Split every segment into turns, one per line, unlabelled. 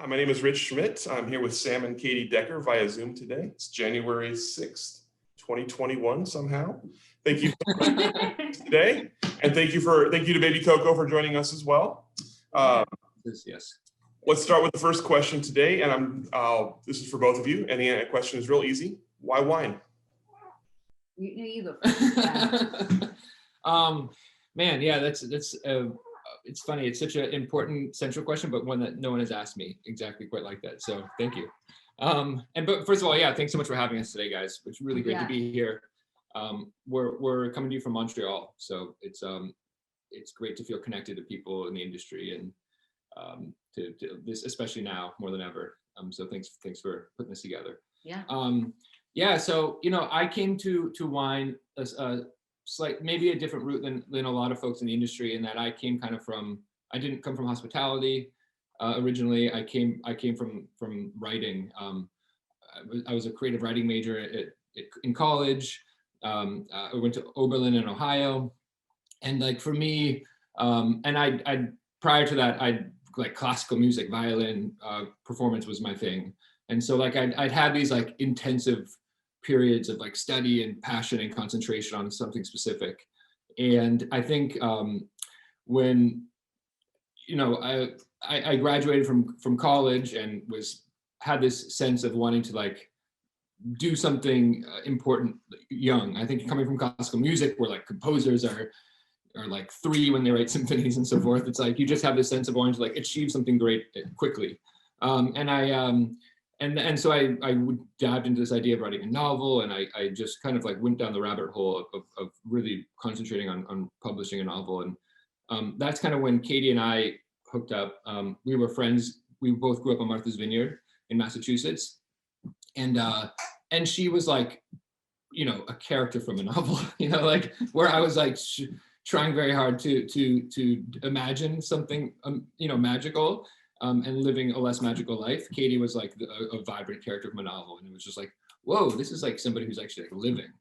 My name is Rich Schmidt. I'm here with Sam and Katy Decker via Zoom today. It's January 6th, 2021 somehow. Thank you so much today. And thank you to Baby Coco for joining us as well.
Yes.
Let's start with the first question today. And this is for both of you. And the question is real easy. Why wine?
You go first.
Man, yeah, that's it's funny. It's such an important central question, but one that no one has asked me exactly quite like that. So thank you. But first of all, yeah, thanks so much for having us today, guys. It's really great to be here. We're coming to you from Montreal, so it's great to feel connected to people in the industry and to this, especially now more than ever. So thanks for putting this together.
Yeah.
So I came to wine maybe a different route than a lot of folks in the industry, in that I didn't come from hospitality originally. I came from writing. I was a creative writing major in college. I went to Oberlin in Ohio, and like for me, and I prior to that, I like classical music, violin performance was my thing, and so like I'd had these like intensive periods of like study and passion and concentration on something specific. And I think when I graduated from college and had this sense of wanting to like do something important young. I think coming from classical music, where like composers are like 3 when they write symphonies and so forth, it's like you just have this sense of wanting to like achieve something great quickly. And so I dived into this idea of writing a novel, and I just kind of like went down the rabbit hole of really concentrating on publishing a novel. And that's kind of when Katy and I hooked up. We were friends. We both grew up on Martha's Vineyard in Massachusetts. And she was like, a character from a novel, like where I was like trying very hard to imagine something, magical. And living a less magical life. Katy was like a vibrant character from a novel, and it was just like, whoa, this is like somebody who's actually like living.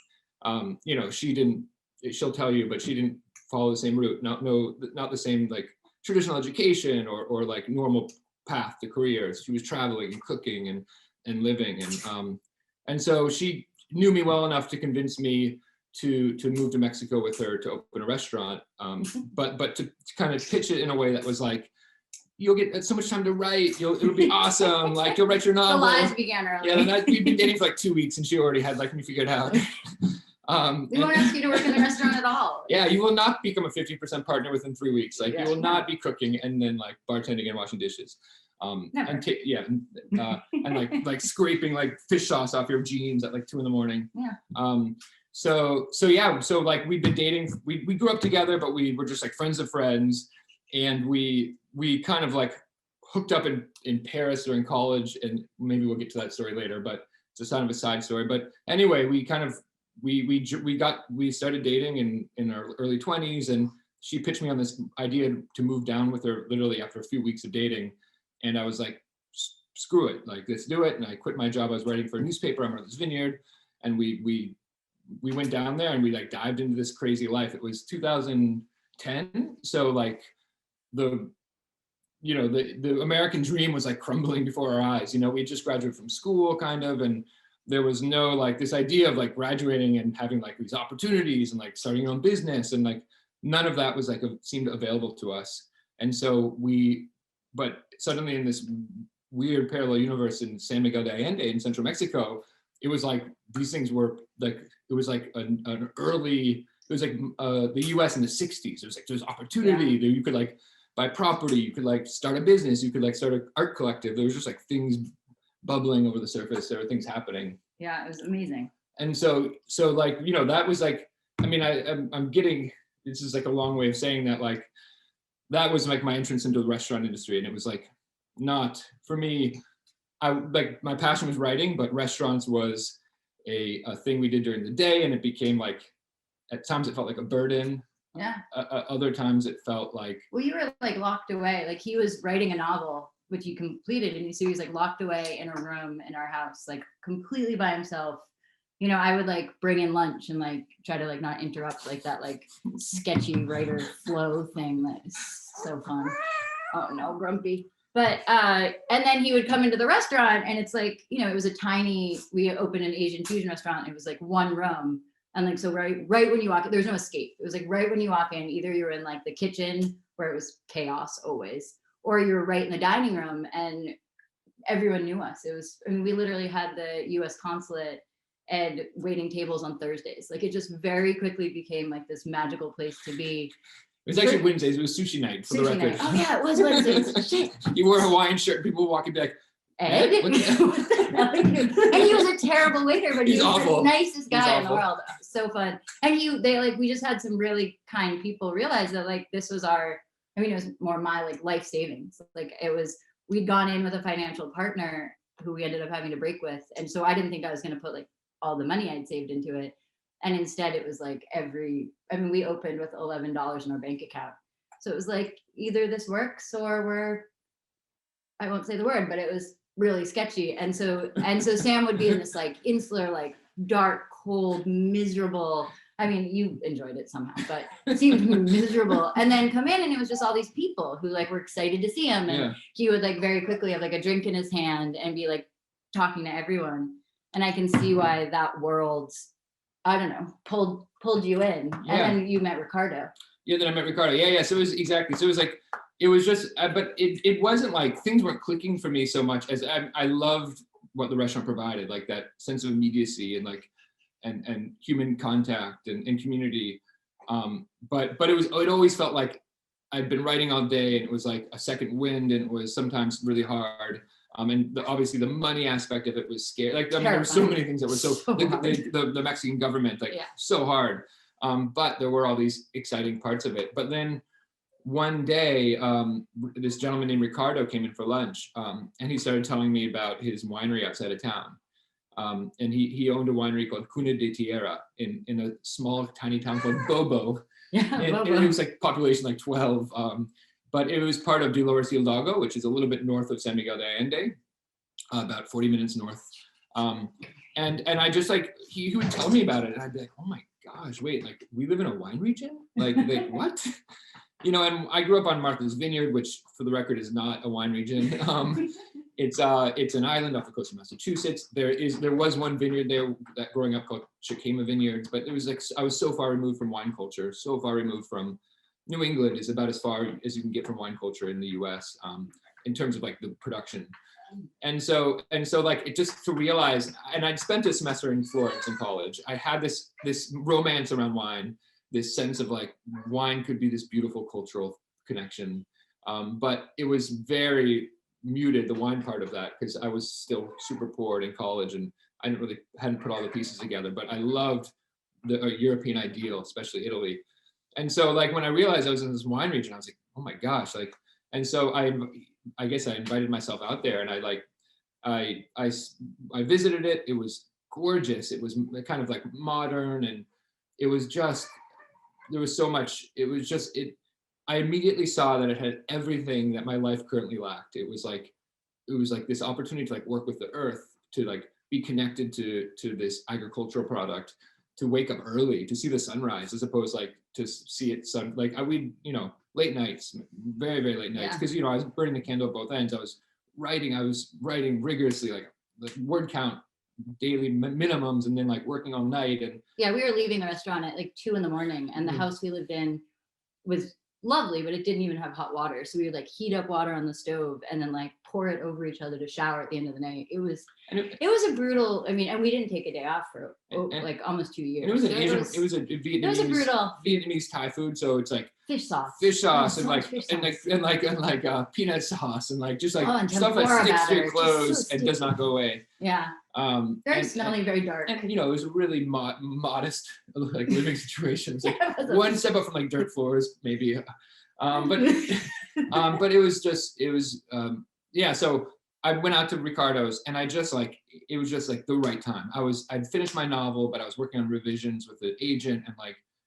She'll tell you, but she didn't follow the same route. Not the same like traditional education or like normal path to careers. She was traveling and cooking and living, and so she knew me well enough to convince me to move to Mexico with her to open a restaurant, but to kind of pitch it in a way that was like, you'll get so much time to write. It'll be awesome. Like you'll write your novel.
The lies began early.
Yeah, we've been dating for like 2 weeks, and she already had like me figured out.
We won't ask you to work in the restaurant at all.
Yeah, you will not become a 50% partner within 3 weeks. Like you will not be cooking and then like bartending and washing dishes.
Never.
And like scraping like fish sauce off your jeans at like 2 a.m.
Yeah.
So like we've been dating. We grew up together, but we were just like friends of friends, and we kind of like hooked up in Paris during college, and maybe we'll get to that story later, but it's a kind of a side story. But anyway, we kind of we started dating in our early 20s, and she pitched me on this idea to move down with her literally after a few weeks of dating, and I was like, screw it, like let's do it. And I quit my job. I was writing for a newspaper on Martha's Vineyard, and we went down there and we like dived into this crazy life. It was 2010, so like the American dream was like crumbling before our eyes. We just graduated from school kind of, and there was no like this idea of like graduating and having like these opportunities and like starting your own business, and like none of that was like seemed available to us. And so but suddenly in this weird parallel universe in San Miguel de Allende in central Mexico, it was like these things were like, it was like an early, it was like the US in the 60s. It was like there's opportunity that you could like buy property, you could like start a business, you could like start an art collective. There was just like things bubbling over the surface. There were things happening.
Yeah, it was amazing.
And so like, that was like, I mean, I'm getting, this is like a long way of saying that, like, that was like my entrance into the restaurant industry. And it was like, not for me, like my passion was writing, but restaurants was a thing we did during the day. And it became like, at times it felt like a burden.
Yeah.
Other times it felt like,
well, you were like locked away. Like he was writing a novel, which he completed, and so he was like locked away in a room in our house, like completely by himself. I would like bring in lunch and like try to like not interrupt like that like sketchy writer flow thing that is so fun. Oh no, Grumpy. But and then he would come into the restaurant, and it's like, you know, it was a tiny, we opened an Asian fusion restaurant. It was like one room. And like, so right when you walk in, there's no escape. It was like right when you walk in, either you were in like the kitchen where it was chaos always, or you were right in the dining room, and everyone knew us. It was, I mean, we literally had the US consulate and waiting tables on Thursdays. Like, it just very quickly became like this magical place to be.
It was actually Wednesdays. It was sushi night, for the
Sushi
record.
night. Oh yeah, it was Wednesdays. Shit.
You wore a Hawaiian shirt. People would walk in and be like,
Ed?
What the-
What the hell are you doing? And he was a terrible waiter, but he
He's
was
awful.
the nicest guy in the
awful.
world. So fun. And they like, we just had some really kind people realize that like this was our, I mean, it was more my like life savings. Like it was, we'd gone in with a financial partner who we ended up having to break with. And so I didn't think I was going to put like all the money I'd saved into it. And instead it was like we opened with $11 in our bank account. So it was like, either this works or I won't say the word, but it was really sketchy. And so Sam would be in this like insular, like dark, cold, miserable, I mean, you enjoyed it somehow, but it seemed miserable. And then come in and it was just all these people who like were excited to see him. And he would like very quickly have like a drink in his hand and be like talking to everyone. And I can see why that world, I don't know, pulled you in. And then you met Ricardo.
Yeah, then I met Ricardo. Yeah. So it was exactly. So it was like, it was just, but it wasn't like things weren't clicking for me so much as I loved what the restaurant provided, like that sense of immediacy and like, and human contact and community. But it always felt like I'd been writing all day and it was like a second wind and it was sometimes really hard. And obviously the money aspect of it was scary. Like, I mean, there were so many things that were so the Mexican government, like so hard. But there were all these exciting parts of it. But then one day, this gentleman named Ricardo came in for lunch, and he started telling me about his winery outside of town. And he owned a winery called Cuna de Tierra in a small, tiny town called Bobo. And it was like population like 12. But it was part of Dolores Hidalgo, which is a little bit north of San Miguel de Allende, about 40 minutes north. And I just like, he would tell me about it and I'd be like, oh my gosh, wait, like we live in a wine region? Like what? You know, and I grew up on Martha's Vineyard, which for the record is not a wine region. It's an island off the coast of Massachusetts. There was one vineyard there that growing up called Chicama Vineyards, but it was like, I was so far removed from wine culture, so far removed from New England is about as far as you can get from wine culture in the US in terms of like the production. And so like it just to realize, and I'd spent a semester in Florence in college. I had this romance around wine, this sense of like wine could be this beautiful cultural connection. But it was very muted, the wine part of that, because I was still super poor in college and I hadn't put all the pieces together, but I loved the European ideal, especially Italy. And so like when I realized I was in this wine region, I was like, oh my gosh, like, and so I guess I invited myself out there and I visited it. It was gorgeous. It was kind of like modern and it was just, there was so much, I immediately saw that it had everything that my life currently lacked. It was like this opportunity to like work with the earth, to like be connected to this agricultural product, to wake up early, to see the sunrise, as opposed like to see it late nights, very, very late nights. Because, I was burning the candle at both ends. I was writing rigorously, like the word count, daily minimums, and then like working all night. And
we were leaving the restaurant at like 2 a.m. and the house we lived in was lovely, but it didn't even have hot water. So we would like heat up water on the stove and then like pour it over each other to shower at the end of the night. It was a brutal, I mean, and we didn't take a day off for like almost 2 years.
It was a
brutal
Vietnamese Thai food. So it's like
fish sauce
and peanut sauce and like just like
and
stuff that sticks to your
batter,
clothes
so
and does not go away.
Very smelly, very dark.
And it was a really modest like living situation. It's like one step up from like dirt floors, maybe. But it was so I went out to Ricardo's and it was just like the right time. I'd finished my novel, but I was working on revisions with the agent and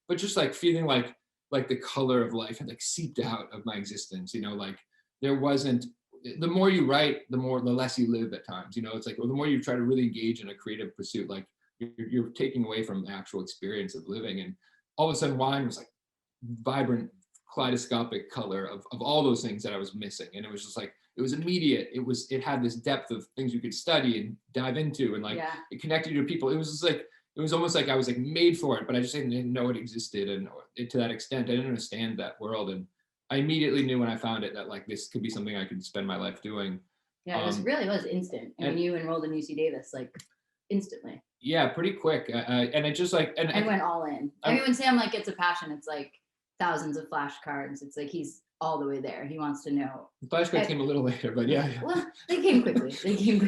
but just like feeling like the color of life had like seeped out of my existence, like there wasn't, the more you write, the less you live at times, it's like, well, the more you try to really engage in a creative pursuit, like you're taking away from the actual experience of living. And all of a sudden wine was like vibrant, kaleidoscopic color of all those things that I was missing. And it was just like, it was immediate. It had this depth of things you could study and dive into, and like
Yeah.
it connected you to people. It was just like, it was almost like I was like made for it, but I just didn't know it existed. And to that extent, I didn't understand that world. And I immediately knew when I found it that like this could be something I could spend my life doing.
Yeah, it really was instant. And when you enrolled in UC Davis, like instantly.
Yeah, pretty quick. And it just like,
and went all in. I mean, when Sam like gets a passion, it's like thousands of flashcards. It's like he's all the way there. He wants to know.
Flashcards came a little later, but yeah.
Well, they came quickly.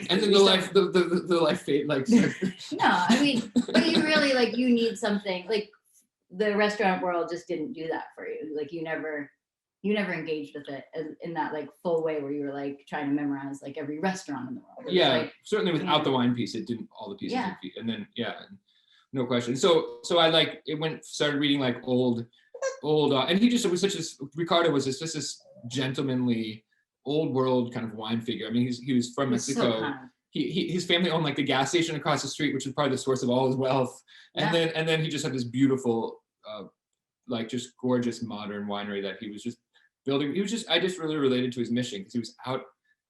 And
then the life fate, like.
No, I mean, but you really like, you need something like the restaurant world just didn't do that for you. Like you never engaged with it in that like full way where you were like trying to memorize like every restaurant in the world.
Yeah,
like,
certainly without the wine piece, it didn't all the pieces.
Yeah.
And then no question. So I like started reading like old, and he just was Ricardo was just this gentlemanly, old world kind of wine figure. I mean, he was from Mexico.
So kind.
His family owned like the gas station across the street, which was probably the source of all his wealth. And then he just had this beautiful, like just gorgeous modern winery that he was just building. I just really related to his mission because he was out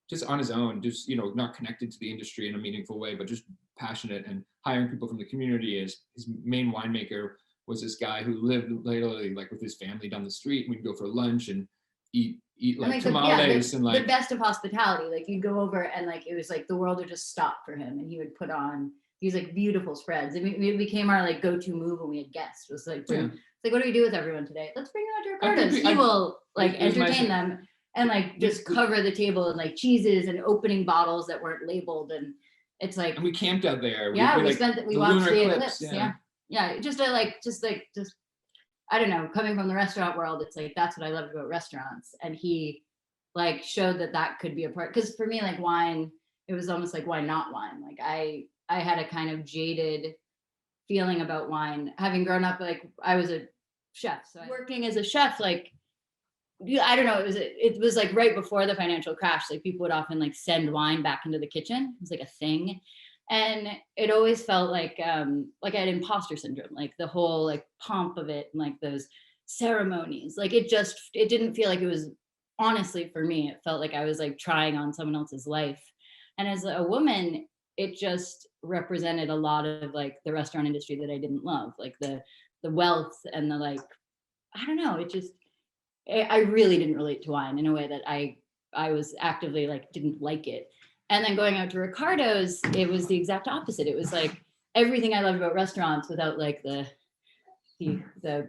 just on his own, just, not connected to the industry in a meaningful way, but just passionate and hiring people from the community. His main winemaker was this guy who lived literally like with his family down the street. We'd go for lunch and eat like tamales and like
the best of hospitality. Like you'd go over and like it was like the world would just stop for him, and he would put on these like beautiful spreads. I mean, it became our like go-to move when we had guests. It was like, like, what do we do with everyone today? Let's bring them out to Ricardo's. He will like entertain them and like just cover the table and like cheeses and opening bottles that weren't labeled, and it's like.
And we camped out there.
Yeah,
we
watched the eclipse. Yeah, just I don't know, coming from the restaurant world, it's like that's what I loved about restaurants. And he like showed that could be a part, because for me, like wine, it was almost like why not wine? Like I had a kind of jaded feeling about wine, having grown up, like I was a chef. So working as a chef, like I don't know, it was like right before the financial crash, like people would often like send wine back into the kitchen. It was like a thing. And it always felt like I had imposter syndrome, like the whole like pomp of it and like those ceremonies. Like it didn't feel like it was, honestly for me, it felt like I was like trying on someone else's life. And as a woman, it just represented a lot of like the restaurant industry that I didn't love, like the wealth and the like, I don't know, I really didn't relate to wine in a way that I was actively like didn't like it. And then going out to Ricardo's, it was the exact opposite. It was like everything I loved about restaurants without like the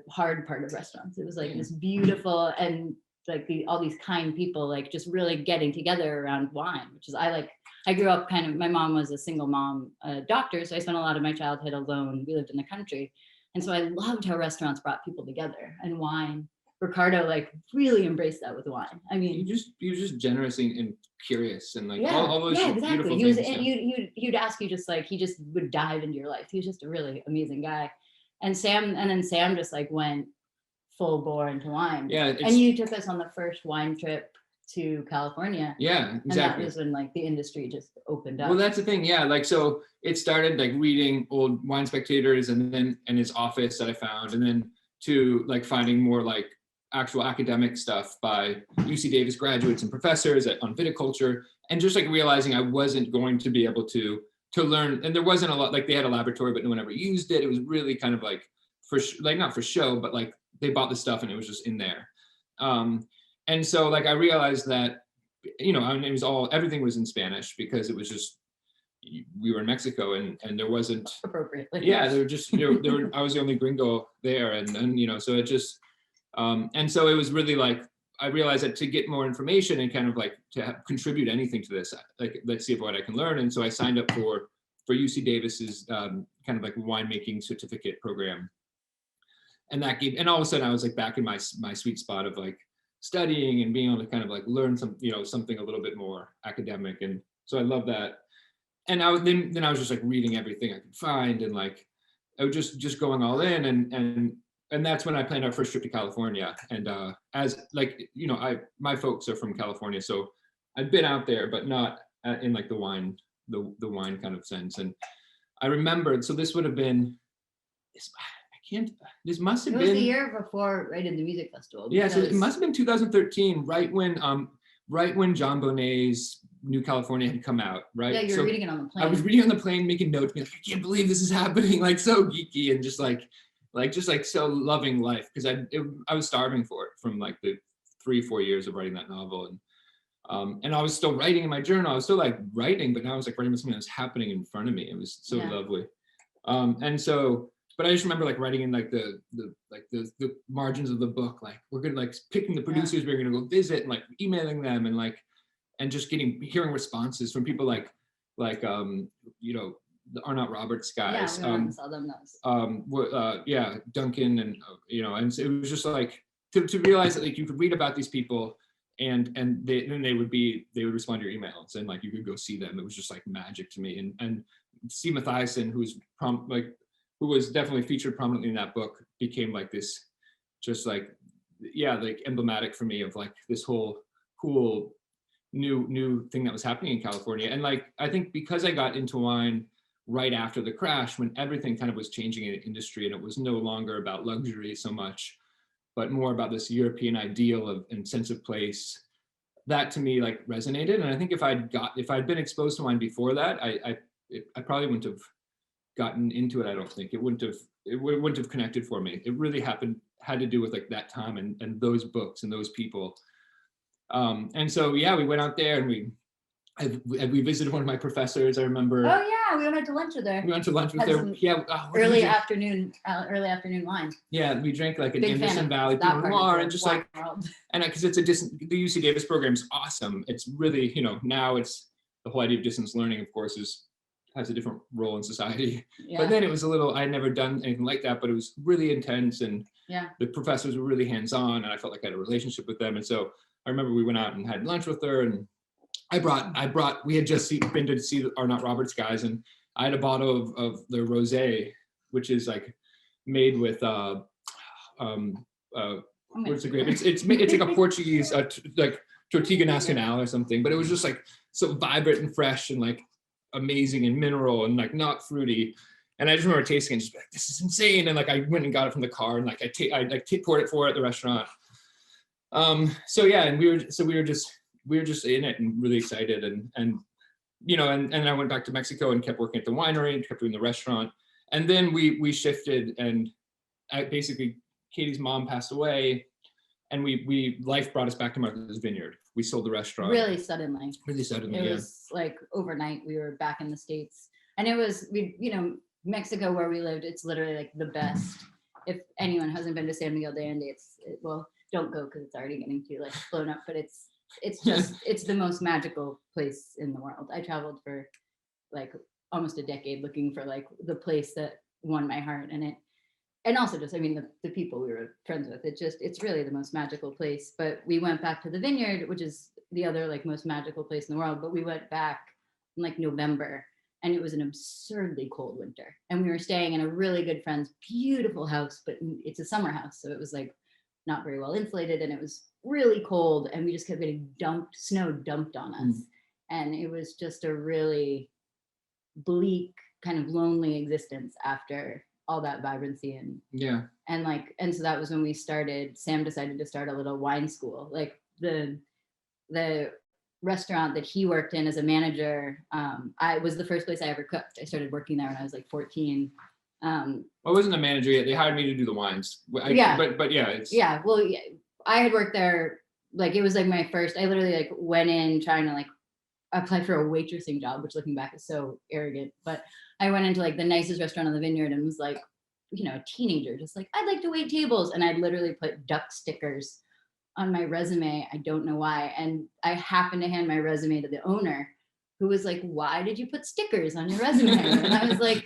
hard part of restaurants. It was like this beautiful and like all these kind people like just really getting together around wine, which is I grew up my mom was a single mom doctor, so I spent a lot of my childhood alone. We lived in the country. And so I loved how restaurants brought people together, and wine. Ricardo like really embraced that with wine. I mean,
he was just generous and curious and like all those
exactly.
beautiful
He was,
things.
And he'd ask you just like, he just would dive into your life. He was just a really amazing guy. And then Sam just like went full bore into wine.
Yeah.
And you took us on the first wine trip to California.
Yeah, exactly.
And that was when like the industry just opened up.
Well, that's the thing. Yeah. Like, so it started like reading old Wine Spectators and his office that I found, and then to like finding more like actual academic stuff by UC Davis graduates and professors on viticulture, and just like realizing I wasn't going to be able to learn. And there wasn't a lot, like they had a laboratory, but no one ever used it. It was really kind of like not for show, but like they bought the stuff and it was just in there. And so like I realized that, and it was everything was in Spanish because it was just, we were in Mexico and there wasn't
appropriately.
Yeah, there were just, I was the only gringo there. And so it just, and so it was really like, I realized that to get more information and kind of like to contribute anything to this, like, let's see what I can learn. And so I signed up for UC Davis's kind of like winemaking certificate program. And that gave, and all of a sudden I was like back in my sweet spot of like studying and being able to kind of like learn something a little bit more academic. And so I love that. And then I was just like reading everything I could find, and like I was just going all in, and that's when I planned our first trip to California. And as like, my folks are from California, so I've been out there, but not in like the wine kind of sense. And I remembered, so this would have been, this must have been
the year before, right, in the music festival.
Yeah, so it must have been 2013, right when right when John Bonnet's New California had come out, right?
Yeah, you were reading it on the plane.
I was reading on the plane, making notes, being like, I can't believe this is happening, like so geeky and just like so loving life, because I was starving for it from like the 3-4 years of writing that novel, and I was still writing in my journal. I was still like writing, but now I was like writing something that was happening in front of me. It was so lovely, and so. But I just remember like writing in like the margins of the book, like we're gonna like picking the producers we're gonna go visit and like emailing them and just hearing responses from people like you know, the Are Not Roberts guys.
Yeah, we went and saw them those.
Yeah, Duncan, and you know, and so it was just like to realize that like you could read about these people and then they would respond to your emails and like you could go see them. It was just like magic to me. And C. Mathiasen, who was definitely featured prominently in that book, became like this, just like, yeah, like emblematic for me of like this whole cool new thing that was happening in California. And like, I think because I got into wine right after the crash, when everything kind of was changing in the industry and it was no longer about luxury so much, but more about this European ideal and sense of place, that to me like resonated. And I think if I'd been exposed to wine before that, I probably wouldn't have gotten into it. I don't think it wouldn't have connected for me. It really had to do with like that time and those books and those people. And so yeah, we went out there and we visited one of my professors. I remember.
Oh yeah, we went out to lunch with her.
We went to lunch with her. Yeah,
early afternoon wine.
Yeah, we drank like an
Big
Anderson Valley Pinot Noir and just like, and because it's the UC Davis program is awesome. It's really, you know, now it's the whole idea of distance learning, of course, has a different role in society. Yeah. But then it was I had never done anything like that, but it was really intense and the professors were really hands-on and I felt like I had a relationship with them. And so I remember we went out and had lunch with her and we had just been to see the Are Not Roberts guys and I had a bottle of the rosé, which is like made with what's the grape? It's like a Portuguese like Tortiga Nacional or something, but it was just like so vibrant and fresh and like amazing and mineral and like not fruity. And I just remember tasting it and just like, this is insane. And like I went and got it from the car and like I poured it for her at the restaurant. So yeah, and we were just in it and really excited and you know, and I went back to Mexico and kept working at the winery and kept doing the restaurant. And then we shifted and basically Katy's mom passed away and life brought us back to Martha's Vineyard. We sold the restaurant.
Really suddenly.
It
was like overnight we were back in the States. And it was, you know, Mexico where we lived, it's literally like the best. If anyone hasn't been to San Miguel de Allende, well, don't go because it's already getting too like blown up, but it's just, it's the most magical place in the world. I traveled for like almost a decade looking for like the place that won my heart and also just, I mean, the people we were friends with, it's really the most magical place. But we went back to the vineyard, which is the other like most magical place in the world. But we went back in like November and it was an absurdly cold winter. And we were staying in a really good friend's beautiful house, but it's a summer house. So it was like not very well insulated and it was really cold. And we just kept getting snow dumped on us. And it was just a really bleak, kind of lonely existence after all that vibrancy and so that was when Sam decided to start a little wine school. Like the restaurant that he worked in as a manager, I was the first place I ever cooked. I started working there when I was like 14.
I wasn't a manager yet. They hired me to do the wines. But yeah,
well, I had worked there, like it was like my first, I literally like went in trying to like apply for a waitressing job, which looking back is so arrogant, but I went into like the nicest restaurant on the vineyard and was like, you know, a teenager, just like, I'd like to wait tables. And I'd literally put duck stickers on my resume. I don't know why. And I happened to hand my resume to the owner who was like, why did you put stickers on your resume? And I was like,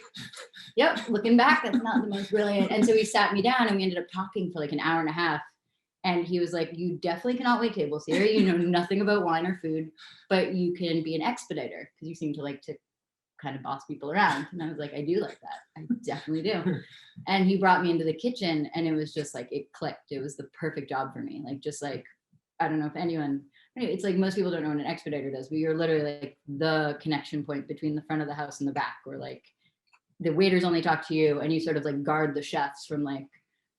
yep, looking back, that's not the most brilliant. And so he sat me down and we ended up talking for like an hour and a half. And he was like, you definitely cannot wait tables here. You know nothing about wine or food, but you can be an expediter because you seem to like to kind of boss people around. And I was like, I do like that. I definitely do. And he brought me into the kitchen and it was just like, it clicked. It was the perfect job for me. Like, just like, I don't know if anyone, it's like most people don't know what an expediter does, but you're literally like the connection point between the front of the house and the back, where like the waiters only talk to you and you sort of like guard the chefs from like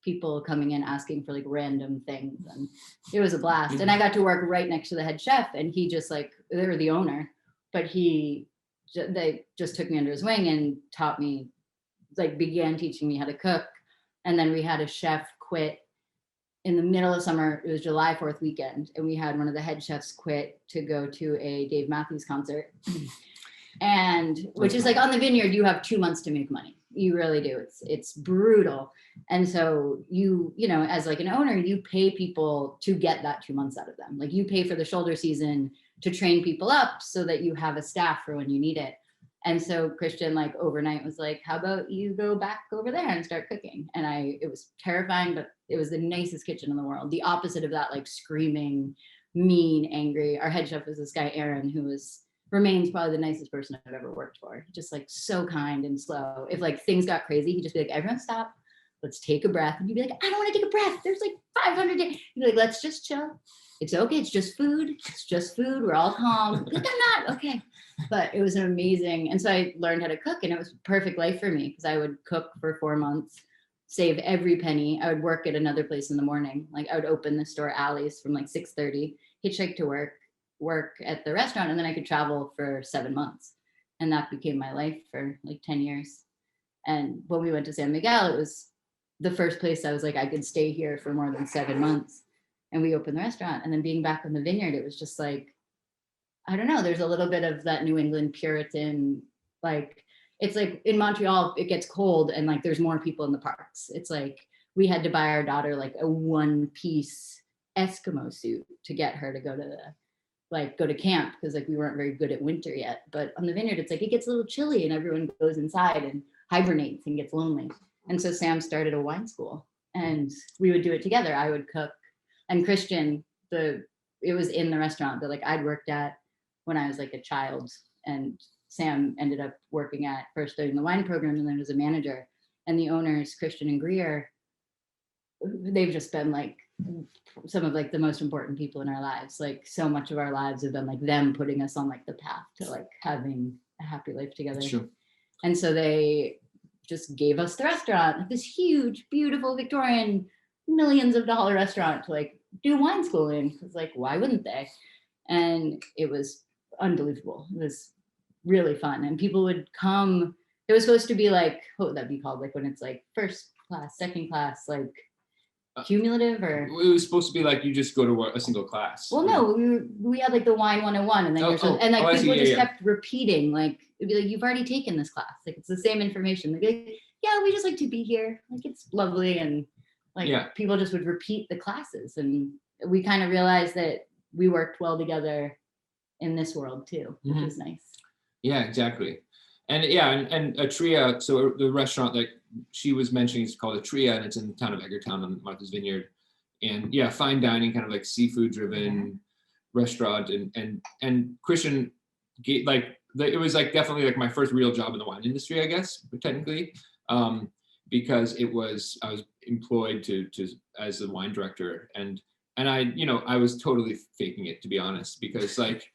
people coming in asking for like random things, and it was a blast. And I got to work right next to the head chef, and he just like, they were the owner, but they just took me under his wing and taught me, like began teaching me how to cook. And then we had a chef quit in the middle of summer. It was July 4th weekend, and we had one of the head chefs quit to go to a Dave Matthews concert. And which is like, on the vineyard, you have 2 months to make money. You really do. It's brutal. And so you know, as like an owner, you pay people to get that 2 months out of them. Like you pay for the shoulder season to train people up so that you have a staff for when you need it. And so Christian, like overnight, was like, how about you go back over there and start cooking? And it was terrifying, but it was the nicest kitchen in the world. The opposite of that, like screaming, mean, angry. Our head chef was this guy, Aaron, who remains probably the nicest person I've ever worked for. Just like so kind and slow. If like things got crazy, he'd just be like, everyone stop, let's take a breath. And you'd be like, I don't want to take a breath. There's like 500 days. He'd be like, let's just chill. It's okay. It's just food. It's just food. We're all calm. Like, I'm not. Okay. But it was amazing. And so I learned how to cook, and it was a perfect life for me because I would cook for 4 months, save every penny. I would work at another place in the morning. Like I would open the store alleys from like 6:30, hitchhike to work at the restaurant, and then I could travel for 7 months. And that became my life for like 10 years. And when we went to San Miguel, it was the first place I was like, I could stay here for more than 7 months. And we opened the restaurant. And then being back on the vineyard, it was just like, I don't know, there's a little bit of that New England Puritan, like, it's like in Montreal, it gets cold and like there's more people in the parks. It's like we had to buy our daughter like a 1-piece Eskimo suit to get her to go to camp, because like we weren't very good at winter yet. But on the vineyard, it's like it gets a little chilly and everyone goes inside and hibernates and gets lonely. And so Sam started a wine school, and we would do it together. I would cook, and Christian, it was in the restaurant that like I'd worked at when I was like a child, and Sam ended up working at first during the wine program and then as a manager. And the owners, Christian and Greer, they've just been like some of like the most important people in our lives. Like so much of our lives have been like them putting us on like the path to like having a happy life together.
Sure.
And so they just gave us the restaurant, like this huge, beautiful Victorian millions of dollar restaurant to like do wine school in. It's like, why wouldn't they? And it was unbelievable. It was really fun. And people would come. It was supposed to be like, what would that be called? Like when it's like first class, second class, like cumulative, or
It was supposed to be like you just go to a single class.
well, no, we had like the wine 101, and then people just kept repeating, like it'd be like, you've already taken this class, like it's the same information. They'd be like, yeah, we just like to be here, like it's lovely. And like people just would repeat the classes, and we kind of realized that we worked well together in this world too, which is nice. Yeah,
exactly. And and Atria, so the restaurant that she was mentioning is called Atria, and it's in the town of Edgartown on Martha's Vineyard. And fine dining, kind of like seafood driven restaurant. And Christian, it was like definitely like my first real job in the wine industry, I guess, technically, because I was employed to as the wine director, and I was totally faking it, to be honest, because like,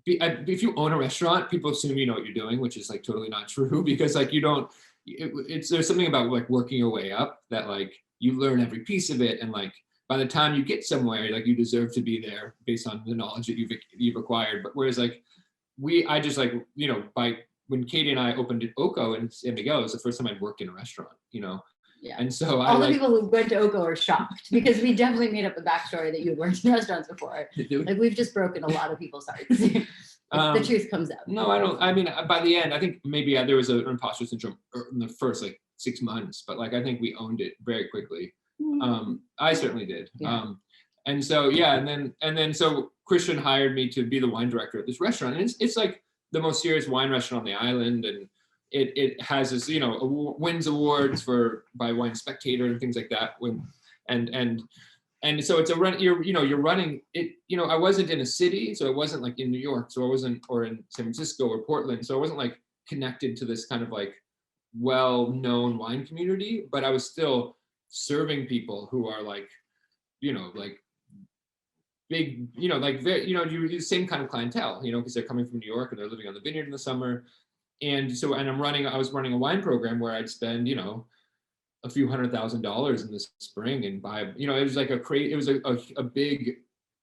if you own a restaurant, people assume you know what you're doing, which is like totally not true, because like you don't. There's something about like working your way up that like you learn every piece of it, and like by the time you get somewhere, like you deserve to be there based on the knowledge that you've acquired. But whereas like I just like by when Katy and I opened Oko in San Miguel, it was the first time I'd worked in a restaurant,
Yeah.
And so
all the people who went to Oko are shocked, because we definitely made up the backstory that you had worked in restaurants before. Like we've just broken a lot of people's hearts. The truth comes out.
No, I don't. I mean, by the end, I think maybe there was an imposter syndrome in the first like 6 months, but like I think we owned it very quickly. I certainly did.
Yeah.
And so and then so Christian hired me to be the wine director at this restaurant, and it's like the most serious wine restaurant on the island, and it has this wins awards by Wine Spectator and things like that. And so it's a run. You're running it. I wasn't in a city, so I wasn't like in New York, so I wasn't, or in San Francisco or Portland, so I wasn't like connected to this kind of like well-known wine community. But I was still serving people who are like, like big, like very, you're the same kind of clientele, because they're coming from New York and they're living on the vineyard in the summer. And so, I was running a wine program where I'd spend, a few $100,000 in the spring and buy, you know, it was like it was a big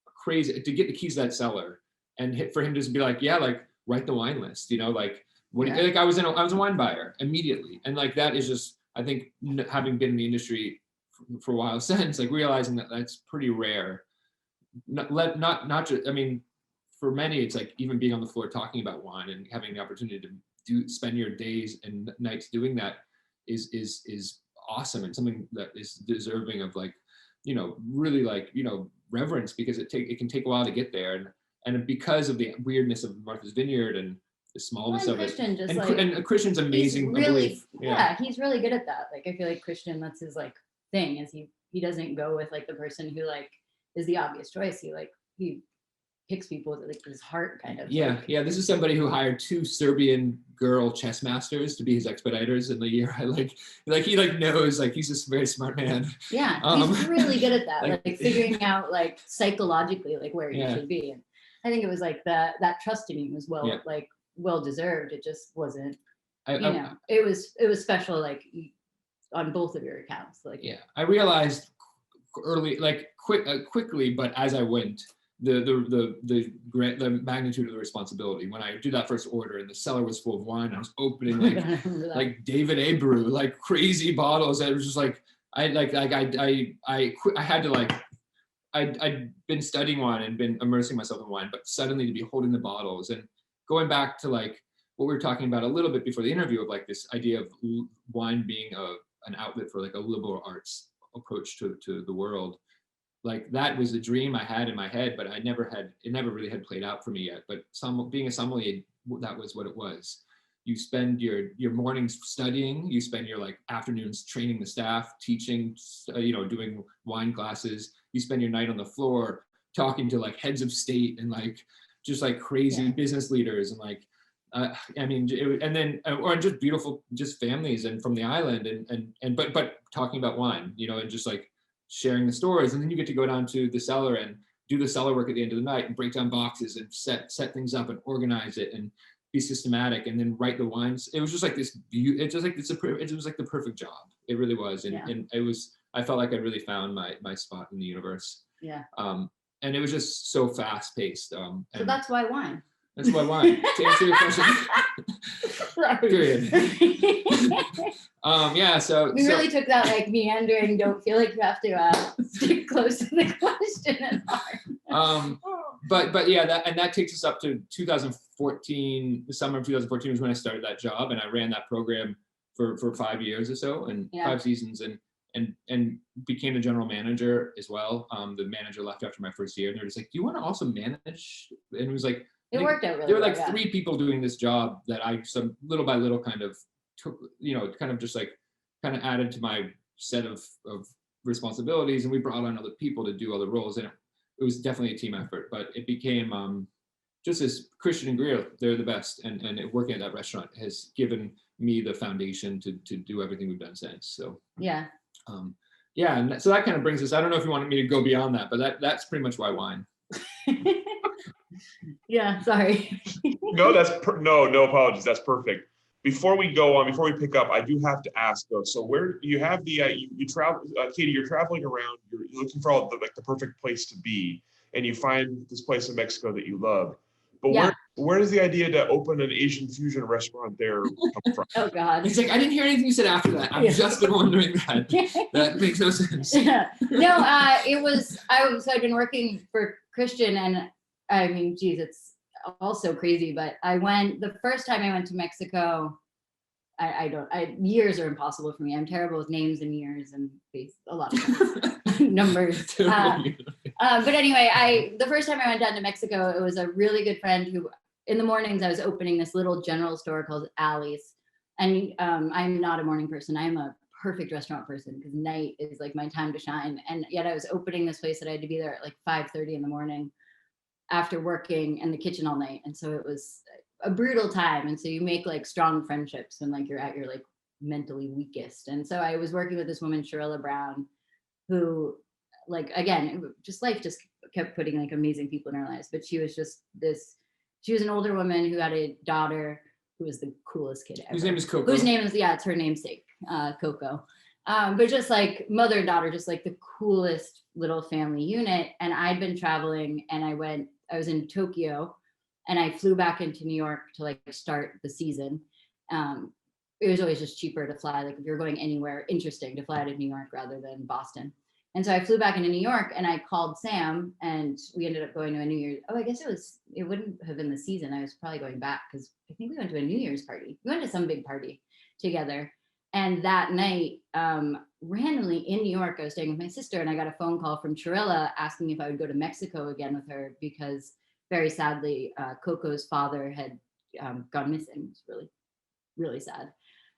crazy to get the keys to that cellar and for him to just be like, yeah, like write the wine list, you know, like like I was a wine buyer immediately. And like, that is just, I think having been in the industry for a while since, like realizing that that's pretty rare. Not just, I mean, for many, it's like even being on the floor talking about wine and having the opportunity to spend your days and nights doing that is awesome and something that is deserving of like, you know, really like, you know, reverence, because it can take a while to get there. And because of the weirdness of Martha's Vineyard and the smallness of it. And Christian's amazing.
Really, yeah, he's really good at that. Like, I feel like Christian, that's his like thing, is he doesn't go with like the person who like is the obvious choice. He picks people with like his heart kind of.
Yeah, yeah. This is somebody who hired 2 Serbian girl chess masters to be his expediters in the year. He knows, like, he's just a very smart man.
Yeah, he's really good at that, like figuring out like psychologically like where you should be. And I think it was like that trust in him was well deserved. It just wasn't, it was special, like on both of your accounts. Like,
yeah, I realized early, like quickly, but as I went, the magnitude of the responsibility. When I did that first order and the cellar was full of wine, I was opening like David A. brew, like crazy bottles. It was just like I had to like, I'd been studying wine and been immersing myself in wine, but suddenly to be holding the bottles and going back to like what we were talking about a little bit before the interview of like this idea of wine being an outlet for like a liberal arts approach to the world. Like that was a dream I had in my head, but it never really had played out for me yet. But being a sommelier, that was what it was. You spend your mornings studying, you spend your like afternoons training the staff, teaching, doing wine classes. You spend your night on the floor talking to like heads of state and like just like crazy business leaders and like, or just beautiful, just families and from the island but talking about wine, and just like sharing the stories. And then you get to go down to the cellar and do the cellar work at the end of the night and break down boxes and set things up and organize it and be systematic and then write the wines. It was just like this, it was like the perfect job. It really was. And I felt like I really found my spot in the universe.
Yeah.
And it was just so fast paced.
So that's why wine.
That's why wine. To answer your question. Period. So
we really took that like meandering. Don't feel like you have to stick close to the question.
But yeah, that takes us up to 2014. The summer of 2014 was when I started that job, and I ran that program for 5 years or so, and 5 seasons, and became the general manager as well. The manager left after my first year, and they're just like, "Do you want to also manage?" And it was like,
it worked out really
there were
well,
like 3 people doing this job that I little by little kind of took, kind of just like kind of added to my set of responsibilities, and we brought on other people to do other roles, and it was definitely a team effort. But it became just as Christian and Greer, they're the best, and working at that restaurant has given me the foundation to do everything we've done since. So and so that kind of brings us. I don't know if you wanted me to go beyond that, but that's pretty much why wine.
Yeah, sorry.
No, no apologies. That's perfect. Before we go on, before we pick up, I do have to ask though. So where you have the you travel, Katy, you're traveling around. You're looking for all the perfect place to be, and you find this place in Mexico that you love. But where does the idea to open an Asian fusion restaurant there come from?
Oh God!
It's like I didn't hear anything you said after that. I've just been wondering that. That makes no sense.
No, I'd been working for Christian, and I mean, geez, it's also crazy. But the first time I went to Mexico, years are impossible for me. I'm terrible with names and years and a lot of numbers. But anyway, the first time I went down to Mexico, it was a really good friend who, in the mornings, I was opening this little general store called Alley's. And I'm not a morning person. I'm a perfect restaurant person because night is like my time to shine. And yet I was opening this place that I had to be there at like 5:30 in the morning after working in the kitchen all night. And so it was a brutal time. And so you make like strong friendships when like you're at your like mentally weakest. And so I was working with this woman, Sharilla Brown, who like, again, life just kept putting like amazing people in her lives. But she was an older woman who had a daughter who was the coolest kid ever.
Whose name is Coco.
It's her namesake, Coco. But just like mother and daughter, just like the coolest little family unit. And I'd been traveling, and I was in Tokyo, and I flew back into New York to like start the season. It was always just cheaper to fly. Like if you're going anywhere interesting, to fly to New York rather than Boston. And so I flew back into New York, and I called Sam, and we ended up going to a New Year's. Oh, I guess it wouldn't have been the season. I was probably going back because I think we went to a New Year's party. We went to some big party together. And that night, randomly in New York, I was staying with my sister, and I got a phone call from Chirilla asking if I would go to Mexico again with her, because very sadly, Coco's father had gone missing. It's really, really sad.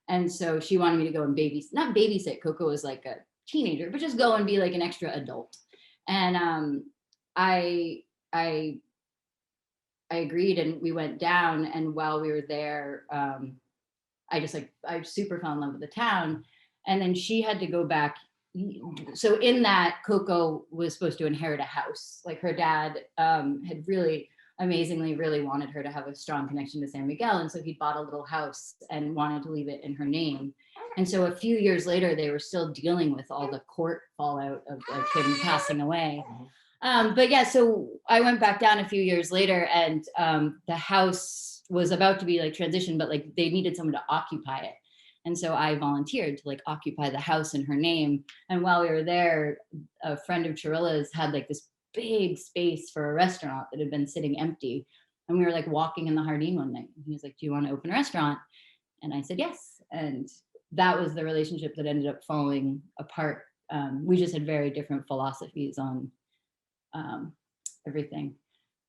And so she wanted me to go and not babysit. Coco was like a teenager, but just go and be like an extra adult. And I agreed, and we went down. And while we were there, I super fell in love with the town. And then she had to go back. So in that, Coco was supposed to inherit a house. Like her dad had really amazingly really wanted her to have a strong connection to San Miguel. And so he bought a little house and wanted to leave it in her name. And so a few years later, they were still dealing with all the court fallout of like him passing away. But yeah, so I went back down a few years later, and the house was about to be like transitioned, but like they needed someone to occupy it. And so I volunteered to like occupy the house in her name. And while we were there, a friend of Chirilla's had like this big space for a restaurant that had been sitting empty. And we were like walking in the Jardín one night. And he was like, "Do you want to open a restaurant?" And I said, yes. And that was the relationship that ended up falling apart. We just had very different philosophies on everything.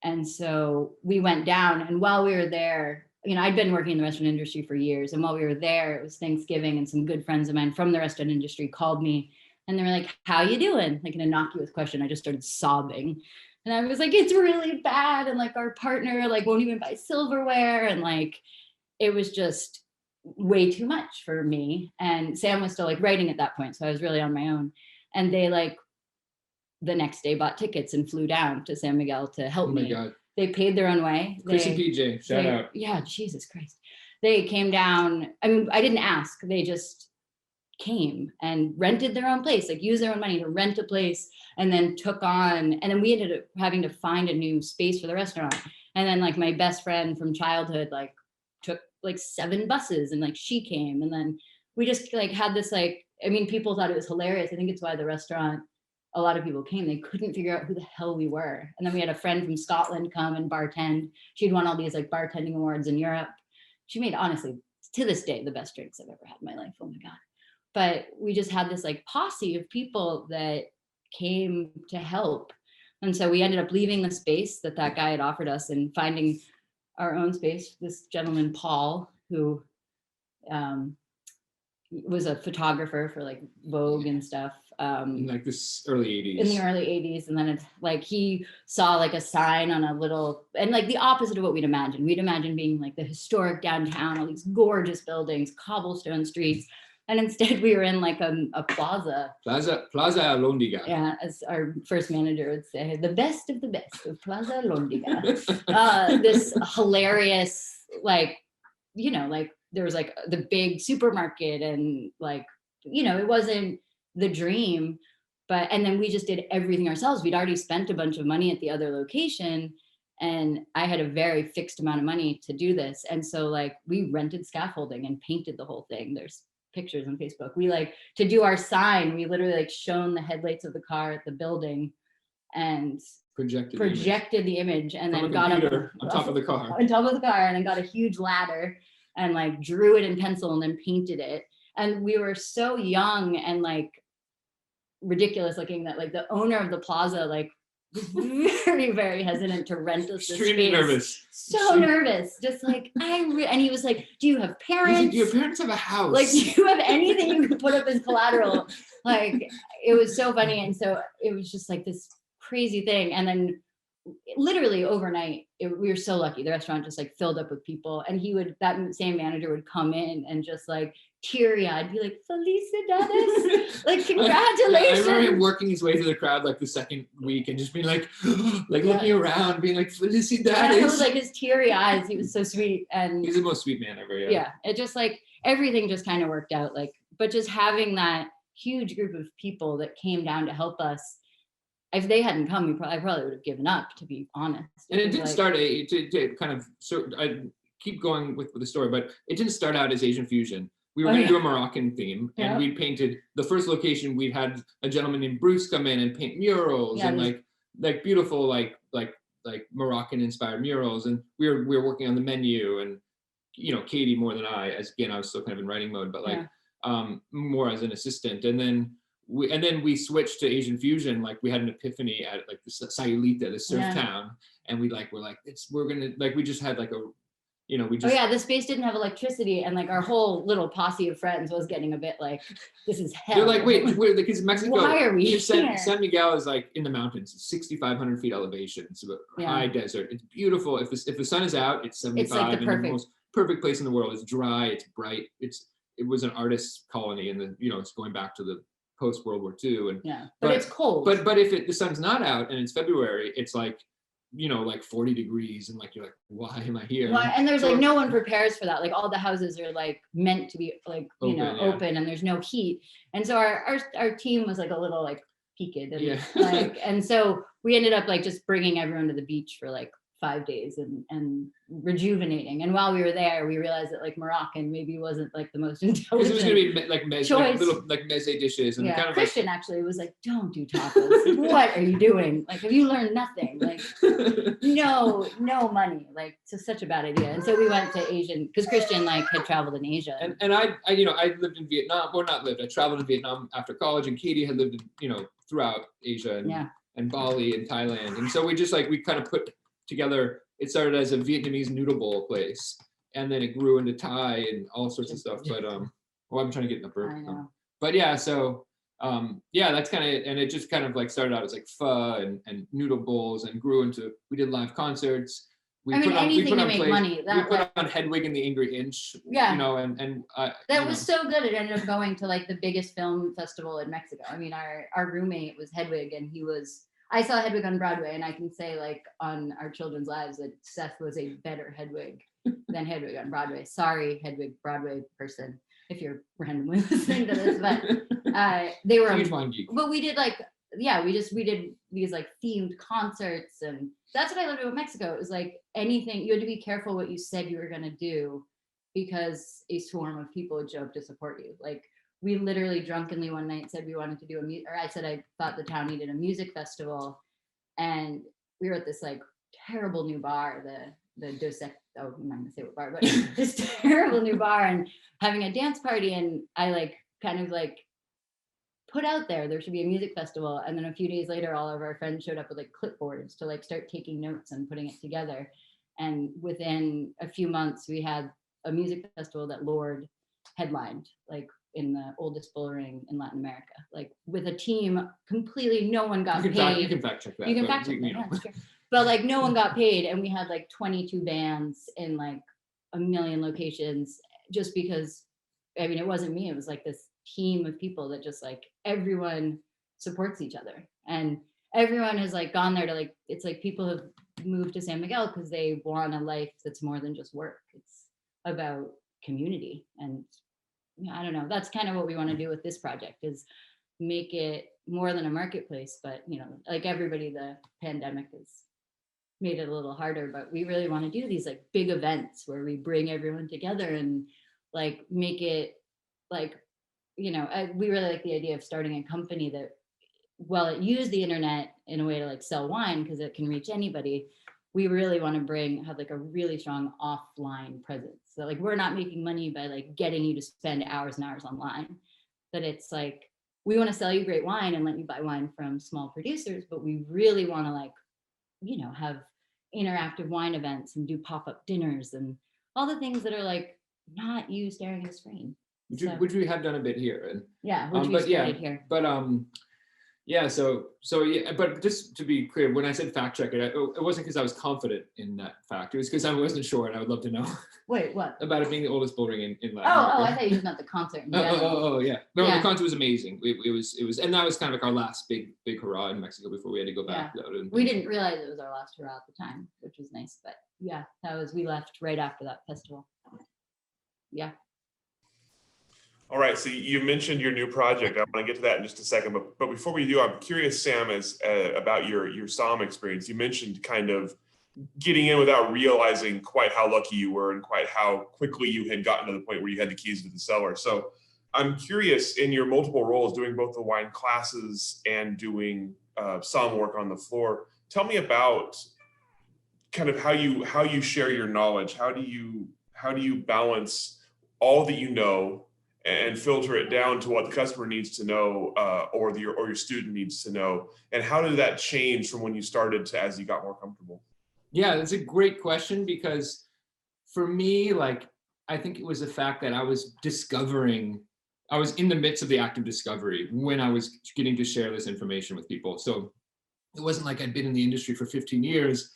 And so we went down, and while we were there, you know, I'd been working in the restaurant industry for years. And while we were there, it was Thanksgiving, and some good friends of mine from the restaurant industry called me, and they were like, "How you doing?" Like an innocuous question. I just started sobbing. And I was like, "It's really bad. And like our partner like won't even buy silverware." And like, it was just way too much for me. And Sam was still like writing at that point. So I was really on my own. And they like the next day bought tickets and flew down to San Miguel to help me.
God.
They paid their own way.
Chris and PJ, shout out.
Yeah, Jesus Christ. They came down. I mean, I didn't ask. They just came and rented their own place, like used their own money to rent a place, and then took on, and then we ended up having to find a new space for the restaurant. And then like my best friend from childhood, like took like 7 buses, and like she came, and then we just like had this like, I mean, people thought it was hilarious. I think it's why the restaurant, a lot of people came, they couldn't figure out who the hell we were. And then we had a friend from Scotland come and bartend. She'd won all these like bartending awards in Europe. She made, honestly, to this day, the best drinks I've ever had in my life. Oh my God. But we just had this like posse of people that came to help. And so we ended up leaving the space that guy had offered us and finding our own space. This gentleman, Paul, who was a photographer for like Vogue and stuff.
In like this early 80s.
In the early 80s. And then it's like he saw like a sign on a little, and like the opposite of what we'd imagine. We'd imagine being like the historic downtown, all these gorgeous buildings, cobblestone streets. And instead we were in like a plaza.
Plaza Alhóndiga.
Yeah, as our first manager would say, the best of Plaza Alhóndiga. This hilarious, like, you know, like there was like the big supermarket, and like, you know, it wasn't the dream, but, and then we just did everything ourselves. We'd already spent a bunch of money at the other location, and I had a very fixed amount of money to do this. And so like we rented scaffolding and painted the whole thing. There's pictures on Facebook. We like, to do our sign, we literally like shone the headlights of the car at the building and projected the image, and then got up
on top of the car.
On top of the car, and then got a huge ladder and like drew it in pencil and then painted it. And we were so young and like ridiculous looking that like the owner of the plaza like was very, very hesitant to rent us this
Extremely
space.
Nervous.
So nervous. Just like, and he was like, "Do you have parents?
Like, do your parents have a house?
Like, do you have anything you can put up as collateral?" Like, it was so funny. And so it was just like this crazy thing. And then literally overnight, we were so lucky. The restaurant just like filled up with people. And that same manager would come in and just like teary-eyed be like, "Felicidades, like congratulations."
I remember him working his way through the crowd like the second week and just being like, like looking around, being like, "Felicidades."
Yeah, it was like his teary eyes. He was so sweet. And
he's the most sweet man ever.
Yeah, it just like everything just kind of worked out. Like, but just having that huge group of people that came down to help us. If they hadn't come, I probably would have given up, to be honest.
And it
was
didn't start to kind of, so I keep going with the story, but it didn't start out as Asian fusion. We were going to do a Moroccan theme, and we painted the first location. We had a gentleman named Bruce come in and paint murals and like beautiful like Moroccan inspired murals, and we were working on the menu, and Katy more than I, as again I was still kind of in writing mode, but like more as an assistant, and then we switched to Asian fusion. Like we had an epiphany at like the Sayulita, the surf town, and we're like we just had like a we just
the space didn't have electricity, and like our whole little posse of friends was getting a bit like, this is hell.
They're like, wait, because Mexico,
why are we here?
San Miguel is like in the mountains, 6,500 feet elevation. It's a high desert. It's beautiful. If the sun is out, it's 75.
It's like the
most perfect place in the world. It's dry. It's bright. It was an artist colony, and it's going back to the post World War II. And
but it's cold.
But if the sun's not out and it's February, it's like like 40 degrees, and like you're like, why am I here?
Why? And there's like no one prepares for that. Like all the houses are like meant to be like open, and there's no heat. And so our team was like a little like peaked, and and so we ended up like just bringing everyone to the beach for like 5 days and rejuvenating. And while we were there, we realized that like Moroccan maybe wasn't like the most intelligent.
Because it was going to be like little like meze dishes, and kind of
Christian actually was like, don't do tacos. What are you doing? Like, have you learned nothing? Like, no money. Like, it's such a bad idea. And so we went to Asian, because Christian like had traveled in Asia.
And I lived in Vietnam, or not lived. I traveled in Vietnam after college, and Katy had lived in throughout Asia and Bali and Thailand, and so we kind of put together. It started as a Vietnamese noodle bowl place, and then it grew into Thai and all sorts of stuff. But I'm trying to get in the burp. But so that's kind of, and it just kind of like started out as like pho and noodle bowls, and grew into, we did live concerts. We put on
money.
We put on Hedwig and the Angry Inch.
That was so good. It ended up going to like the biggest film festival in Mexico. I mean, our roommate was Hedwig, and I saw Hedwig on Broadway, and I can say like on Our Children's Lives that Seth was a better Hedwig than Hedwig on Broadway. Sorry, Hedwig Broadway person, if you're randomly listening to this, but they were. But we did like, we did these like themed concerts, and that's what I loved about Mexico. It was like anything, you had to be careful what you said you were gonna do, because a swarm of people would show up to support you. Like, we literally drunkenly one night said we wanted to do I said I thought the town needed a music festival, and we were at this like terrible new bar, the Dos I'm not gonna say what bar, but this terrible new bar, and having a dance party, and I like kind of like put out there should be a music festival, and then a few days later all of our friends showed up with like clipboards to like start taking notes and putting it together, and within a few months we had a music festival that Lorde headlined, like in the oldest bull ring in Latin America, like with a team completely, no one got paid.
You can fact check that.
You can fact check that, but like no one got paid, and we had like 22 bands in like a million locations, just because, I mean, it wasn't me, it was like this team of people that just like, everyone supports each other, and everyone has like gone there to like, it's like people have moved to San Miguel because they want a life that's more than just work. It's about community, and I don't know, that's kind of what we want to do with this project, is make it more than a marketplace. But like everybody, the pandemic has made it a little harder, but we really want to do these like big events where we bring everyone together and like make it like, we really like the idea of starting a company that, well, it used the internet in a way to like sell wine because it can reach anybody. We really want to have like a really strong offline presence. So like, we're not making money by like getting you to spend hours and hours online, but it's like, we want to sell you great wine and let you buy wine from small producers, but we really want to like, have interactive wine events and do pop-up dinners and all the things that are like not you staring at a screen.
Which we have done a bit here. And
which we started here.
But but just to be clear, when I said fact check it wasn't because I was confident in that fact. It was because I wasn't sure, and I would love to know.
Wait, what?
About it being the oldest bull ring in Latin America.
I thought you meant the concert.
Yeah. No, the concert was amazing. It was, and that was kind of like our last big hurrah in Mexico before we had to go back.
We didn't realize it was our last hurrah at the time, which was nice. But we left right after that festival. Yeah.
All right, so you mentioned your new project. I want to get to that in just a second, but before we do, I'm curious, Sam, about your Somm experience. You mentioned kind of getting in without realizing quite how lucky you were and quite how quickly you had gotten to the point where you had the keys to the cellar. So I'm curious, in your multiple roles, doing both the wine classes and doing Somm work on the floor, tell me about kind of how you share your knowledge. How do you balance all that you know and filter it down to what the customer needs to know, or your student needs to know? And how did that change from when you started to as you got more comfortable?
Yeah, that's a great question, because for me, like, I think it was the fact that I was in the midst of the act of discovery when I was getting to share this information with people. So it wasn't like I'd been in the industry for 15 years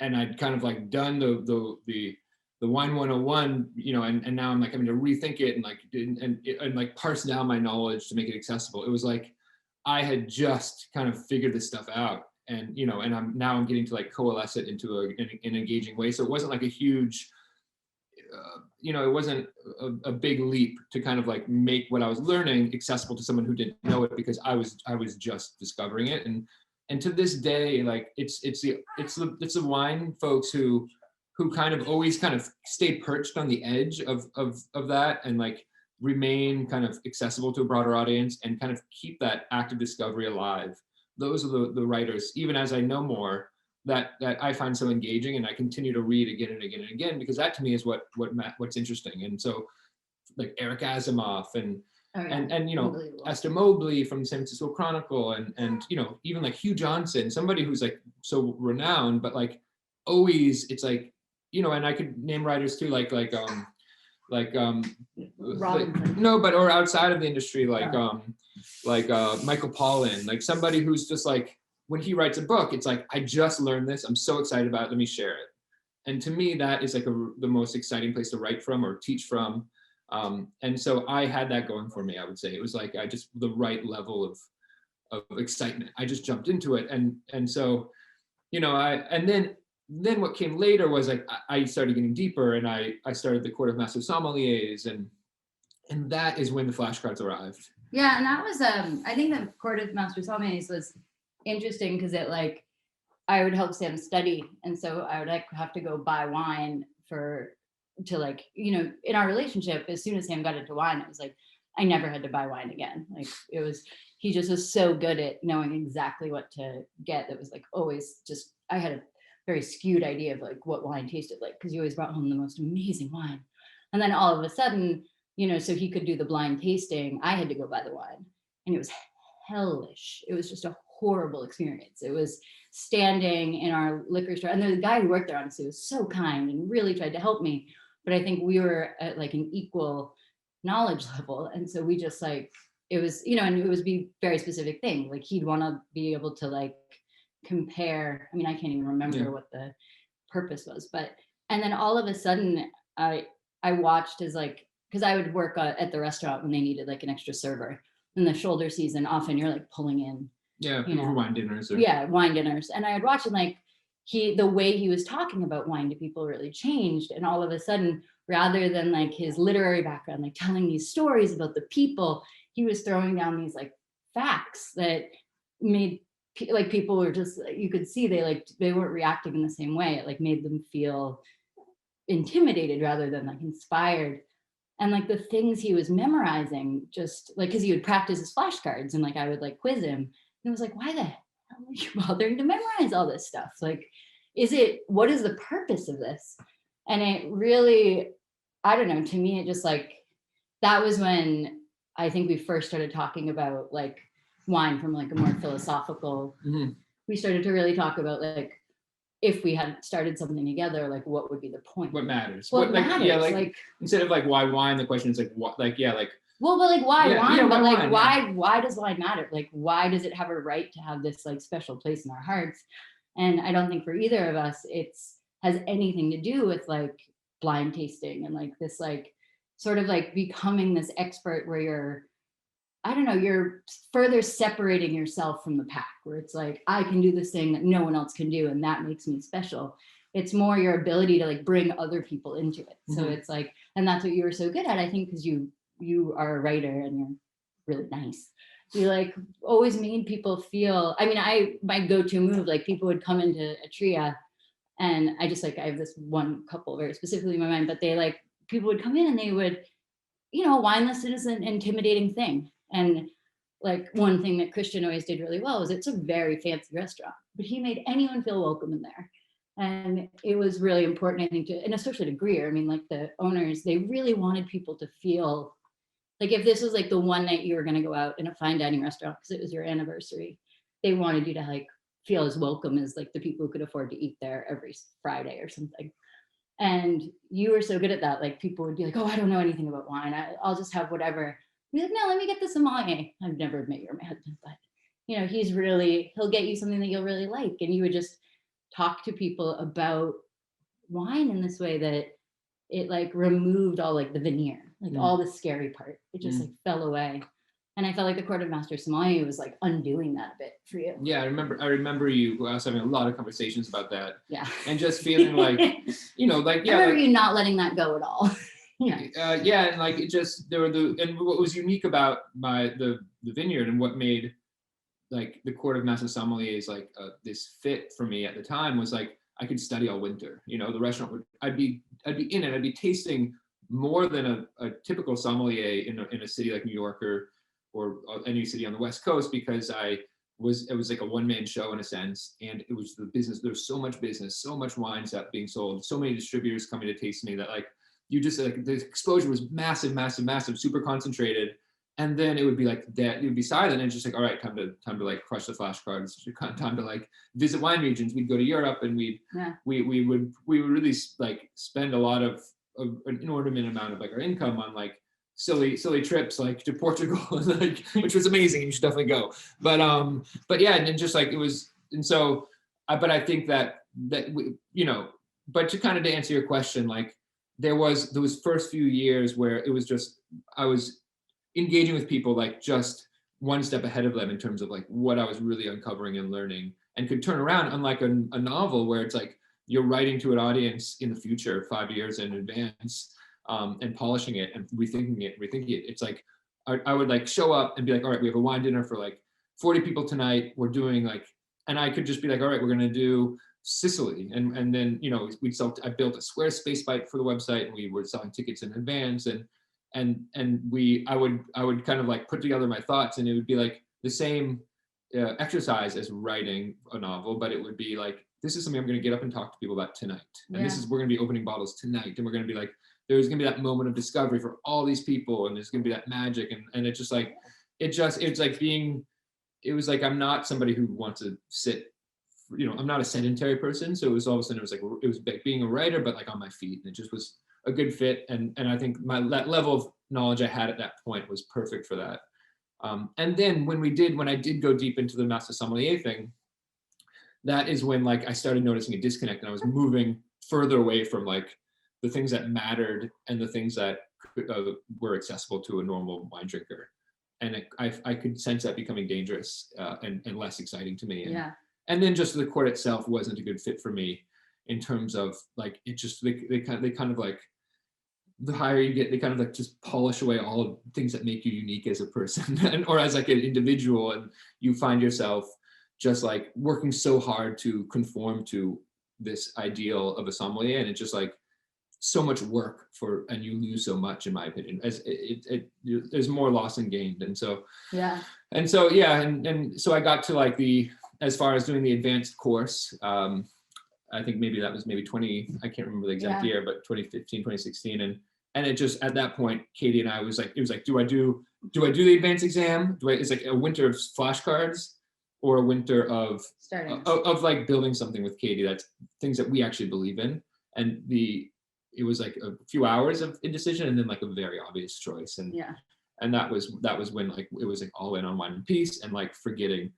and I'd kind of like done the wine 101, and now I'm like having to rethink it and like parse down my knowledge to make it accessible. It was like I had just kind of figured this stuff out, and and I'm getting to like coalesce it into an engaging way. So it wasn't like a huge, it wasn't a big leap to kind of like make what I was learning accessible to someone who didn't know it, because I was just discovering it. And to this day, like it's the wine folks who kind of always kind of stay perched on the edge of that, and like remain kind of accessible to a broader audience and kind of keep that active discovery alive. Those are the writers, even as I know more, that I find so engaging, and I continue to read again and again and again, because that to me is what's interesting. And so like Eric Asimov and Esther Mobley from San Francisco Chronicle, and even like Hugh Johnson, somebody who's like so renowned, but like always it's like, and I could name writers too, like no, but or outside of the industry, like Michael Pollan, like somebody who's just like, when he writes a book, it's like, I just learned this, I'm so excited about it, let me share it. And to me, that is like the most exciting place to write from or teach from. And so I had that going for me, I would say. It was like the right level of excitement. I just jumped into it. And so, then what came later was like I started getting deeper, and I started the Court of Master Sommeliers, and that is when the flashcards arrived.
Yeah, and that was I think the Court of Master Sommeliers was interesting because it like I would help Sam study, and so I would like have to go buy wine to like, in our relationship. As soon as Sam got into wine, it was like I never had to buy wine again. Like he just was so good at knowing exactly what to get. That was like always just, I had a very skewed idea of like what wine tasted like, because he always brought home the most amazing wine. And then all of a sudden, so he could do the blind tasting, I had to go buy the wine, and it was hellish. It was just a horrible experience. It was standing in our liquor store, and the guy who worked there honestly was so kind and really tried to help me, but I think we were at like an equal knowledge level, and so we just like, it was, and it was be very specific thing, like he'd want to be able to like compare. I mean, I can't even remember what the purpose was, but and then all of a sudden I watched as like, because I would work at the restaurant when they needed like an extra server in the shoulder season. Often you're like pulling in
wine dinners
wine dinners, and I would watch him, like the way he was talking about wine to people really changed. And all of a sudden, rather than like his literary background, like telling these stories about the people, he was throwing down these like facts that made like people were just, you could see they weren't reacting in the same way. It like made them feel intimidated rather than like inspired. And like the things he was memorizing, just like, because he would practice his flashcards, and like I would like quiz him, and it was like, why the hell are you bothering to memorize all this stuff? Like, what is the purpose of this? And it really, I don't know, to me, it just like, that was when I think we first started talking about like wine from like a more philosophical, we started to really talk about like, if we had started something together, like what would be the point?
What matters?
What matters?
Yeah, like instead of like why wine, the question is like what, like
well, but like why wine?
Yeah,
but like
wine,
why does wine matter? Like why does it have a right to have this like special place in our hearts? And I don't think for either of us has anything to do with like blind tasting and like this like sort of like becoming this expert where you're further separating yourself from the pack, where it's like, I can do this thing that no one else can do, and that makes me special. It's more your ability to like bring other people into it. So it's like, and that's what you were so good at, I think, because you you are a writer and you're really nice. You like always made people feel, I mean, my go-to move, like people would come into a tria and I just like, I have this one couple very specifically in my mind, but they like, people would come in and they would, you know, wine listed is an intimidating thing. And like one thing that Christian always did really well was it's a very fancy restaurant, but he made anyone feel welcome in there. And it was really important, I think, to, and especially to Greer, I mean, like the owners, they really wanted people to feel like if this was like the one night you were going to go out in a fine dining restaurant because it was your anniversary, they wanted you to like feel as welcome as like the people who could afford to eat there every Friday or something. And you were so good at that. Like people would be like, oh, I don't know anything about wine. I'll just have whatever. Be like, no, let me get the sommelier. I've never met your man, but you know, he'll get you something that you'll really like. And you would just talk to people about wine in this way that it like removed all like the veneer, like all the scary part. It just like fell away. And I felt like the Court of Master Sommelier was like undoing that a bit for you.
Yeah, I remember you. I was having a lot of conversations about that.
Yeah.
And just feeling like, you know, like, yeah.
I remember
like,
you not letting that go at all. Yeah.
Yeah, and like it just and what was unique about the vineyard and what made like the Court of Master Sommeliers like this fit for me at the time was like I could study all winter. You know, the restaurant I'd be in it. I'd be tasting more than a typical sommelier in a city like New York or any city on the West Coast, because it was like a one-man show in a sense, and it was the business. There's so much business, so much wines that being sold, so many distributors coming to taste me that like you just like the exposure was massive, super concentrated. And then it would be like that, it would be silent, and it's just like, all right, time to like crush the flashcards, time to like visit wine regions. We'd go to Europe and we would really like spend a lot of an inordinate amount of like our income on like silly trips like to Portugal, like which was amazing. You should definitely go. But yeah, and then just like it was, and so but I think that we, you know, but to kind of to answer your question, like there was those first few years where it was just I was engaging with people like just one step ahead of them in terms of like what I was really uncovering and learning, and could turn around, unlike a novel where it's like you're writing to an audience in the future 5 years in advance, and polishing it and rethinking it. It's like I would like show up and be like, all right, we have a wine dinner for like 40 people tonight. We're doing like, and I could just be like, all right, we're gonna do Sicily, and then you know I built a Squarespace site for the website, and we were selling tickets in advance, and I would kind of like put together my thoughts, and it would be like the same exercise as writing a novel, but it would be like, this is something I'm going to get up and talk to people about tonight, and we're going to be opening bottles tonight, and we're going to be like, there's going to be that moment of discovery for all these people, and there's going to be that magic, and it's just like it's like being, it was like I'm not somebody who wants to sit, you know, I'm not a sedentary person, so it was all of a sudden it was like being a writer but like on my feet, and it just was a good fit, and I think that level of knowledge I had at that point was perfect for that. And then when I did go deep into the Master Sommelier thing, that is when like I started noticing a disconnect, and I was moving further away from like the things that mattered and the things that were accessible to a normal wine drinker, and I could sense that becoming dangerous and less exciting to me. And then just the court itself wasn't a good fit for me in terms of like it just they kind of like, the higher you get, they kind of like just polish away all of things that make you unique as a person or as like an individual, and you find yourself just like working so hard to conform to this ideal of a sommelier, and it's just like so much work and you lose so much, in my opinion, as there's more loss than gained. And so and so I got to like as far as doing the advanced course, I think maybe that was 20, I can't remember the exact year, but 2015, 2016. And it just, at that point, Katy and I it was like, do I do the advanced exam? It's like a winter of flashcards or a winter of like building something with Katy, that's things that we actually believe in. And it was like a few hours of indecision, and then like a very obvious choice. And that was when like, it was like all in on Wine and Peace, and like forgetting,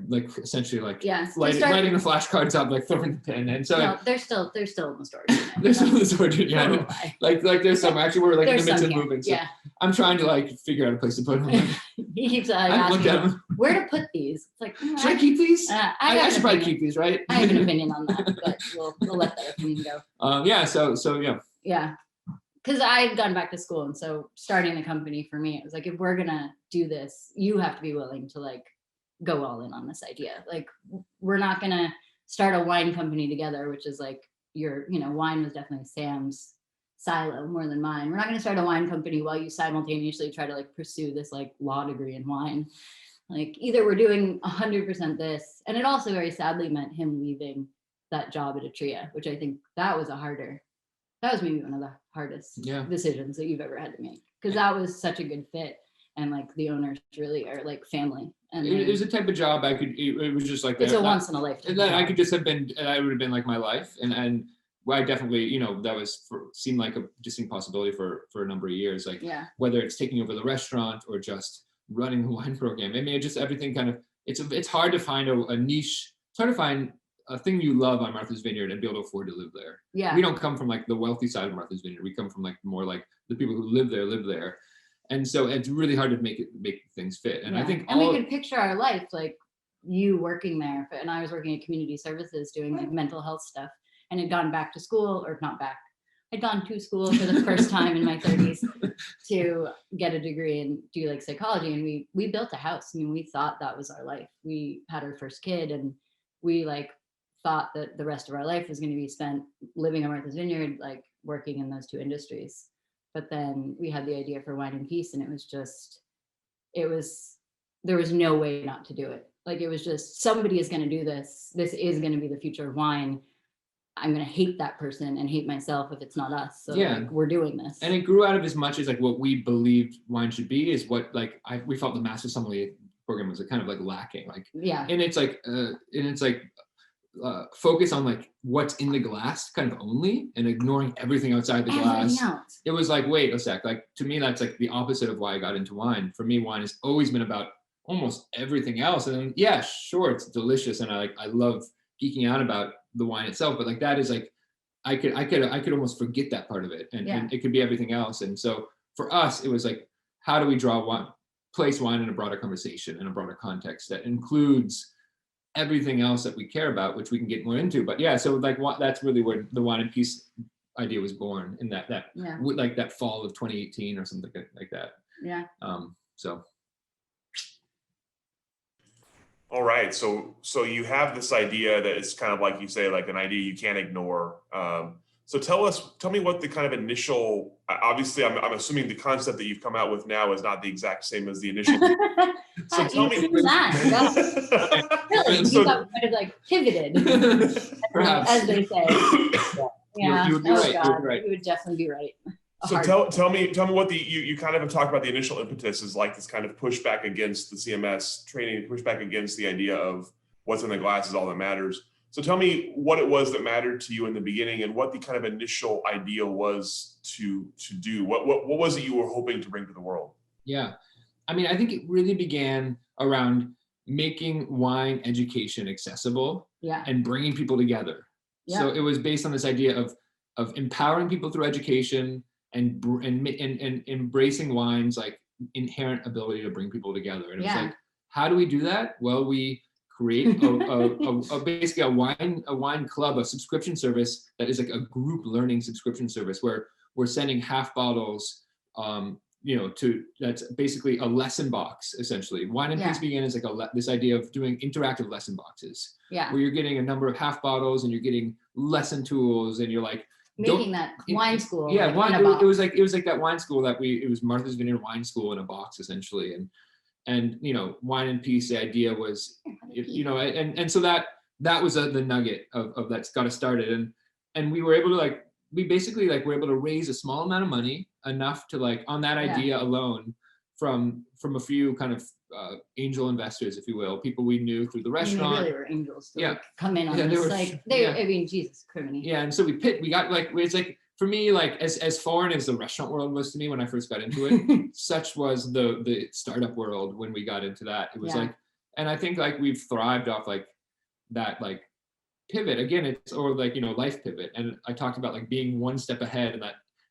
like essentially like lighting the flashcards up, like throwing the pen. And so
no, they're still in the storage.
They're still in the storage. Yeah. Like there's some, actually we're like in the midst of moving. So I'm trying to like figure out a place to put them.
He keeps asking where to put these. It's like,
should I keep these? I should probably keep these, right?
I have an opinion on that, but we'll let that opinion go.
So yeah.
Yeah. because I had gone back to school, and so starting the company for me, it was like, if we're gonna do this, you have to be willing to like go all in on this idea. Like, we're not gonna start a wine company together, which is like wine was definitely Sam's silo more than mine. We're not gonna start a wine company while you simultaneously try to like pursue this like law degree in wine. Like, either we're doing 100% this, and it also very sadly meant him leaving that job at Atria, which I think that was maybe one of the hardest decisions that you've ever had to make, because that was such a good fit, and like the owners really are like family. And
it was a type of job I could. It was just like
it's a once in a lifetime.
That I could just have been. I would have been like my life, and I definitely, that was seemed like a distinct possibility for a number of years. Like whether it's taking over the restaurant or just running the wine program. I mean, just everything kind of. It's hard to find a niche. It's hard to find a thing you love on Martha's Vineyard and be able to afford to live there.
Yeah.
We don't come from like the wealthy side of Martha's Vineyard. We come from like more like the people who live there. And so it's really hard to make things fit. And I think
we could picture our life, like you working there, and I was working at community services doing like mental health stuff, and had gone back to school, or not back. I'd gone to school for the first time in my 30s to get a degree and do like psychology. And we built a house. I mean, we thought that was our life. We had our first kid, and we like thought that the rest of our life was going to be spent living on Martha's Vineyard, like working in those two industries. But then we had the idea for Wine and Peace, and there was no way not to do it. Like, it was just, somebody is going to do this. This is going to be the future of wine. I'm going to hate that person and hate myself if it's not us. So like, we're doing this.
And it grew out of as much as like what we believed wine should be is what like we felt the Master Sommelier program was kind of like lacking. Like, and it's like focus on like what's in the glass kind of only, and ignoring everything outside the glass. It was like, wait a sec, like to me that's like the opposite of why I got into wine. For me, wine has always been about almost everything else. And then, sure, it's delicious, and I love geeking out about the wine itself, but like that is like I could almost forget that part of it, and it could be everything else. And so for us, it was like, how do we place wine in a broader conversation, in a broader context that includes everything else that we care about, which we can get more into. But so like that's really where the Wine and Peace idea was born, in that like that fall of 2018 or something like that. So.
All right, so you have this idea that it's kind of like you say, like an idea you can't ignore. So tell me what the kind of initial, obviously I'm assuming the concept that you've come out with now is not the exact same as the initial. So tell me.
You got kind of like pivoted,
perhaps,
as they say. Yeah,
you would be right.
God, you would definitely be right.
So tell me what you kind of have talked about. The initial impetus is like this kind of pushback against the CMS training, pushback against the idea of what's in the glass is all that matters. So tell me what it was that mattered to you in the beginning, and what the kind of initial idea was to do. What was it you were hoping to bring to the world?
Yeah, I mean, I think it really began around making wine education accessible, and bringing people together. So it was based on this idea of empowering people through education, and embracing wine's like inherent ability to bring people together. And it was like, how do we do that? Well, we create basically a wine club, a subscription service that is like a group learning subscription service where we're sending half bottles, that's basically a lesson box, essentially. Wine and Peace began as like this idea of doing interactive lesson boxes, where you're getting a number of half bottles and you're getting lesson tools, and you're like,
making that wine school.
It was like that wine school it was Martha's Vineyard Wine School in a box, essentially. And Wine and Peace, the idea was, and so that was the nugget of that's got us started. And we were able to were able to raise a small amount of money, enough to like on that idea alone, from a few kind of angel investors, if you will, people we knew through the restaurant.
They really were angels to like come in on this. I mean, Jesus, criminy.
Yeah, and so we got like, it's like, for me, like as foreign as the restaurant world was to me when I first got into it, such was the startup world when we got into that. It was like, and I think like we've thrived off like that like pivot again. Life pivot. And I talked about like being one step ahead, and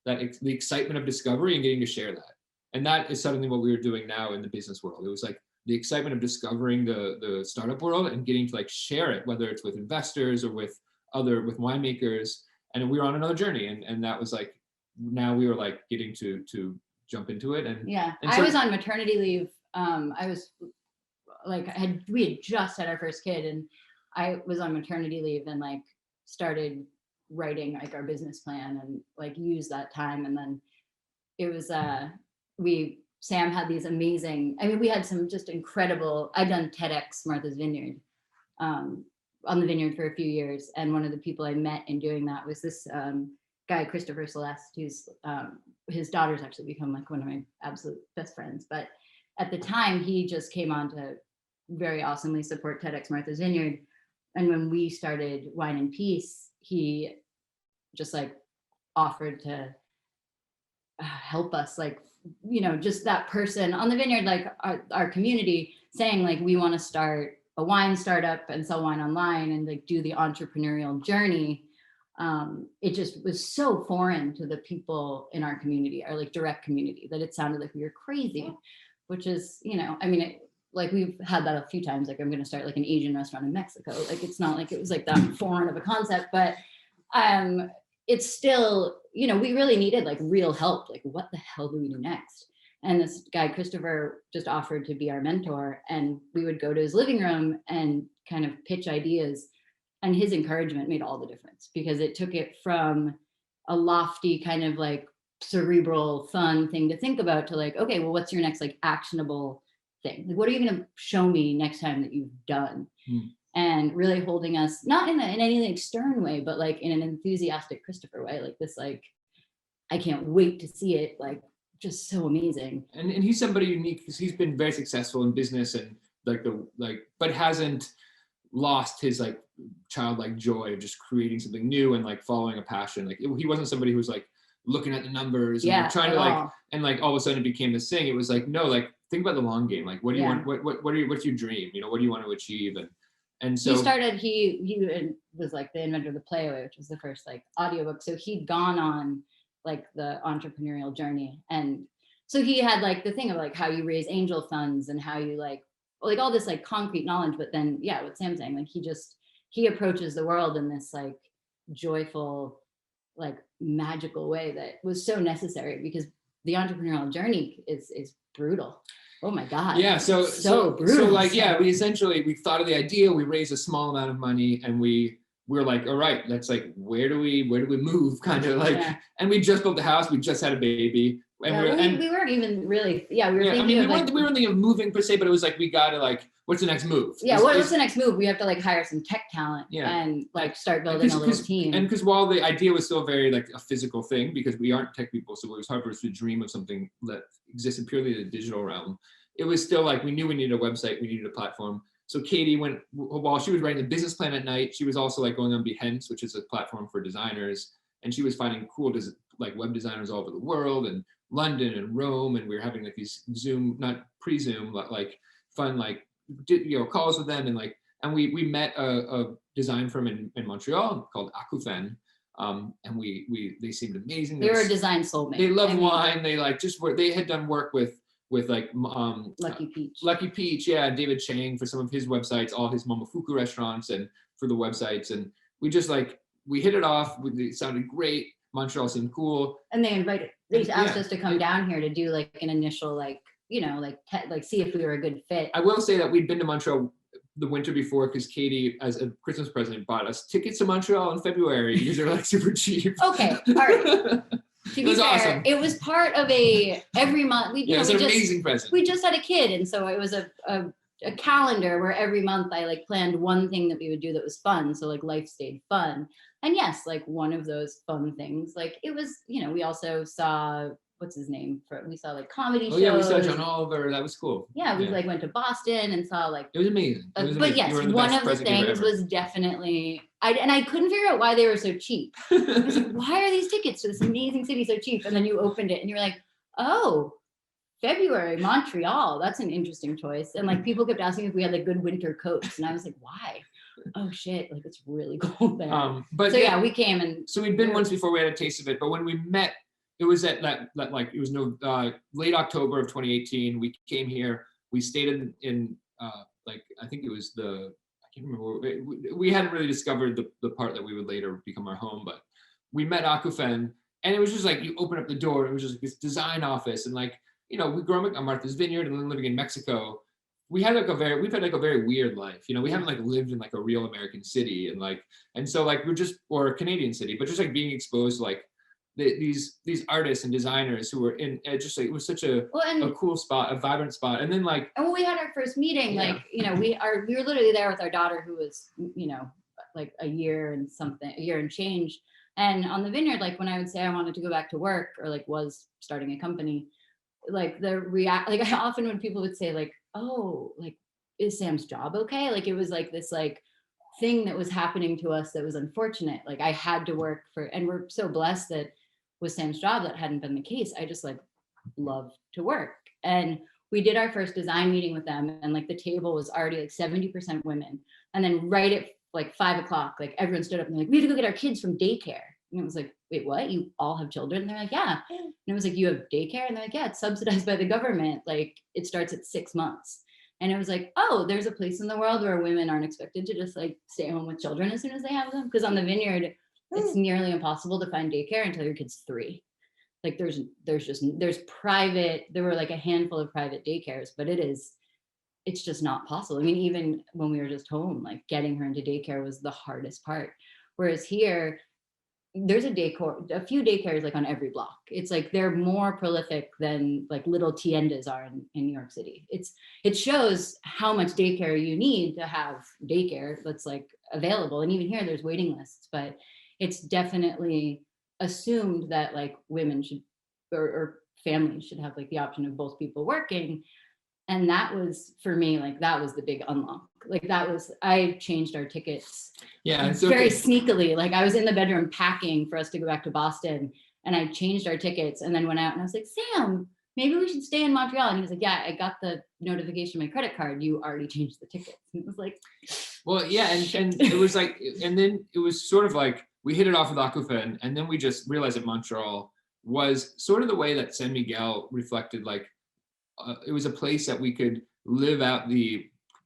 the excitement of discovery and getting to share that. And that is suddenly what we were doing now in the business world. It was like the excitement of discovering the startup world and getting to like share it, whether it's with investors or with winemakers. And we were on another journey. And that was like, now we were like getting to jump into it. And
Yeah,
and
I
so-
was on maternity leave. I was like, we had just had our first kid, and I was on maternity leave and like started writing like our business plan and like used that time. And then it was Sam had these amazing, I mean, we had some just incredible, I'd done TEDx Martha's Vineyard on the vineyard for a few years. And one of the people I met in doing that was this guy, Christopher Celeste, who's his daughter's actually become like one of my absolute best friends. But at the time, he just came on to very awesomely support TEDx Martha's Vineyard. And when we started Wine and Peace, he just like offered to help us, like, you know, just that person on the vineyard, like our community saying like, we want to start a wine startup and sell wine online and like do the entrepreneurial journey. It just was so foreign to the people in our community, our like direct community, that it sounded like we were crazy, which is, you know, I mean, like we've had that a few times, like I'm going to start like an Asian restaurant in Mexico. Like, it's not like it was like that foreign of a concept, but it's still, you know, we really needed like real help. Like, what the hell do we do next? And this guy, Christopher, just offered to be our mentor, and we would go to his living room and kind of pitch ideas. And his encouragement made all the difference, because it took it from a lofty kind of like cerebral fun thing to think about to like, okay, well, what's your next like actionable thing? Like, what are you going to show me next time that you've done? And really holding us, not in any like stern way, but like in an enthusiastic Christopher way, like this, like, I can't wait to see it, like, just so amazing.
And he's somebody unique because he's been very successful in business and but hasn't lost his like childlike joy of just creating something new and like following a passion. Like, he wasn't somebody who was like looking at the numbers and like, trying to like, and like all of a sudden it became this thing. It was like, no, like, think about the long game. Like, what do you want? What's your dream? You know, what do you want to achieve? And so
he was like the inventor of the Playaway, which was the first like audiobook. So he'd gone on like the entrepreneurial journey. And so he had like the thing of like how you raise angel funds and how you like all this like concrete knowledge. But then, yeah, what Sam's saying, like he approaches the world in this like joyful, like magical way that was so necessary, because the entrepreneurial journey is brutal. Oh my God.
Yeah. So
brutal.
So like, yeah, we thought of the idea, we raised a small amount of money, and we were like, all right, that's like, where do we move? Kind of like, and we just built the house, we just had a baby. And
we weren't even really, we were thinking
we weren't thinking of moving per se, but it was like, we gotta like, what's the next move?
Yeah, what's the next move? We have to like hire some tech talent and like start building a little team.
And because while the idea was still very like a physical thing, because we aren't tech people, so it was hard for us to dream of something that existed purely in the digital realm. It was still like, we knew we needed a website, we needed a platform. So Katy went, while she was writing the business plan at night, she was also like going on Behance, which is a platform for designers. And she was finding cool like web designers all over the world, and London and Rome. And we were having like these Zoom, not pre-Zoom, but like fun, like, you know, calls with them. And like, and we met a design firm in Montreal called Acoufen. And they seemed amazing.
They were a design soulmate.
They love wine. They like they had done work with like Lucky Peach, yeah, David Chang for some of his websites, all his Momofuku restaurants, and for the websites. And we just like, we hit it off. It sounded great. Montreal seemed cool.
And they asked us to come down here to do like an initial, like, you know, like see if we were a good fit.
I will say that we'd been to Montreal the winter before, because Katy, as a Christmas present, bought us tickets to Montreal in February because they're like super cheap.
Okay, all right.
It was awesome.
It was part of every month.
It's an amazing present.
We just had a kid, and so it was a calendar where every month I like planned one thing that we would do that was fun. So like life stayed fun. And yes, like one of those fun things, like it was, you know, we also saw, what's his name? We saw like comedy shows.
Oh yeah, we saw John Oliver. That was cool.
Yeah, we like went to Boston and saw like.
It was amazing.
But yes, one of the things was definitely, I couldn't figure out why they were so cheap. I was like, why are these tickets to this amazing city so cheap? And then you opened it and you were like, oh, February, Montreal, that's an interesting choice. And like people kept asking if we had like good winter coats, and I was like, why? Oh shit, like it's really cold there.
But
so yeah, we came and.
So we'd been once before, we had a taste of it, but when we met, it was at that like, it was late October of 2018. We came here, we stayed in like, I think it was I can't remember, we hadn't really discovered the part that we would later become our home, but we met Acoufen, And it was just like, you open up the door, and it was just like this design office. And like, you know, we grew up on Martha's Vineyard and then living in Mexico. We've had like a very weird life. You know, we haven't like lived in like a real American city, and so like or a Canadian city, but just like being exposed to like these artists and designers who were in just like, it was such a cool spot, a vibrant spot. And then like,
and when we had our first meeting, like, you know, we were literally there with our daughter, who was, you know, like a year and change. And on the vineyard, like when I would say I wanted to go back to work, or like was starting a company, like like often when people would say like, oh, like, is Sam's job okay? Like it was like this like thing that was happening to us that was unfortunate. Like I had to work and we're so blessed that with Sam's job that hadn't been the case. I just like love to work. And we did our first design meeting with them, and like the table was already like 70% women. And then right at like 5 o'clock, like everyone stood up and like, we had to go get our kids from daycare. And it was like, wait, what? You all have children? And they're like, yeah. And it was like, you have daycare? And they're like, yeah, it's subsidized by the government. Like it starts at 6 months. And it was like, oh, there's a place in the world where women aren't expected to just like stay home with children as soon as they have them. Because on the vineyard, it's nearly impossible to find daycare until your kid's 3. Like there were like a handful of private daycares, but it's just not possible. I mean, even when we were just home, like getting her into daycare was the hardest part. Whereas here, there's a few daycares like on every block. It's like they're more prolific than like little tiendas are in New York City. It shows how much daycare you need to have daycare that's like available. And even here, there's waiting lists, but it's definitely assumed that like women should or families should have like the option of both people working. And that was, for me, like that was the big unlock. Like I changed our tickets very sneakily. Like I was in the bedroom packing for us to go back to Boston, and I changed our tickets and then went out and I was like, Sam, maybe we should stay in Montreal. And he was like, yeah, I got the notification on my credit card. You already changed the tickets. And it was like,
well, yeah. And it was like, and then it was sort of like, we hit it off with Akufen, and then we just realized that Montreal was sort of the way that San Miguel reflected, like, it was a place that we could live out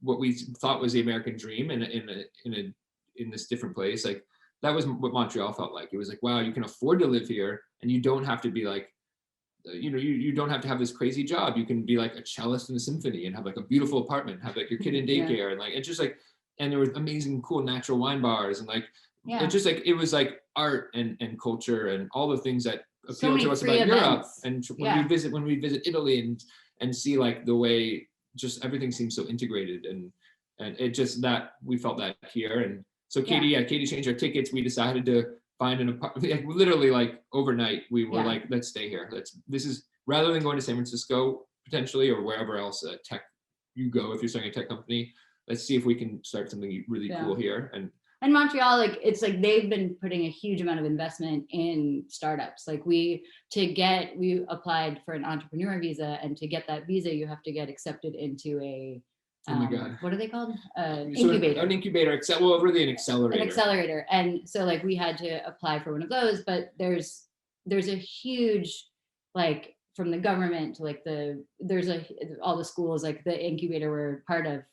what we thought was the American dream in this different place. Like that was what Montreal felt like. It was like, wow, you can afford to live here, and you don't have to be like, you know, you don't have to have this crazy job. You can be like a cellist in a symphony and have like a beautiful apartment, have like your kid in daycare, and like it's just like, and there were amazing, cool natural wine bars, and like it just like it was like art and culture and all the things that appeal to us about Europe. And when we visit Italy and see like the way just everything seems so integrated, and it just that we felt that here. And so Katy changed our tickets. We decided to find an apartment, like literally like overnight. We were like, let's stay here. This is rather than going to San Francisco potentially or wherever else tech you go if you're starting a tech company. Let's see if we can start something really cool here.
And Montreal, like it's like they've been putting a huge amount of investment in startups. Like we applied for an entrepreneur visa, and to get that visa, you have to get accepted into a what are they called? Incubator.
An incubator, really an accelerator.
An accelerator. And so like we had to apply for one of those, but there's a huge, like from the government to like all the schools, like the incubator we're part of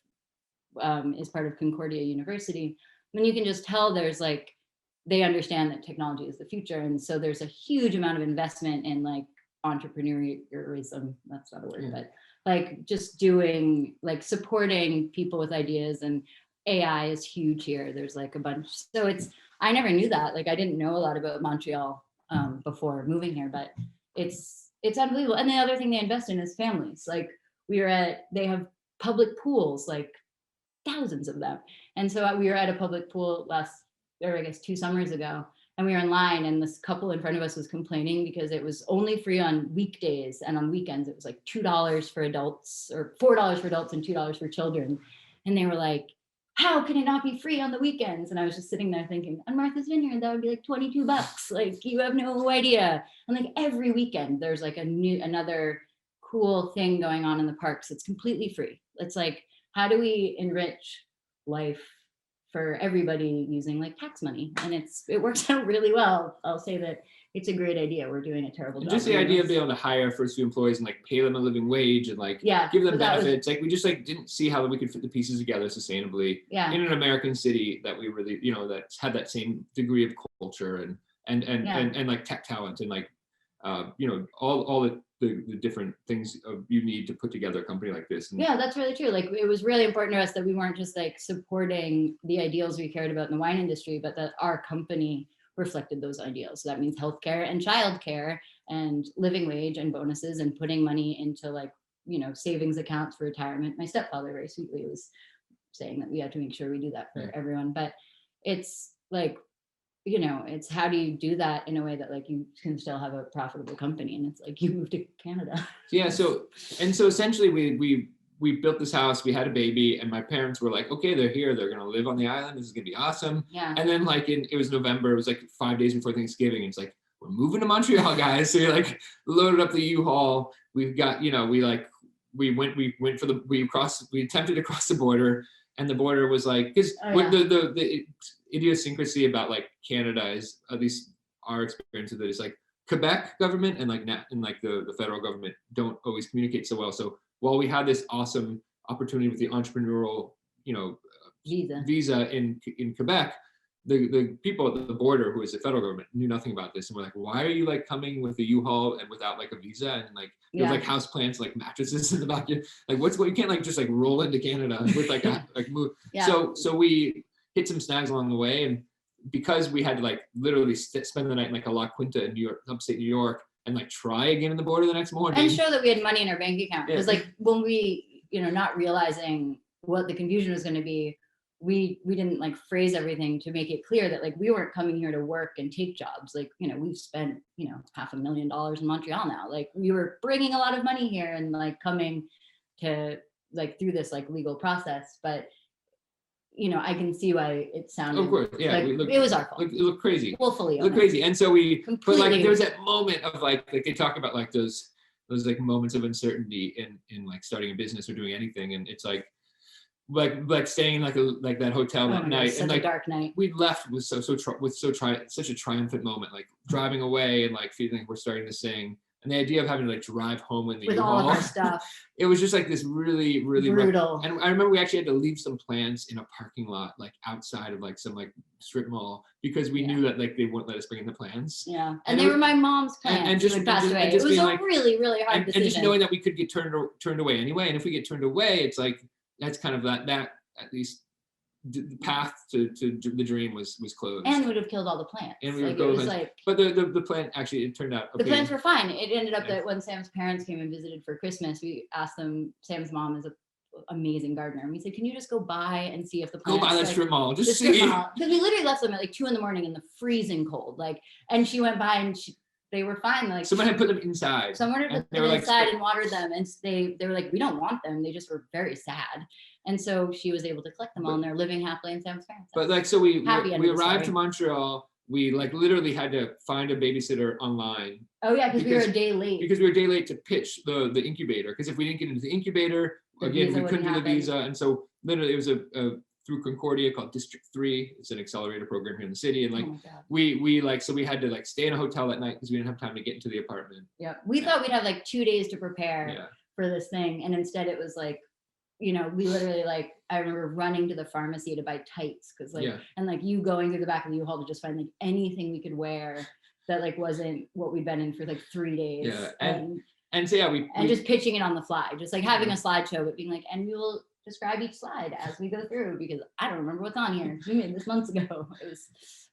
is part of Concordia University. And you can just tell there's like, they understand that technology is the future. And so there's a huge amount of investment in like entrepreneurism, that's not a word, but like just doing, like supporting people with ideas, and AI is huge here. There's like a bunch. So I never knew that. Like I didn't know a lot about Montreal before moving here, but it's unbelievable. And the other thing they invest in is families. Like they have public pools, like thousands of them. And so we were at a public pool 2 summers ago, and we were in line, and this couple in front of us was complaining because it was only free on weekdays, and on weekends it was like $2 for adults, or $4 for adults and $2 for children. And they were like, how can it not be free on the weekends? And I was just sitting there thinking, on Martha's Vineyard, that would be like $22. Like you have no idea. And like every weekend there's like another cool thing going on in the parks. It's completely free. It's like, how do we enrich life for everybody using like tax money? And it works out really well. I'll say that it's a great idea. We're doing a terrible job.
Just the idea of being able to hire first few employees and like pay them a living wage and like give them benefits. Like we just like didn't see how we could fit the pieces together sustainably in an American city that we really, that had that same degree of culture. and like tech talent and like you know, all the different things you need to put together a company like this. And
yeah, that's really true. Like it was really important to us that we weren't just like supporting the ideals we cared about in the wine industry, but that our company reflected those ideals. So that means healthcare and childcare and living wage and bonuses and putting money into like, you know, savings accounts for retirement. My stepfather very sweetly was saying that we have to make sure we do that for everyone. But it's like, you know, it's how do you do that in a way that like you can still have a profitable company? And it's like you moved to Canada.
Yeah. So essentially we built this house, we had a baby, and my parents were like, okay, they're here, they're gonna live on the island, this is gonna be awesome.
Yeah.
And then like it was November, it was like 5 days before Thanksgiving, and it's like, we're moving to Montreal, guys. So we like loaded up the U-Haul. We've got, you know, we attempted to cross the border, and the border was like, because the idiosyncrasy about like Canada is, at least our experience with it, is like Quebec government and like the federal government don't always communicate so well. So while we had this awesome opportunity with the entrepreneurial, you know, visa in Quebec, the people at the border, who is the federal government, knew nothing about this, and we're like, why are you like coming with a U-Haul and without like a visa, and like there's like house plants, like mattresses in the back, like what you can't like just like roll into Canada with like like move. So we hit some snags along the way, and because we had to like literally spend the night in like a La Quinta in New York, upstate New York, and like try again in the border the next morning
and show that we had money in our bank account. Because like when we, you know, not realizing what the confusion was going to be, we didn't like phrase everything to make it clear that like we weren't coming here to work and take jobs. Like, you know, we've spent, you know, $500,000 in Montreal now. Like we were bringing a lot of money here and like coming to like through this like legal process. But you know, I can see why it sounded. Of course,
yeah,
like, it was our fault.
It looked crazy.
Willfully.
Looked crazy, and so but like there was that
completely.
moment of like they talk about like those like moments of uncertainty in like starting a business or doing anything, and it's like staying in like that hotel that night,
such
and like
a dark night.
We left with such a triumphant moment, like driving away and like feeling like we're starting to sing. And the idea of having to like drive home in the
with
U-Haul,
all of our stuff.
It was just like this really
brutal.
And I remember we actually had to leave some plants in a parking lot, like outside of like some like strip mall, because we knew that like they wouldn't let us bring in the plants.
Yeah, and they were my mom's plants.
And just
passed away. It was a really hard decision.
And just knowing that we could get turned away anyway, and if we get turned away, it's like that's kind of that at least the path to the dream was closed,
and would have killed all the plants.
And we would go but the plant actually, it turned out okay.
The plants were fine. It ended up that when Sam's parents came and visited for Christmas, we asked them. Sam's mom is an amazing gardener, and we said, "Can you just go by and see if the plants
go by that strip mall, just see?"
Because we literally left them at like 2 a.m. in the freezing cold. Like, and she went by and they were fine. Like
someone had put them inside.
Someone had put them inside and watered them, and they were like, "We don't want them." They just were very sad. And so she was able to collect them all, and they're living happily in Sam's parents' house.
But like, so we arrived to Montreal. We like literally had to find a babysitter online.
Oh yeah, because we were a day late.
Because we were a day late to pitch the incubator. Because if we didn't get into the incubator, again, we couldn't do the visa. And so literally, it was a through Concordia called District 3. It's an accelerator program here in the city. And like we had to like stay in a hotel that night because we didn't have time to get into the apartment.
Yeah, we thought we'd have like 2 days to prepare for this thing, and instead it was like, you know, we literally like, I remember running to the pharmacy to buy tights because like, and like you going through the back of the U-Haul to just find like anything we could wear that like wasn't what we'd been in for like 3 days.
Yeah, and so we
just pitching it on the fly, just like having a slideshow, but being like, and we will describe each slide as we go through because I don't remember what's on here. We made this months ago.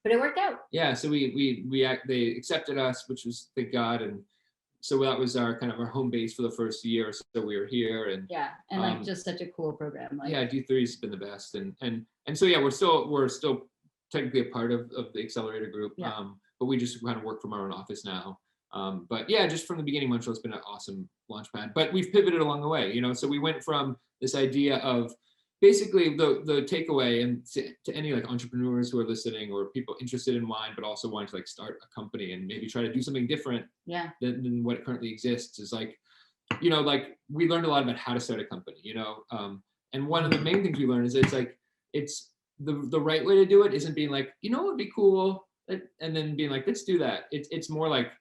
But it worked out. Yeah, so they accepted us, which was thank God, and so that was our kind of our home base for the first year. So we were here, and like just such a cool program. Like, D3 has been the best, and so we're still technically a part of the accelerator group. But we just kind of work from our own office now. But just from the beginning, Montreal's been an awesome launchpad. But we've pivoted along the way, you know. So we went from this idea of basically the takeaway, and to any like entrepreneurs who are listening or people interested in wine but also wanting to like start a company and maybe try to do something different than what currently exists, is like, you know, like we learned a lot about how to start a company, you know. And one of the main things we learned is it's the right way to do it isn't being like, you know, it would be cool, and then being like, let's do that. It's more like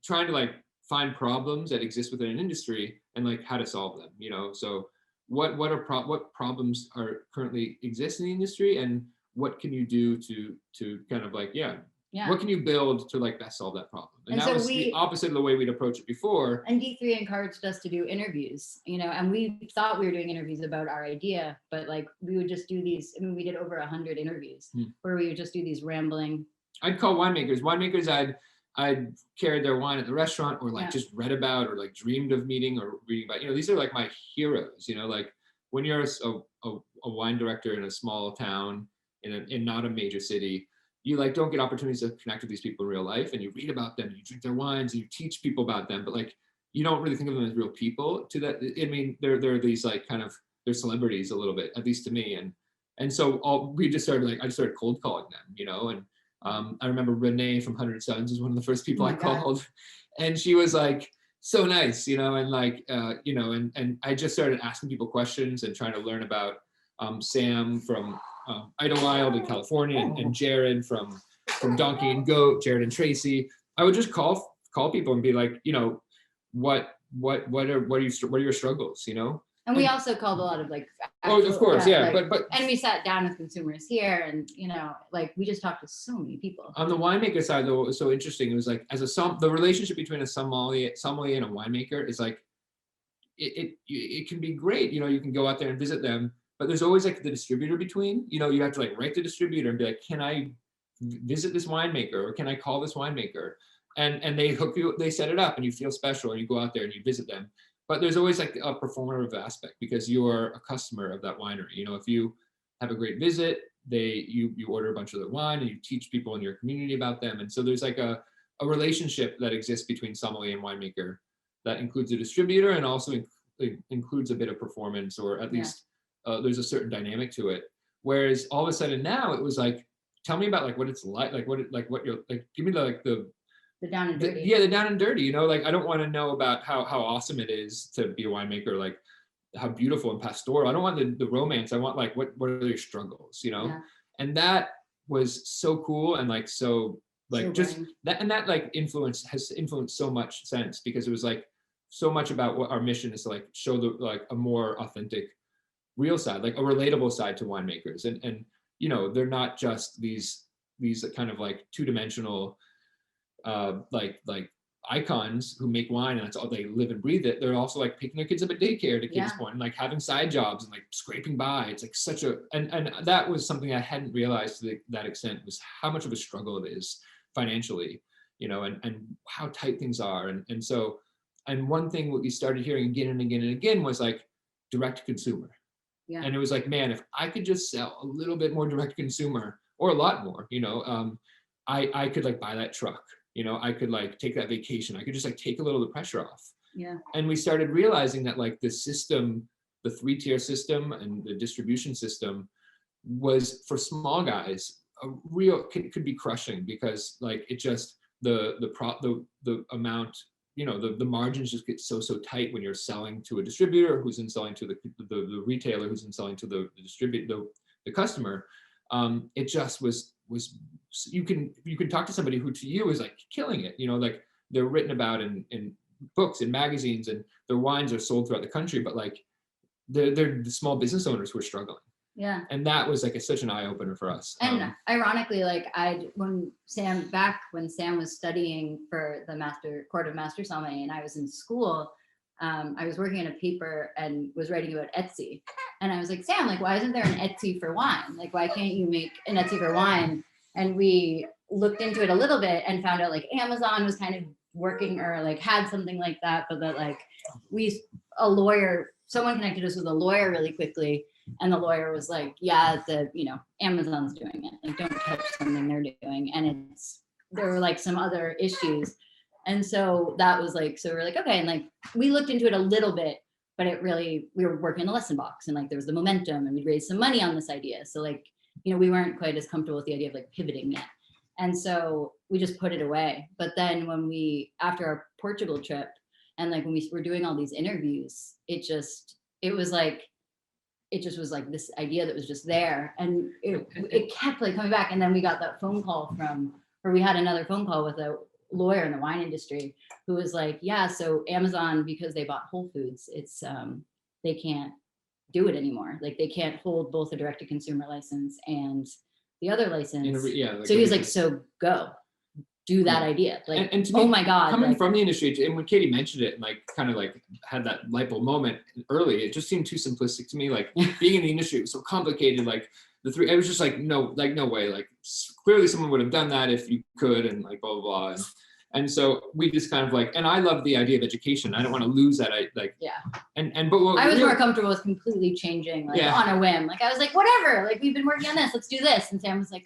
trying to like find problems that exist within an industry and like how to solve them, you know. So what problems are currently exist in the industry, and what can you do to kind of like Yeah.
What can you build to like best solve that problem? And
And
that
so
was the opposite of the way we'd approach it before.
And D3 encouraged us to do interviews, and we thought we were doing interviews about our idea, but like we would just do these. I mean, we did over 100 interviews where we would just do these rambling.
I'd call winemakers. I'd carried their wine at the restaurant, or like just read about, or like dreamed of meeting or reading about. These are like my heroes. Like when you're a wine director in a small town in not a major city, you like don't get opportunities to connect with these people in real life, and you read about them, and you drink their wines, and you teach people about them, but like you don't really think of them as real people. To that, I mean, they're these like kind of they're celebrities a little bit, at least to me, and so we just started I started cold calling them, and I remember Renee from 100 Suns was one of the first people I called, and she was like so nice, and like and I just started asking people questions and trying to learn about Sam from Idlewild in California, and Jared from Donkey and Goat, Jared and Tracy. I would just call people and be like, what are your struggles,
And we also called a lot of like.
Oh, of course, yeah. But
and we sat down with consumers here, and like we just talked to so many people.
On the winemaker side, though, what was so interesting, it was like the relationship between a sommelier and a winemaker is like it can be great. You can go out there and visit them, but there's always like the distributor between. You have to like write the distributor and be like, can I visit this winemaker, or can I call this winemaker? And they hook you, they set it up, and you feel special, and you go out there and you visit them. But there's always like a performative aspect, because you are a customer of that winery. If you have a great visit, you order a bunch of their wine, and you teach people in your community about them. And so there's like a relationship that exists between sommelier and winemaker that includes a distributor, and also includes a bit of performance, or at least there's a certain dynamic to it. Whereas all of a sudden now it was like, tell me about like what it's like what you're like, give me
the down and dirty.
The down and dirty, like I don't want to know about how awesome it is to be a winemaker, like how beautiful and pastoral. I don't want the romance. I want like what are your struggles, And that was so cool, and like so like so just that, and that like has influenced so much since, because it was like so much about what our mission is to like show like a more authentic, real side, like a relatable side to winemakers, and they're not just these kind of like two-dimensional like icons who make wine and that's all they live and breathe it. They're also like picking their kids up at daycare, to Katy's point, and like having side jobs and like scraping by. It's like such a and that was something I hadn't realized to that extent, was how much of a struggle it is financially, and how tight things are. And so one thing what we started hearing again and again and again was like direct to consumer. Yeah. And it was like, man, if I could just sell a little bit more direct to consumer, or a lot more, I could like buy that truck. I could like take that vacation. I could just like take a little of the pressure off. Yeah. And we started realizing that like the system, the 3-tier system and the distribution system was, for small guys, a real could be crushing, because like it just the amount, the margins just get so tight when you're selling to a distributor who's then selling to the retailer who's then selling to the customer. It just was you can talk to somebody who to you is like killing it, like they're written about in books and magazines, and their wines are sold throughout the country, but like they're the small business owners who are struggling. Yeah. And that was like such an eye-opener for us.
And ironically, like when Sam was studying for the Court of Master Sommelier, and I was in school, I was working in a paper and was writing about Etsy. And I was like, Sam, like, why isn't there an Etsy for wine? Like, why can't you make an Etsy for wine? And we looked into it a little bit and found out like Amazon was kind of working, or like had something like that, but that like someone connected us with a lawyer really quickly. And the lawyer was like, yeah, Amazon's doing it. Like, don't touch something they're doing. And there were like some other issues. And so that was like, so we're like, okay. And like, we looked into it a little bit, but we were working in the lesson box, and like, there was the momentum, and we'd raised some money on this idea. So like, we weren't quite as comfortable with the idea of like pivoting yet. And so we just put it away. But then after our Portugal trip, and like when we were doing all these interviews, it just was like this idea that was just there, and it kept like coming back. And then we got that phone call we had another phone call with a lawyer in the wine industry who was like, yeah, so Amazon, because they bought Whole Foods, it's they can't do it anymore. Like, they can't hold both the direct to consumer license and the other license. So he was like, so go. do that idea. Like,
and to
oh
me,
my God.
coming
like,
from the industry, and when Katy mentioned it and like kind of like had that light bulb moment early, it just seemed too simplistic to me. Like being in the industry was so complicated. Like it was just like no way. Like clearly someone would have done that if you could, and like blah blah blah. And so we just kind of like, and I love the idea of education. I don't want to lose that. But what
I was more comfortable with completely changing like on a whim. Like I was like, whatever, like we've been working on this, let's do this. And Sam was like,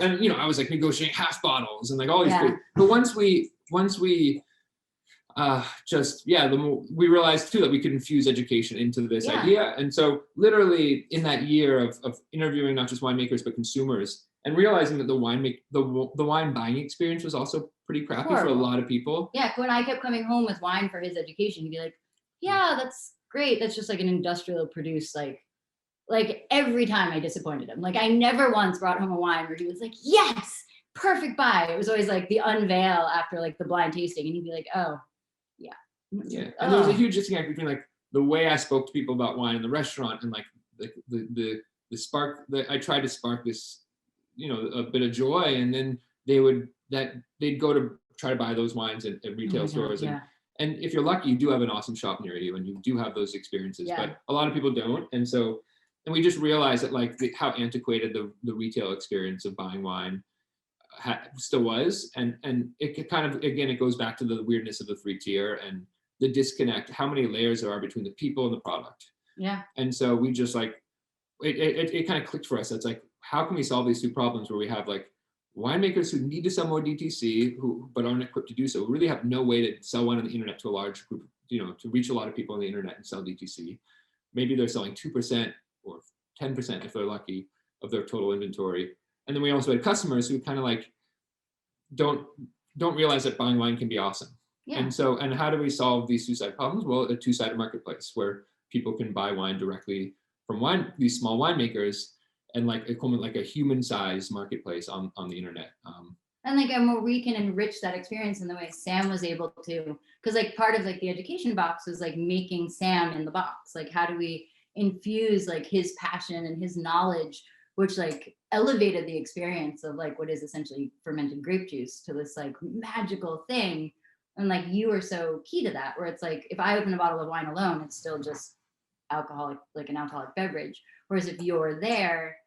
and you know, I was like negotiating half bottles and like all these things. But once we we realized too that we could infuse education into this idea. And so literally in that year of interviewing not just winemakers but consumers and realizing that the wine buying experience was also pretty crappy for a lot of people.
Yeah, when I kept coming home with wine for his education, he'd be like, yeah, that's great. That's just like an industrial produced like every time I disappointed him. Like I never once brought home a wine where he was like, yes, perfect buy. It was always like the unveil after like the blind tasting. And he'd be like, oh, yeah.
Yeah. And there was a huge disconnect between like the way I spoke to people about wine in the restaurant and like the spark that I tried to spark this, you know, a bit of joy. And then they'd go to try to buy those wines at retail stores. And if you're lucky, you do have an awesome shop near you and you do have those experiences, but a lot of people don't. And we just realized that like how antiquated the retail experience of buying wine still was. And it kind of, again, it goes back to the weirdness of the free tier and the disconnect, how many layers there are between the people and the product.
Yeah.
And so we just like, it kind of clicked for us. It's like, how can we solve these two problems where we have like winemakers who need to sell more DTC but aren't equipped to do so, really have no way to sell wine on the internet to a large group, you know, to reach a lot of people on the internet and sell DTC. Maybe they're selling 2% or 10% if they're lucky of their total inventory. And then we also had customers who kind of like don't realize that buying wine can be awesome. Yeah. And how do we solve these two-sided problems? Well, a two-sided marketplace where people can buy wine directly from these small winemakers and like a human-sized marketplace on the internet.
And like, and where we can enrich that experience in the way Sam was able to, because like part of like the education box was like making Sam in the box. Like, how do we infuse like his passion and his knowledge, which like elevated the experience of like what is essentially fermented grape juice to this like magical thing. And like you were so key to that, where it's like if I open a bottle of wine alone, it's still just alcoholic, like an alcoholic beverage. Whereas if you're there,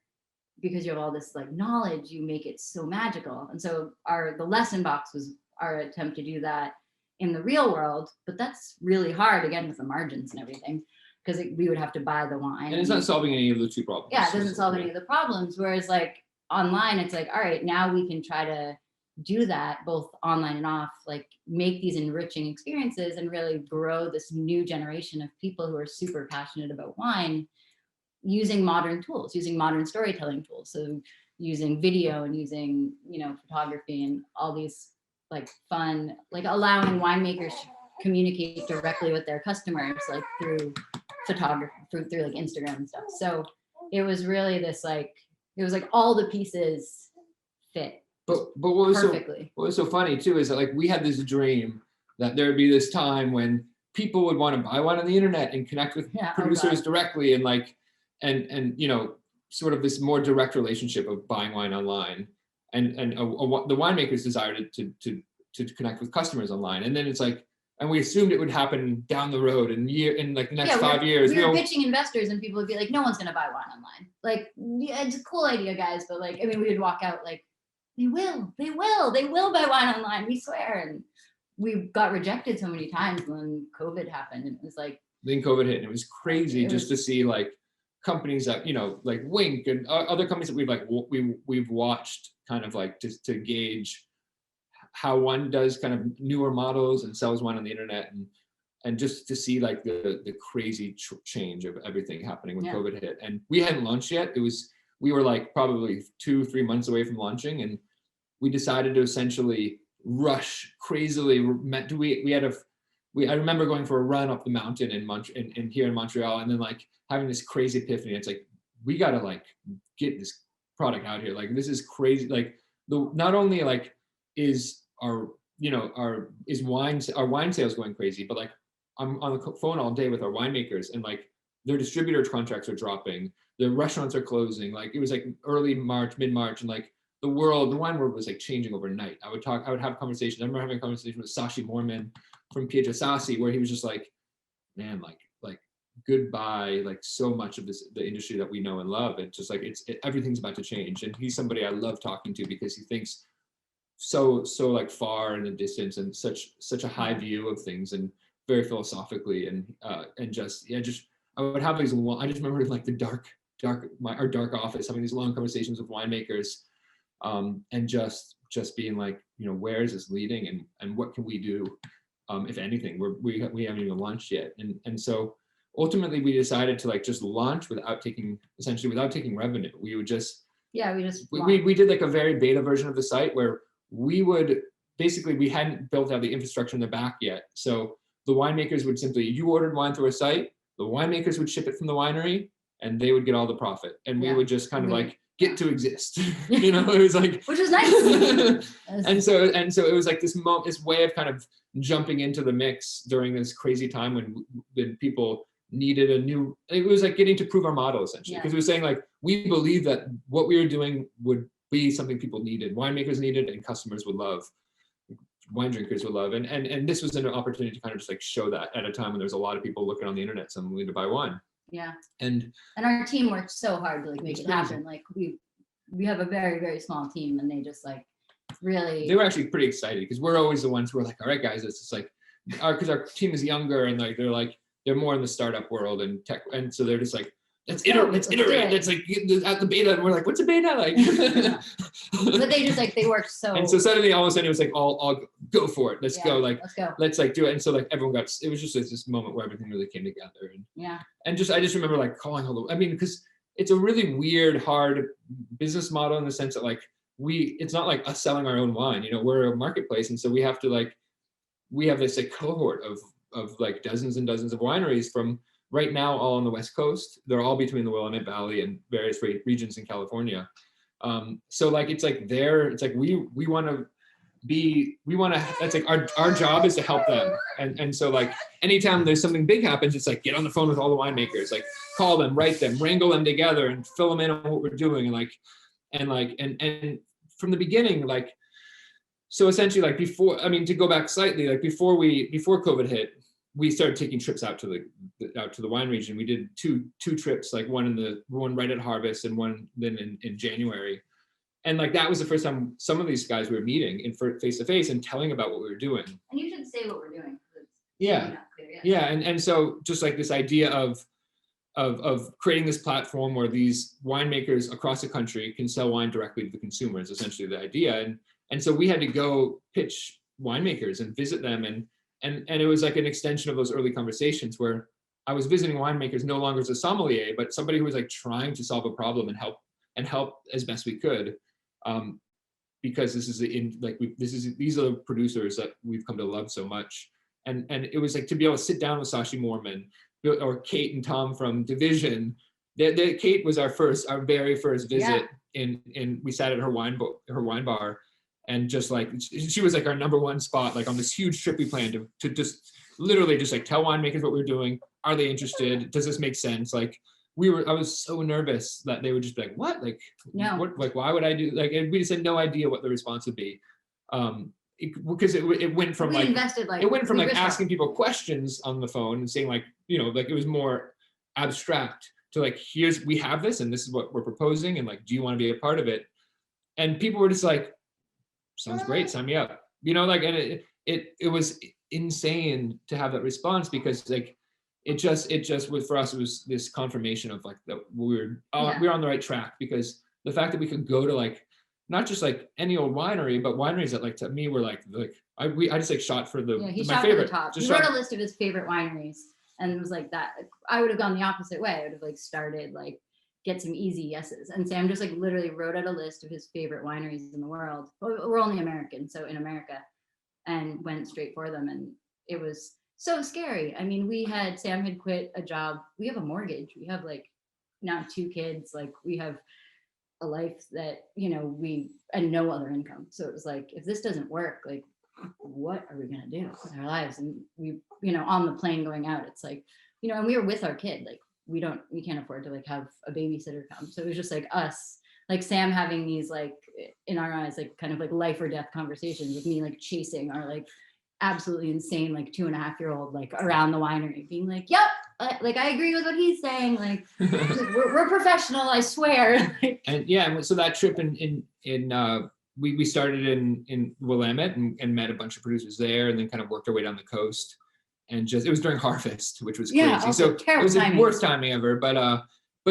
because you have all this like knowledge, you make it so magical. And so the lesson box was our attempt to do that in the real world, but that's really hard again with the margins and everything, because we would have to buy the wine.
And it's not solving any of the two problems.
Yeah, it doesn't solve any of the problems. Whereas like online, it's like, all right, now we can try to do that both online and off, like make these enriching experiences and really grow this new generation of people who are super passionate about wine using modern tools, using modern storytelling tools. So using video and using, you know, photography and all these like fun, like allowing winemakers to communicate directly with their customers, like through photography, through like Instagram and stuff. So it was really this like, it was like all the pieces fit.
But what was so funny too is that like we had this dream that there would be this time when people would want to buy wine on the internet and connect with producers directly and like and you know, sort of this more direct relationship of buying wine online and the winemakers desired to connect with customers online. And then it's like, and we assumed it would happen down the road in like the next 5 years.
We were pitching investors and people would be like, no one's going to buy wine online. Like, yeah, it's a cool idea, guys. But like, I mean, we would walk out like, they will buy wine online, we swear. And we got rejected so many times when COVID happened. And it was like,
then COVID hit and it was crazy to see like companies that, you know, like Wink and other companies that we've watched kind of like to gauge how one does kind of newer models and sells wine on the internet and just to see like the crazy change of everything happening when COVID hit. And we hadn't launched yet. We were like probably 2-3 months away from launching, and we decided to essentially rush crazily. I remember going for a run up the mountain in here in Montreal, and then like having this crazy epiphany. It's like, we gotta like get this product out here. Like, this is crazy. Like not only like is our wine sales going crazy, but like I'm on the phone all day with our winemakers and like their distributor contracts are dropping, their restaurants are closing. Like it was like early March, mid-March, and like the wine world was like changing overnight. I would have conversations. I remember having a conversation with Sashi Morman from Pietro Sassi, where he was just like, man, like goodbye, like so much of the industry that we know and love. It's just like everything's about to change. And he's somebody I love talking to because he thinks so like far in the distance and such a high view of things and very philosophically and just I would have these I just remember like the dark office having these long conversations with winemakers and just being like, where is this leading and what can we do if anything. We haven't even launched yet, and so ultimately we decided to like just launch without taking revenue. We would just we did like a very beta version of the site where we hadn't built out the infrastructure in the back yet. So the winemakers would simply, you ordered wine through a site, the winemakers would ship it from the winery and they would get all the profit. And we would just kind of like get to exist. It was like,
which is nice.
and so it was like this way of kind of jumping into the mix during this crazy time when people needed it was like getting to prove our model essentially. Because we were saying like, we believe that what we were doing would be something people needed, winemakers needed, and customers would love, wine drinkers would love. And this was an opportunity to kind of just like show that at a time when there's a lot of people looking on the internet suddenly to buy wine.
Yeah.
And
our team worked so hard to like make it happen. Like we have a very, very small team and they just like really.
They were actually pretty excited because we're always the ones who are like, all right, guys, it's just like, because our team is younger and like they're more in the startup world and tech, and so they're just like, let's iterate. It's like at the beta, and we're like, what's a beta? Like,
but they worked so.
And so suddenly, all of a sudden, it was like, I'll go for it. Let's go. Like, let's like do it. And so like everyone it was just like, this moment where everything really came together. And I just remember like calling because it's a really weird, hard business model in the sense that like it's not like us selling our own wine. We're a marketplace, and so we have this like cohort of like dozens and dozens of wineries from right now all on the West Coast. They're all between the Willamette Valley and various regions in California. So like it's like we want to that's like our job is to help them. And so like anytime there's something big happens, it's like get on the phone with all the winemakers, like call them, write them, wrangle them together and fill them in on what we're doing. And from the beginning, like, so essentially like to go back slightly, like before COVID hit, we started taking trips out to the wine region. We did two trips, like one right at harvest and one then in January. And like that was the first time some of these guys we were meeting in face to face and telling about what we were doing.
And you should say what we're doing.
Yeah. Yeah. And so just like this idea of creating this platform where these winemakers across the country can sell wine directly to the consumer is essentially the idea. And so we had to go pitch winemakers and visit them. And it was like an extension of those early conversations where I was visiting winemakers no longer as a sommelier, but somebody who was like trying to solve a problem and help as best we could. Because these are the producers that we've come to love so much. And it was like to be able to sit down with Sashi Morman or Kate and Tom from Division. Kate was our very first visit in we sat at her wine bar. And just like, she was like our number one spot, like on this huge trip we planned to just literally just like tell winemakers what we were doing. Are they interested? Does this make sense? Like I was so nervous that they would just be like, what? Like,
no.
What, like, why would I do, like, and we just had no idea what the response would be. Because it went from asking people questions on the phone and saying like, like it was more abstract to like, we have this and this is what we're proposing. And like, do you want to be a part of it? And people were just like, sounds great, sign me up. And it was insane to have that response because like it just was, for us, it was this confirmation of like that we're on the right track, because the fact that we could go to like not just like any old winery, but wineries that like to me were like I just like shot for
he
my
shot
favorite.
for the top. He wrote a list of his favorite wineries and it was like that. I would have gone the opposite way. I would have like started like get some easy yeses. And Sam just like literally wrote out a list of his favorite wineries in the world. We're only American, so in America, and went straight for them. And it was so scary. I mean, Sam had quit a job. We have a mortgage. We have like now 2 kids. Like we have a life that, and no other income. So it was like, if this doesn't work, like, what are we going to do with our lives? And we, on the plane going out, it's like, and we were with our kid, like, we can't afford to like have a babysitter come. So it was just like us like Sam having these like in our eyes like kind of like life or death conversations with me, like chasing our like absolutely insane like 2.5-year-old like around the winery, being like, yep, like I agree with what he's saying, like we're professional, I swear.
And yeah, and so that trip we started in Willamette and met a bunch of producers there, and then kind of worked our way down the coast, and just it was during harvest, which was crazy.
Yeah,
So it was the worst timing ever, but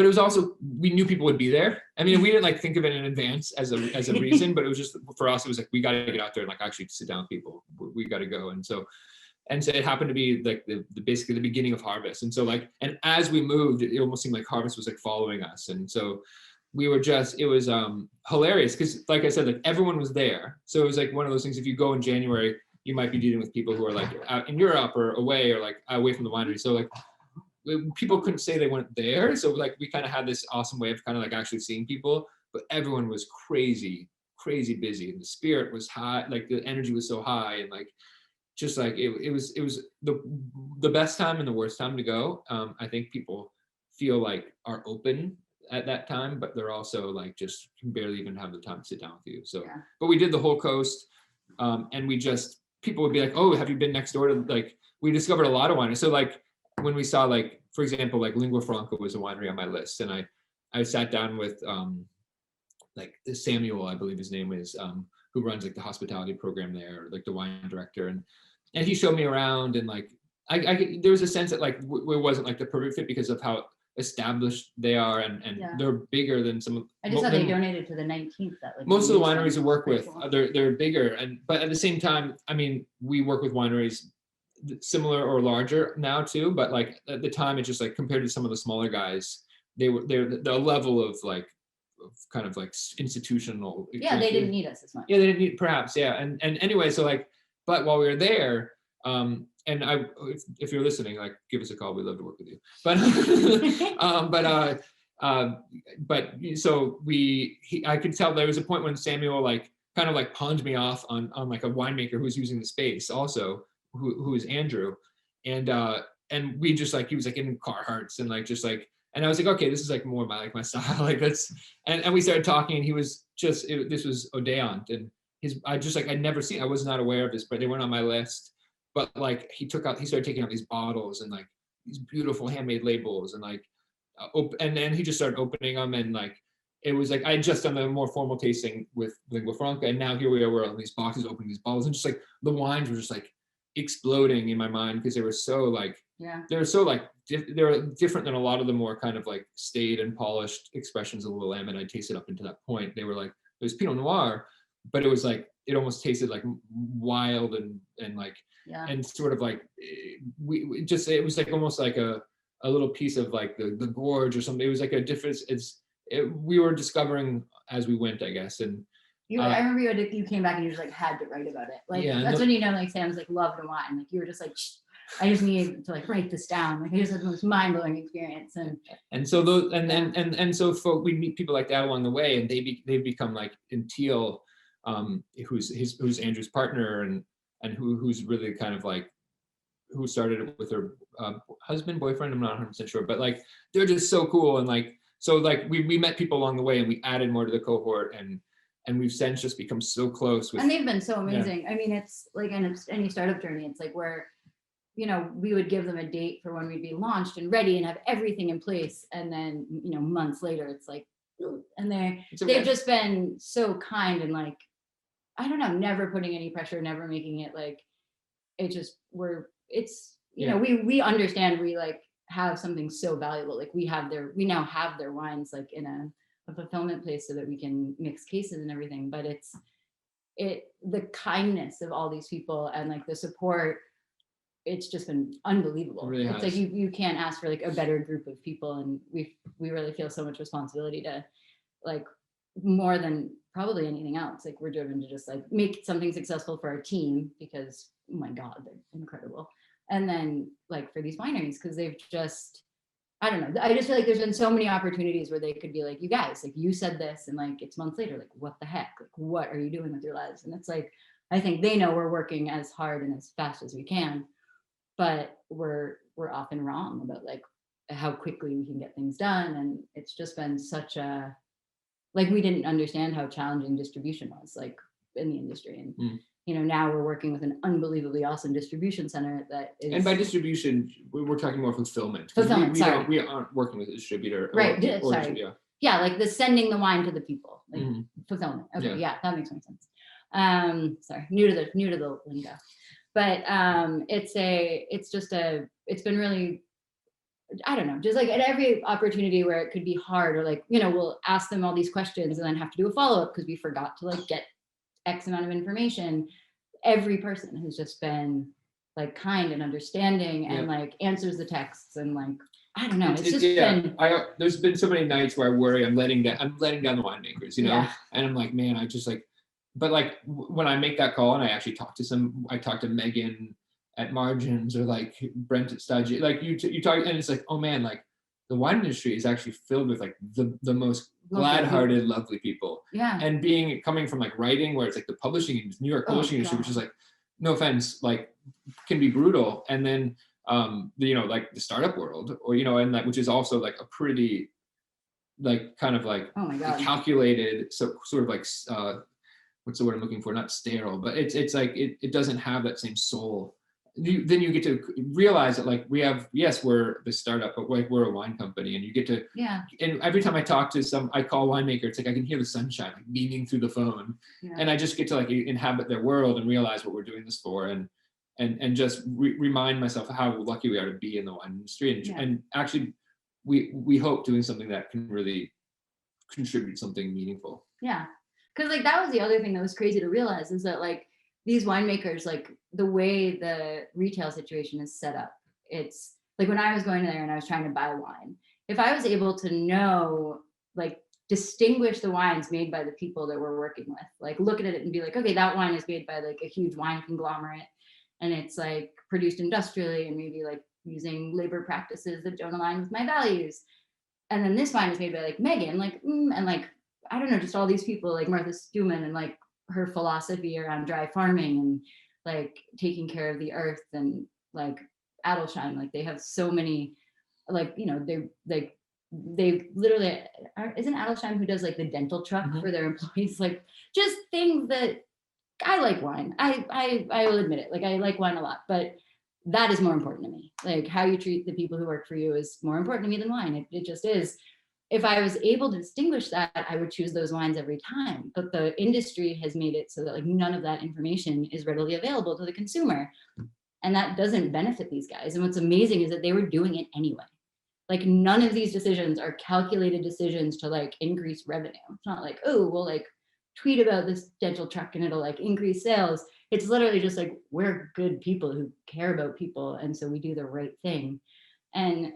it was also, we knew people would be there. I mean, we didn't like think of it in advance as a reason, but it was just for us, it was like, we got to get out there and like actually sit down with people. We got to go. And so it happened to be like the basically the beginning of harvest. And so like, and as we moved, it almost seemed like harvest was like following us. And so we were just, it was hilarious because like I said, like everyone was there. So it was like one of those things, if you go in January, you might be dealing with people who are like out in Europe or away or like away from the winery. So like people couldn't say they weren't there. So like we kind of had this awesome way of kind of like actually seeing people, but everyone was crazy busy, and the spirit was high, like the energy was so high, and like just like it was the best time and the worst time to go. I think people feel like are open at that time, but they're also like just can barely even have the time to sit down with you. So yeah. But we did the whole coast, and we just, people would be like, oh, have you been next door to, like, we discovered a lot of wineries. So like when we saw, like, for example, like Lingua Franca was a winery on my list, and I sat down with like Samuel, I believe his name is, who runs like the hospitality program there, like the wine director, and he showed me around, and like there was a sense that like it wasn't like the perfect fit because of how established they are, and yeah. They're bigger than some of.
I just saw they donated to the 19th. That like
most of the wineries we work with, they're bigger, but at the same time, I mean, we work with wineries similar or larger now too, but like at the time, it's just like compared to some of the smaller guys, they're the level of like kind of like institutional.
Yeah, they didn't need us as much.
Yeah, they didn't need, perhaps, yeah, and anyway, so like, but while we were there, and if you're listening, like give us a call, we'd love to work with you. But so I could tell there was a point when Samuel like kind of like pawned me off on like a winemaker who was using the space also, who is Andrew, and we just like, he was like in Carhartts and like just like, and I was like, okay, this is like more my style, like that's, and we started talking, and he was just, this was Odeon, and I'd never seen, I was not aware of this, but they weren't on my list. But like he started taking out these bottles and like these beautiful handmade labels, and like, and then he just started opening them, and like, it was like, I had just done the more formal tasting with Lingua Franca, and now here we are, we're on these boxes, opening these bottles, and just like the wines were just like exploding in my mind, because they were so like,
yeah,
they were so like, they were different than a lot of the more kind of like staid and polished expressions of Willamette I tasted up until that point. They were like, it was Pinot Noir, but it was like, it almost tasted like wild and like, yeah. And sort of like, it was like almost like a little piece of like the gorge or something. It was like a difference. We were discovering as we went, I guess. And
I remember you came back and you just like had to write about it. Like, yeah, that's when you know, like Sam's like loved wine. Like you were just like, I just needed to like write this down. Like it was the most mind-blowing experience.
And so those, and so we meet people like that along the way, and they become like in Teal, who's Andrew's partner, and who's really kind of like, who started it with her husband, boyfriend, I'm not 100% sure, but like, they're just so cool. And like, so like we met people along the way, and we added more to the cohort, and we've since just become so close with,
and they've been so amazing. Yeah. I mean, it's like any startup journey, it's like where, you know, we would give them a date for when we'd be launched and ready and have everything in place, and then, you know, months later it's like, and they've just been so kind, and like, I don't know, never putting any pressure, never making it like, it just, it's, you know, we understand, we like have something so valuable, like we now have their wines like in a fulfillment place so that we can mix cases and everything, but the kindness of all these people and like the support, it's just been unbelievable. It really it's has. Like you can't ask for like a better group of people, and we really feel so much responsibility to, like, more than probably anything else, like we're driven to just like make something successful for our team, because oh my god, they're incredible, and then like for these wineries, because they've just, I don't know, I just feel like there's been so many opportunities where they could be like, you guys, like you said this, and like it's months later, like what the heck, like what are you doing with your lives? And it's like, I think they know we're working as hard and as fast as we can, but we're often wrong about like how quickly we can get things done. And it's just been such a like we didn't understand how challenging distribution was like in the industry. And you know, now we're working with an unbelievably awesome distribution center that is.
And by distribution, we're talking more fulfillment.
Fulfillment, sorry.
We aren't working with a distributor.
Right,
Or
sorry.
yeah.
Yeah, like the sending the wine to the people, like fulfillment. Okay, yeah, that makes more sense. Sorry, new to the lingo, but it's been really, I don't know, just like at every opportunity where it could be hard, or like, you know, we'll ask them all these questions and then have to do a follow-up because we forgot to like get X amount of information. Every person has just been like kind and understanding and like answers the texts and like, I don't know. It's just been.
There's been so many nights where I worry I'm letting down the winemakers, you know, and I'm like, man, I just like, but like when I make that call and I actually talk to Megan at Margins or like Brent at Stodgy, like you talk, and it's like, oh man, like the wine industry is actually filled with like the most glad-hearted, lovely people.
Yeah.
And coming from like writing, where it's like the publishing, New York publishing industry, which is like, no offense, like can be brutal, and then you know, like the startup world, or you know, and that, which is also like a pretty like kind of like calculated, so sort of like what's the word I'm looking for, not sterile, but it's like it doesn't have that same soul. Then you get to realize that like we're the startup, but like we're a wine company, and you get to and every time I talk to I call winemaker, it's like I can hear the sunshine like beaming through the phone, and I just get to like inhabit their world and realize what we're doing this for, and just remind myself how lucky we are to be in the wine industry, and actually we hope doing something that can really contribute something meaningful.
Yeah, because like that was the other thing that was crazy to realize, is that like these winemakers, like the way the retail situation is set up, it's like when I was going there and I was trying to buy wine, if I was able to know, like distinguish the wines made by the people that we're working with, like look at it and be like, okay, that wine is made by like a huge wine conglomerate, and it's like produced industrially and maybe like using labor practices that don't align with my values. And then this wine is made by like Megan, like, and like, I don't know, just all these people like Martha Stuman and like her philosophy around dry farming and like taking care of the earth, and like Adelsheim, like they have so many, like, you know, they literally isn't Adelsheim who does like the dental truck for their employees, like just things that I like wine. I will admit it, like I like wine a lot, but that is more important to me. Like how you treat the people who work for you is more important to me than wine. It just is. If I was able to distinguish that, I would choose those wines every time. But the industry has made it so that like none of that information is readily available to the consumer. And that doesn't benefit these guys. And what's amazing is that they were doing it anyway. Like none of these decisions are calculated decisions to like increase revenue. It's not like, oh, we'll like tweet about this dental truck and it'll like increase sales. It's literally just like, we're good people who care about people. And so we do the right thing. And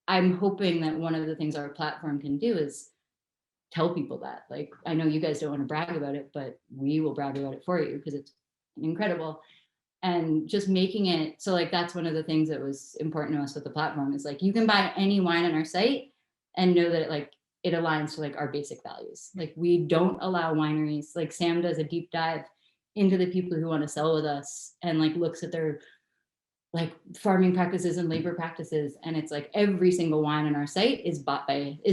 I'm hoping that one of the things our platform can do is tell people that. Like, I know you guys don't want to brag about it, but we will brag about it for you because it's incredible. And just making it so like that's one of the things that was important to us with the platform, is like you can buy any wine on our site and know that it aligns to like our basic values. Like we don't allow wineries, like Sam does a deep dive into the people who want to sell with us and like looks at their like farming practices and labor practices, and it's like every single wine on our site is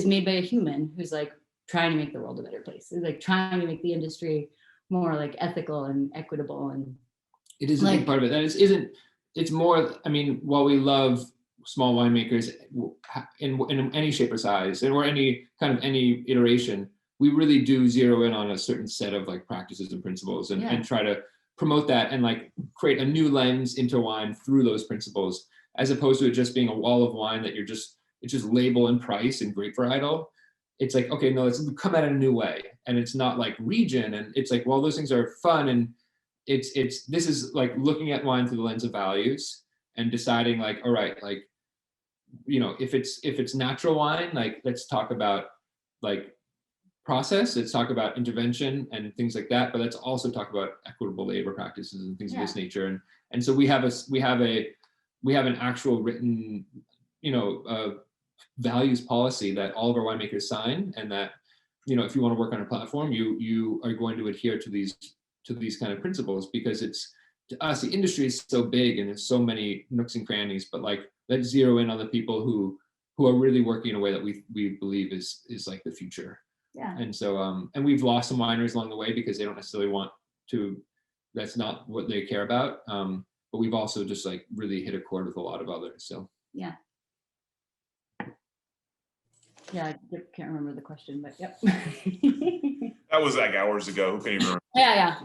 made by a human who's like trying to make the world a better place. It's like trying to make the industry more like ethical and equitable. And
it is a big part of it. And it's more, I mean, while we love small winemakers in any shape or size, or any iteration, we really do zero in on a certain set of like practices and principles, and try to promote that and like create a new lens into wine through those principles, as opposed to it just being a wall of wine that it's just label and price and grape varietal. It's like, okay, no, let's come at it a new way. And it's not like region. And it's like, well, those things are fun. And this is like looking at wine through the lens of values and deciding like, all right, like, you know, if it's natural wine, like, let's talk about like process, let's talk about intervention and things like that, but let's also talk about equitable labor practices and things of this nature. And so we have an actual written, you know, values policy that all of our winemakers sign, and that, you know, if you want to work on a platform, you are going to adhere to these kind of principles, because it's, to us, the industry is so big and there's so many nooks and crannies, but like, let's zero in on the people who are really working in a way that we believe is like the future.
Yeah.
And so, and we've lost some wineries along the way because they don't necessarily want to, that's not what they care about. But we've also just like really hit a chord with a lot of others, so.
Yeah. Yeah, I can't remember the question, but yep.
That was like hours ago. Who can even remember?
Yeah.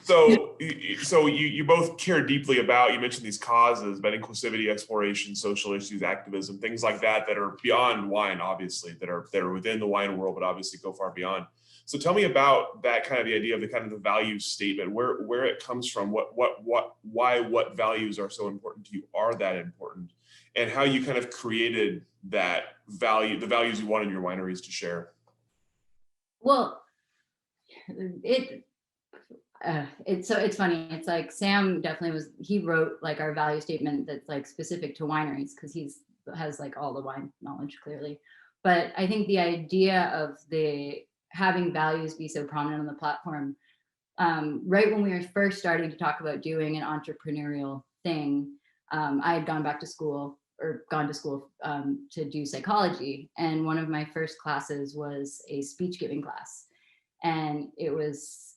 So you both care deeply about, you mentioned these causes, but inclusivity, exploration, social issues, activism, things like that, that are beyond wine, obviously, that are within the wine world, but obviously go far beyond. So tell me about that kind of the idea of the kind of the value statement, where it comes from, why what values are so important to you, are that important, and how you kind of created that value, the values you wanted your wineries to share.
Well, it's funny. It's like Sam definitely he wrote like our value statement that's like specific to wineries because has like all the wine knowledge clearly. But I think the idea of having values be so prominent on the platform, right when we were first starting to talk about doing an entrepreneurial thing, I had gone to school to do psychology. And one of my first classes was a speech giving class. And it was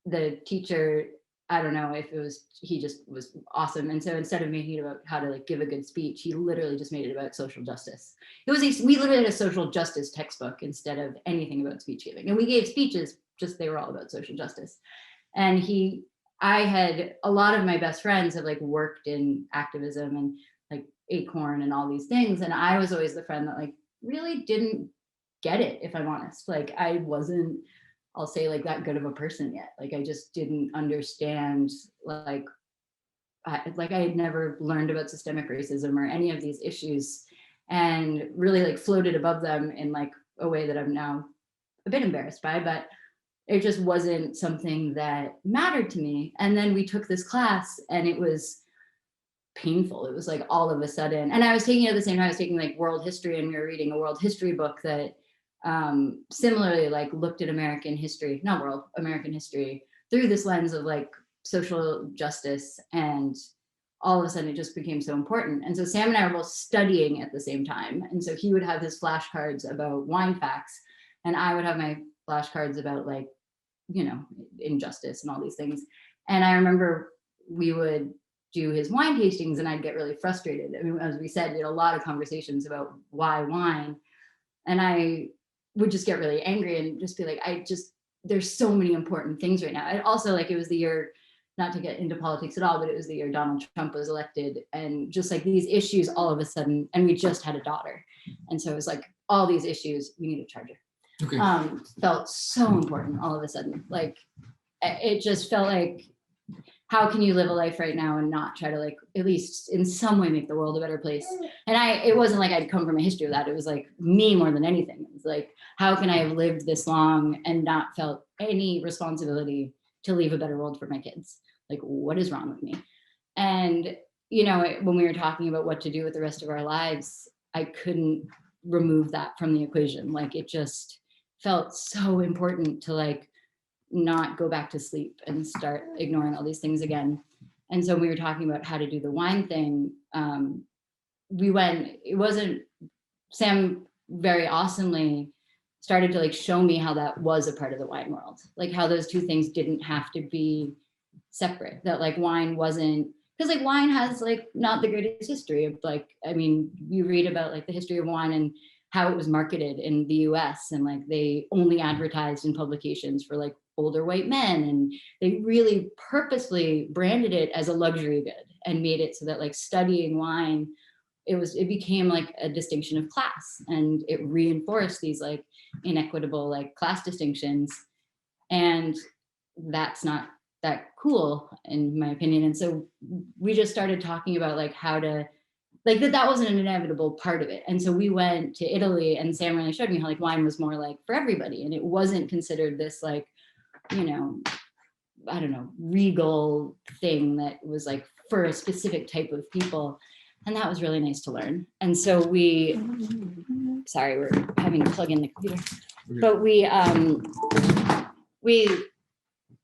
the teacher, I don't know if it was, he just was awesome. And so instead of making it about how to like give a good speech, he literally just made it about social justice. We literally had a social justice textbook instead of anything about speech giving. And we gave speeches, just they were all about social justice. And I had a lot of my best friends have like worked in activism and like Acorn and all these things. And I was always the friend that like really didn't get it, if I'm honest. Like I wasn't, I'll say like that good of a person yet. Like I just didn't understand I had never learned about systemic racism or any of these issues and really like floated above them in like a way that I'm now a bit embarrassed by, but it just wasn't something that mattered to me. And then we took this class and it was painful. It was like all of a sudden, and I was taking it at the same time I was taking like world history, and we were reading a world history book that similarly like looked at American history through this lens of like social justice, and all of a sudden it just became so important. And so Sam and I were both studying at the same time, and so he would have his flashcards about wine facts and I would have my flashcards about like, you know, injustice and all these things. And I remember we would do his wine tastings and I'd get really frustrated. I mean, as we said, we had a lot of conversations about why wine, and I would just get really angry and just be like, there's so many important things right now. And also like, it was the year, not to get into politics at all, but it was the year Donald Trump was elected, and just like these issues all of a sudden, and we just had a daughter. And so it was like all these issues, we need a charger.
Okay.
Felt so important all of a sudden. Like it just felt like, how can you live a life right now and not try to like, at least in some way, make the world a better place? And it wasn't like I'd come from a history of that. It was like me more than anything. It was like, how can I have lived this long and not felt any responsibility to leave a better world for my kids? Like, what is wrong with me? And, you know, when we were talking about what to do with the rest of our lives, I couldn't remove that from the equation. Like, it just felt so important to like not go back to sleep and start ignoring all these things again. And so we were talking about how to do the wine thing. Sam very awesomely started to like show me how that was a part of the wine world, like how those two things didn't have to be separate, that like wine wasn't, because like wine has like not the greatest history of like, I mean, you read about like the history of wine and how it was marketed in the US, and like they only advertised in publications for like older white men, and they really purposely branded it as a luxury good and made it so that like studying wine, it became like a distinction of class, and it reinforced these like inequitable like class distinctions, and that's not that cool in my opinion. And so we just started talking about like how to, like that wasn't an inevitable part of it. And so we went to Italy, and Sam really showed me how like wine was more like for everybody, and it wasn't considered this like, you know, I don't know, regal thing that was like for a specific type of people. And that was really nice to learn. And so sorry, we're having to plug in the computer, but we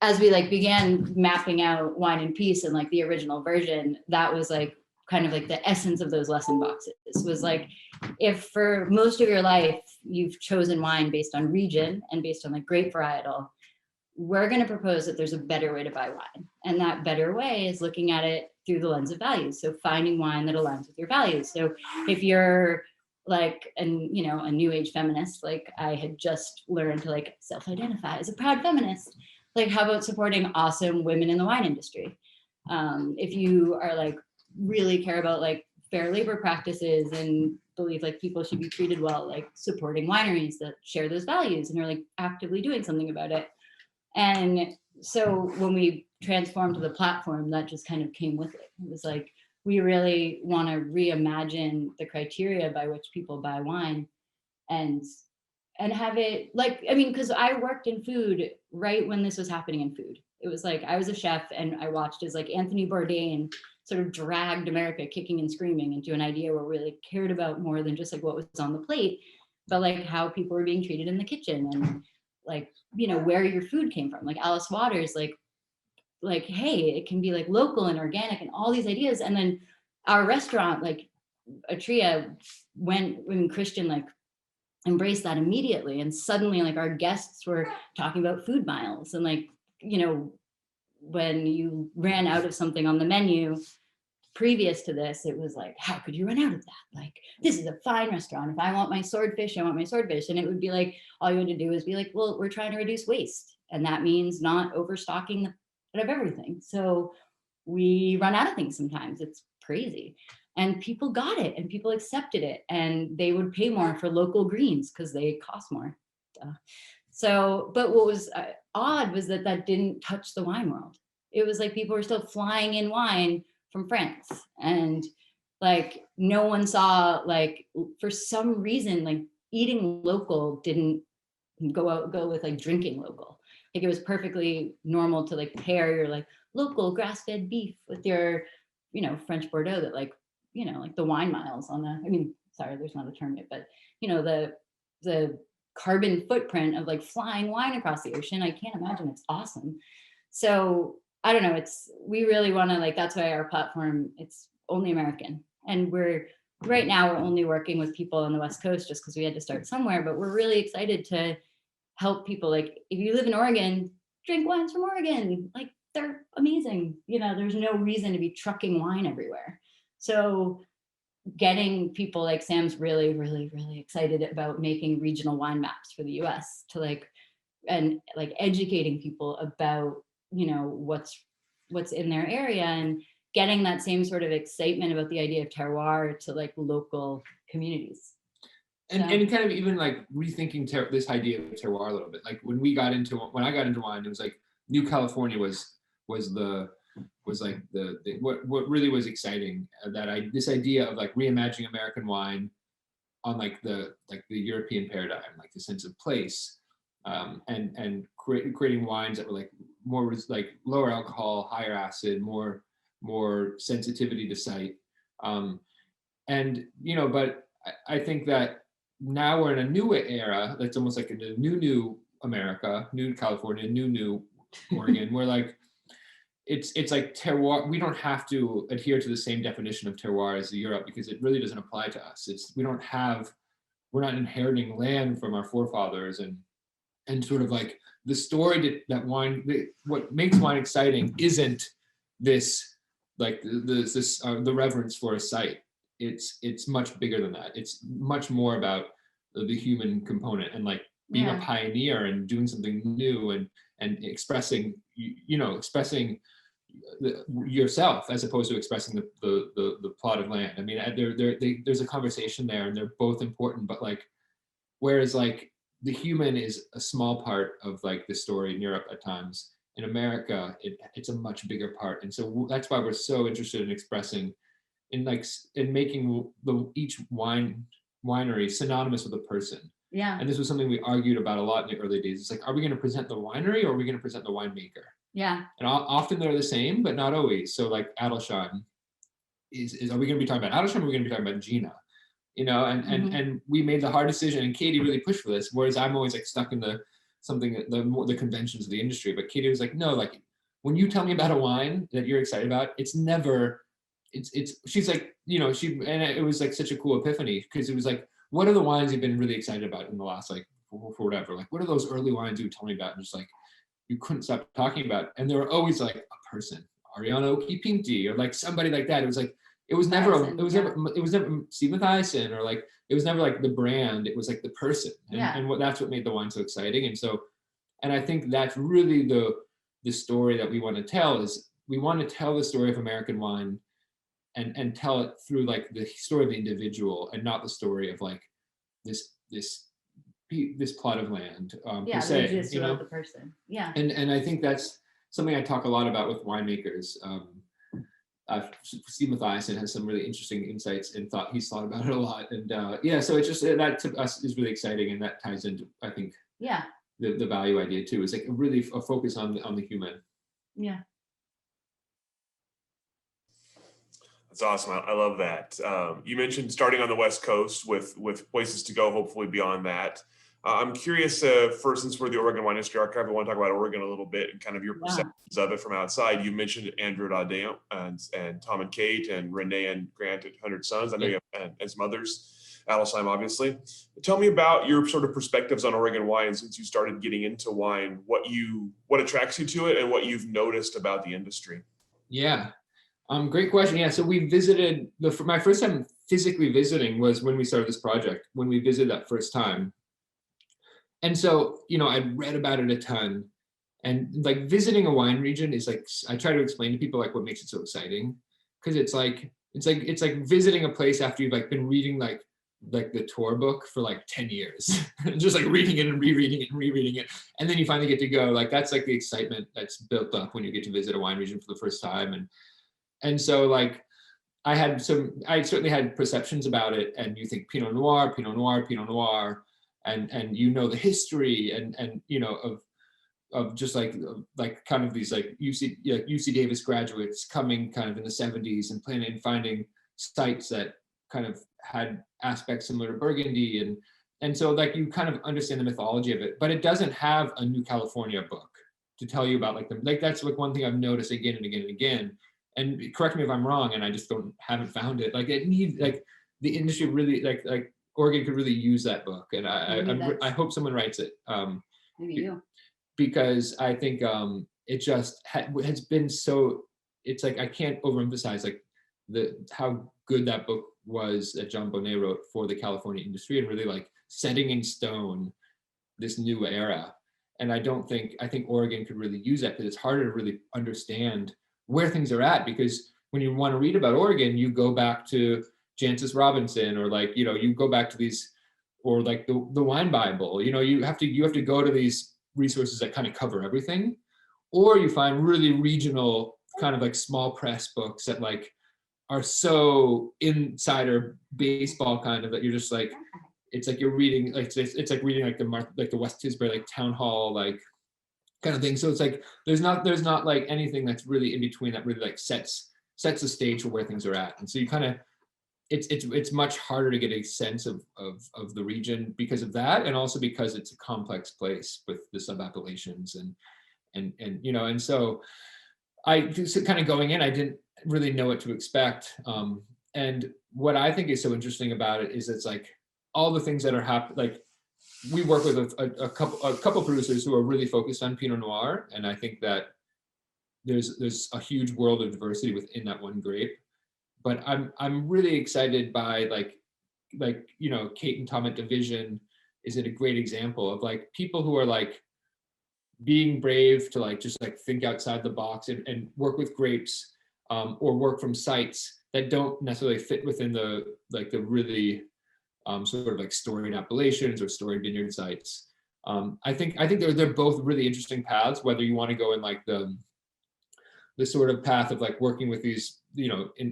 as we like began mapping out Wine and Peace and like the original version, that was like kind of like the essence of those lesson boxes was like, if for most of your life you've chosen wine based on region and based on like grape varietal, we're going to propose that there's a better way to buy wine. And that better way is looking at it through the lens of values. So finding wine that aligns with your values. So if you're like, a new age feminist, like I had just learned to like self-identify as a proud feminist, like how about supporting awesome women in the wine industry? If you are like really care about like fair labor practices and believe like people should be treated well, like supporting wineries that share those values and are like actively doing something about it. And so when we transformed the platform, that just kind of came with it. It was like, we really want to reimagine the criteria by which people buy wine and have it like, I mean, because I worked in food right when this was happening in food. It was like, I was a chef and I watched as like Anthony Bourdain sort of dragged America kicking and screaming into an idea where we really cared about more than just like what was on the plate, but like how people were being treated in the kitchen and like, where your food came from. Like Alice Waters, like, hey, it can be like local and organic and all these ideas. And then our restaurant, like Atria, when Christian like embraced that immediately. And suddenly like our guests were talking about food miles and like, when you ran out of something on the menu previous to this, it was like, how could you run out of that? Like, this is a fine restaurant. If I want my swordfish, I want my swordfish. And it would be like, all you had to do is be like, well, we're trying to reduce waste. And that means not overstocking of everything. So we run out of things sometimes. It's crazy. And people got it and people accepted it. And they would pay more for local greens because they cost more. So, but what was odd was that didn't touch the wine world. It was like people were still flying in wine from France, and like no one saw, like for some reason, like eating local didn't go with like drinking local. Like it was perfectly normal to like pair your like local grass-fed beef with your, French Bordeaux that like, like the wine miles on the, sorry, there's not a term yet, but the carbon footprint of like flying wine across the ocean. I can't imagine. It's awesome. So I don't know. We really want to like, that's why our platform, it's only American. And right now we're only working with people on the West Coast just because we had to start somewhere, but we're really excited to help people. Like if you live in Oregon, drink wines from Oregon. Like they're amazing. There's no reason to be trucking wine everywhere. So getting people like Sam's really, really, really excited about making regional wine maps for the US to like, and like educating people about, what's in their area and getting that same sort of excitement about the idea of terroir to like local communities.
And kind of even like rethinking this idea of terroir a little bit. Like when I got into wine, it was like New California was like what really was exciting. This idea of like reimagining American wine on like the European paradigm, like the sense of place, and creating wines that were like more like lower alcohol, higher acid, more sensitivity to sight, and but I think that now we're in a new era that's almost like a new America, new California, new Oregon, where like it's like terroir. We don't have to adhere to the same definition of terroir as Europe because it really doesn't apply to us. We're not inheriting land from our forefathers and sort of like the story that wine, what makes wine exciting isn't this like the reverence for a site. It's much bigger than that. It's much more about the human component and like being a pioneer and doing something new and expressing yourself as opposed to expressing the plot of land. I mean, there's a conversation there, and they're both important. But like, whereas like the human is a small part of like the story in Europe at times, in America it's a much bigger part, and so that's why we're so interested in expressing, in making each winery synonymous with a person.
Yeah.
And this was something we argued about a lot in the early days. It's like, are we going to present the winery or are we going to present the winemaker?
Yeah.
And often they're the same, but not always. So like Adelsheim is are we going to be talking about Adelsheim or are we going to be talking about Gina? And we made the hard decision, and Katy really pushed for this, whereas I'm always like stuck in the conventions of the industry. But Katy was like, no, like when you tell me about a wine that you're excited about, it's never she's like, and it was like such a cool epiphany, because it was like, what are the wines you've been really excited about in the last, like, for whatever, like, what are those early wines you told me about? And just like, you couldn't stop talking about. And there were always like a person, Ariana Pinti, or like somebody like that. It was like, it was never Steve Mathiasen, or like, it was never like the brand, it was like the person. And that's what made the wine so exciting. And I think that's really the story that we want to tell, is we want to tell the story of American wine, and tell it through like the story of the individual, and not the story of like this plot of land, per se,
just the person.
And I think that's something I talk a lot about with winemakers. Steve Mathiasen has some really interesting insights, and he's thought about it a lot. And so it's just, that to us is really exciting, and that ties into, I think, the value idea too, is like really a focus on the human.
Yeah.
That's awesome. I love that. You mentioned starting on the West Coast with places to go, hopefully beyond that. I'm curious, since we're the Oregon Wine History Archive, I want to talk about Oregon a little bit and kind of your perceptions of it from outside. You mentioned Andrew Daudin and Tom and Kate and Renee and Grant at 100 Sons. I know you have, and some others, Adelsheim, obviously. Tell me about your sort of perspectives on Oregon wine since you started getting into wine, what attracts you to it, and what you've noticed about the industry.
Yeah. Great question. Yeah, so we visited, my first time physically visiting was when we started this project, when we visited that first time. And so, I'd read about it a ton, and like visiting a wine region is like, I try to explain to people like what makes it so exciting, because it's like visiting a place after you've like been reading like the tour book for like 10 years, just like reading it and rereading it and rereading it. And then you finally get to go. Like, that's like the excitement that's built up when you get to visit a wine region for the first time. And so like, I certainly had perceptions about it, and you think Pinot Noir, and the history and of just like kind of these like UC Davis graduates coming kind of in the 70s and planning and finding sites that kind of had aspects similar to Burgundy, and so like you kind of understand the mythology of it, but it doesn't have a New California book to tell you about like that's like one thing I've noticed again and again and again. And correct me if I'm wrong, and I just haven't found it. Like it needs, like the industry really, like Oregon could really use that book, and I hope someone writes it.
Maybe you.
Because I think it just has been so. It's like I can't overemphasize like how good that book was that John Bonnet wrote for the California industry, and really like setting in stone this new era. And I think Oregon could really use that, because it's harder to really understand where things are at, because when you want to read about Oregon, you go back to Jancis Robinson, or like, you go back to these, or like the Wine Bible, you have to go to these resources that kind of cover everything, or you find really regional kind of like small press books that like are so insider baseball kind of, that you're just like, it's like you're reading, like it's like reading like the West Tisbury like town hall like kind of thing. So it's like there's not like anything that's really in between that really like sets the stage for where things are at. And so you kind of, it's much harder to get a sense of the region because of that, and also because it's a complex place with the sub-appellations and so I just kind of going in, I didn't really know what to expect. And what I think is so interesting about it is it's like all the things that are happening. Like we work with a couple producers who are really focused on Pinot Noir, and I think that there's a huge world of diversity within that one grape. But I'm really excited by like Kate and Tom at Division is a great example of like people who are like being brave to like just like think outside the box and work with grapes, or work from sites that don't necessarily fit within the really sort of like storied appellations or storied vineyard sites. I think they're both really interesting paths, whether you want to go in like the sort of path of like working with these,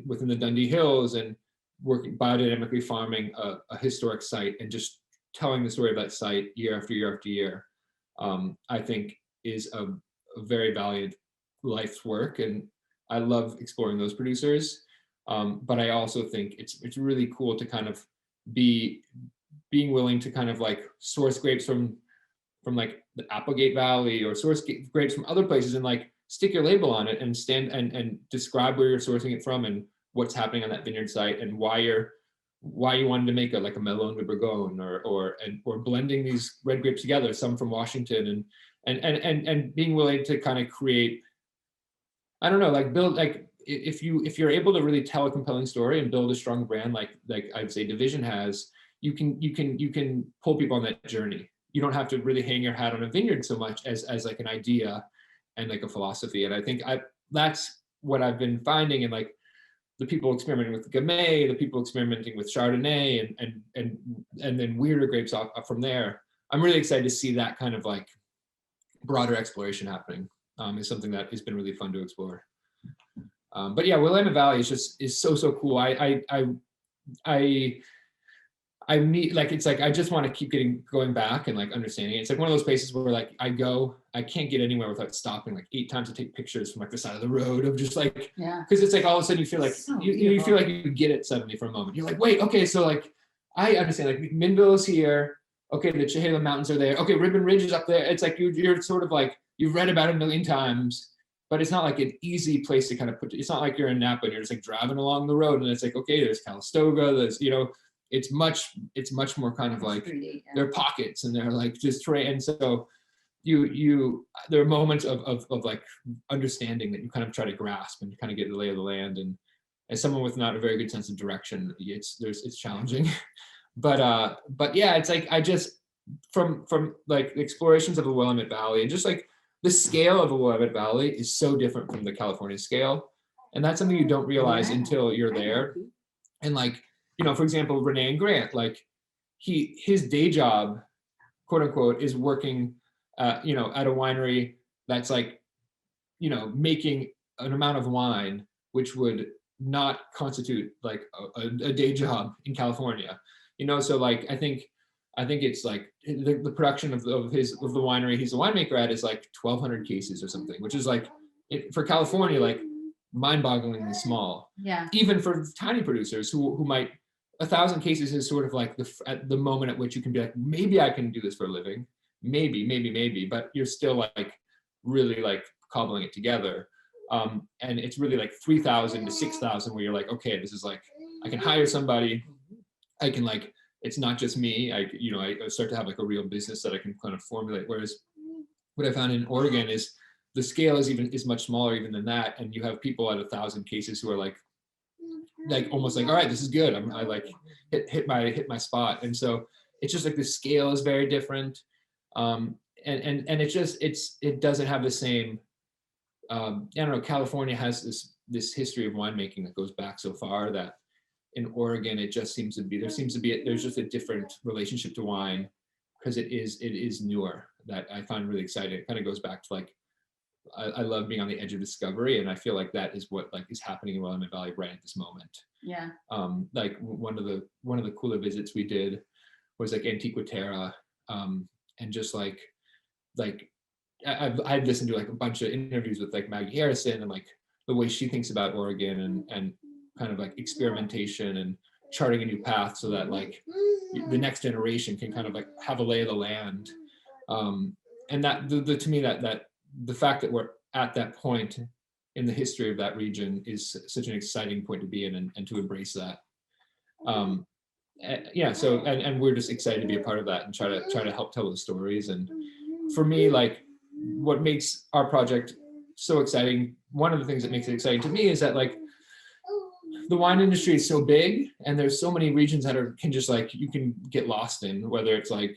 within the Dundee Hills and working biodynamically farming a historic site and just telling the story of that site year after year after year. I think is a very valiant life's work, and I love exploring those producers. But I also think it's really cool to kind of being willing to kind of like source grapes from like the Applegate Valley, or source grapes from other places, and like stick your label on it and stand and describe where you're sourcing it from and what's happening on that vineyard site and why you wanted to make a Melon de Bourgogne or blending these red grapes together, some from Washington, and being willing to kind of create, I don't know, like build, like if you're able to really tell a compelling story and build a strong brand like I'd say Division has, you can pull people on that journey. You don't have to really hang your hat on a vineyard so much as like an idea and like a philosophy. And I think that's what I've been finding, and like the people experimenting with Gamay, the people experimenting with Chardonnay, and then weirder grapes off from there. I'm really excited to see that kind of like broader exploration happening. Is something that has been really fun to explore. But yeah, Willamette Valley is so cool. I need, like, it's like I just want to keep going back and like understanding it. It's like one of those places where like I can't get anywhere without stopping like 8 times to take pictures from like the side of the road of just like, because it's like all of a sudden you feel like you feel like you get it suddenly for a moment. You're like, wait, okay, so like I understand, like Minville is here, okay, the Chehalem Mountains are there, okay, Ribbon Ridge is up there. It's like you're sort of like, you've read about it a million times, but it's not like an easy place to kind of put. It's not like you're in Napa and you're just like driving along the road and it's like, okay, there's Calistoga, there's, you know, it's much more kind of like there are pockets and they're like just terrain. And so there are moments of like understanding that you kind of try to grasp and you kind of get the lay of the land. And as someone with not a very good sense of direction, it's challenging. but yeah, it's like I just from like the explorations of the Willamette Valley and just like the scale of the Willamette Valley is so different from the California scale. And that's something you don't realize until you're there. And like, you know, for example, Renee and Grant, like his day job, quote unquote, is working, you know, at a winery that's like, you know, making an amount of wine, which would not constitute like a day job in California, you know? So like, I think it's like the production of the winery he's a winemaker at is like 1,200 cases or something, which is like, for California, like mind-bogglingly small.
Yeah.
Even for tiny producers who might, 1,000 cases is sort of like at the moment at which you can be like, maybe I can do this for a living, maybe, but you're still like really like cobbling it together. And it's really like 3,000 to 6,000 where you're like, okay, this is like, I can hire somebody, I can like, it's not just me, I start to have like a real business that I can kind of formulate. Whereas what I found in Oregon is the scale is much smaller even than that. And you have people at 1,000 cases who are like almost like, all right, this is good. I like hit my spot. And so it's just like the scale is very different. And it doesn't have the same, I don't know, California has this history of winemaking that goes back so far that in Oregon, it just seems to be, there's just a different relationship to wine because it is newer that I find really exciting. It kind of goes back to like, I love being on the edge of discovery, and I feel like that is what like is happening in Willamette Valley right at this moment.
Yeah.
Like one of the cooler visits we did was like Antigua Terra, and just like I've listened to like a bunch of interviews with like Maggie Harrison and like the way she thinks about Oregon and kind of like experimentation and charting a new path so that like the next generation can kind of like have a lay of the land. And that to me that the fact that we're at that point in the history of that region is such an exciting point to be in and to embrace that. Yeah, so and we're just excited to be a part of that and try to help tell those stories. And for me, like what makes our project so exciting, one of the things that makes it exciting to me is that like the wine industry is so big and there's so many regions that can just like you can get lost in, whether it's like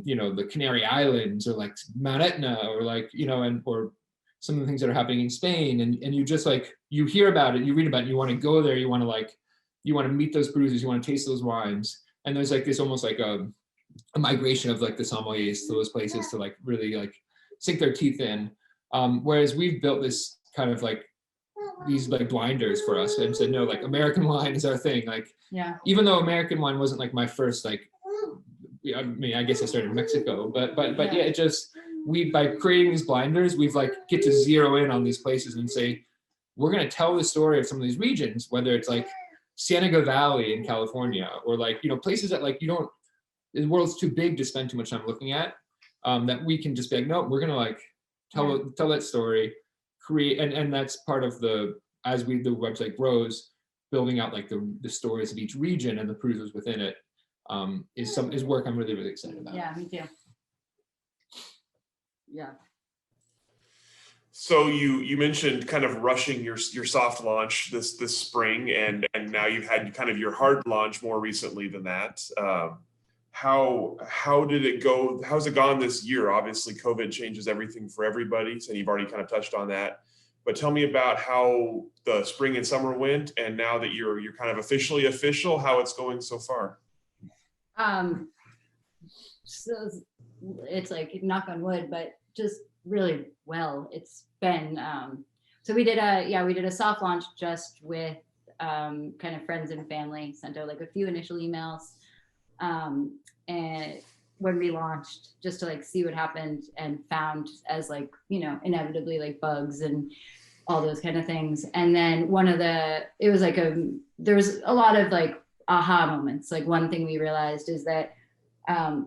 you know, the Canary Islands or like Mount Etna or like, you know, or some of the things that are happening in Spain, and you just like, you hear about it, you read about it, you want to go there, you want to meet those producers, you want to taste those wines. And there's like this almost like a migration of like the sommeliers to those places to like really like sink their teeth in. Whereas we've built this kind of like these like blinders for us and said, no, like American wine is our thing. Like,
yeah,
even though American wine wasn't like my first, like, I mean, I guess I started in Mexico, but yeah, it just, by creating these blinders, we've like get to zero in on these places and say, we're going to tell the story of some of these regions, whether it's like Cienega Valley in California, or like, you know, places that like, the world's too big to spend too much time looking at, that we can just be like, no, we're going to like tell that story, create, and that's part of the as the website grows, building out like the stories of each region and the producers within it is work I'm really, really excited about.
Yeah, me too. Yeah.
So you mentioned kind of rushing your soft launch this spring, and now you've had kind of your hard launch more recently than that. How did it go? How's it gone this year? Obviously, COVID changes everything for everybody, so you've already kind of touched on that. But tell me about how the spring and summer went, and now that you're kind of officially official, how it's going so far.
So it's like knock on wood, but just really well. It's been so we did a soft launch just with kind of friends and family, sent out like a few initial emails and when we launched, just to like see what happened, and found, as like, you know, inevitably like bugs and all those kind of things. And then there was a lot of like aha moments. Like one thing we realized is that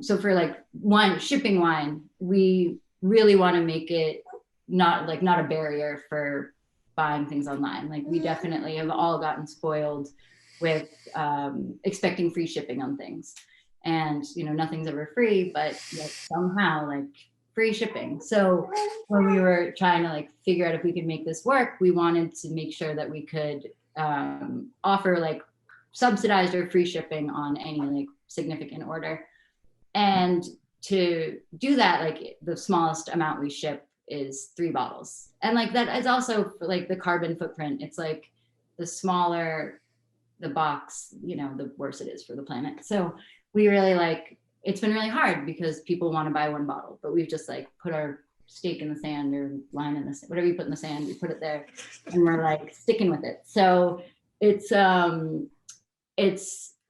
so for like shipping wine, we really want to make it not a barrier for buying things online. Like we definitely have all gotten spoiled with expecting free shipping on things, and you know, nothing's ever free, but like somehow like free shipping. So when we were trying to like figure out if we could make this work, we wanted to make sure that we could offer like subsidized or free shipping on any like significant order. And to do that, like the smallest amount we ship is 3 bottles. And like that is also like the carbon footprint. It's like the smaller the box, you know, the worse it is for the planet. So we really like, it's been really hard because people want to buy 1 bottle, but we've just like put our stake in the sand, or line in the, whatever you put in the sand, we put it there, and we're like sticking with it. So it's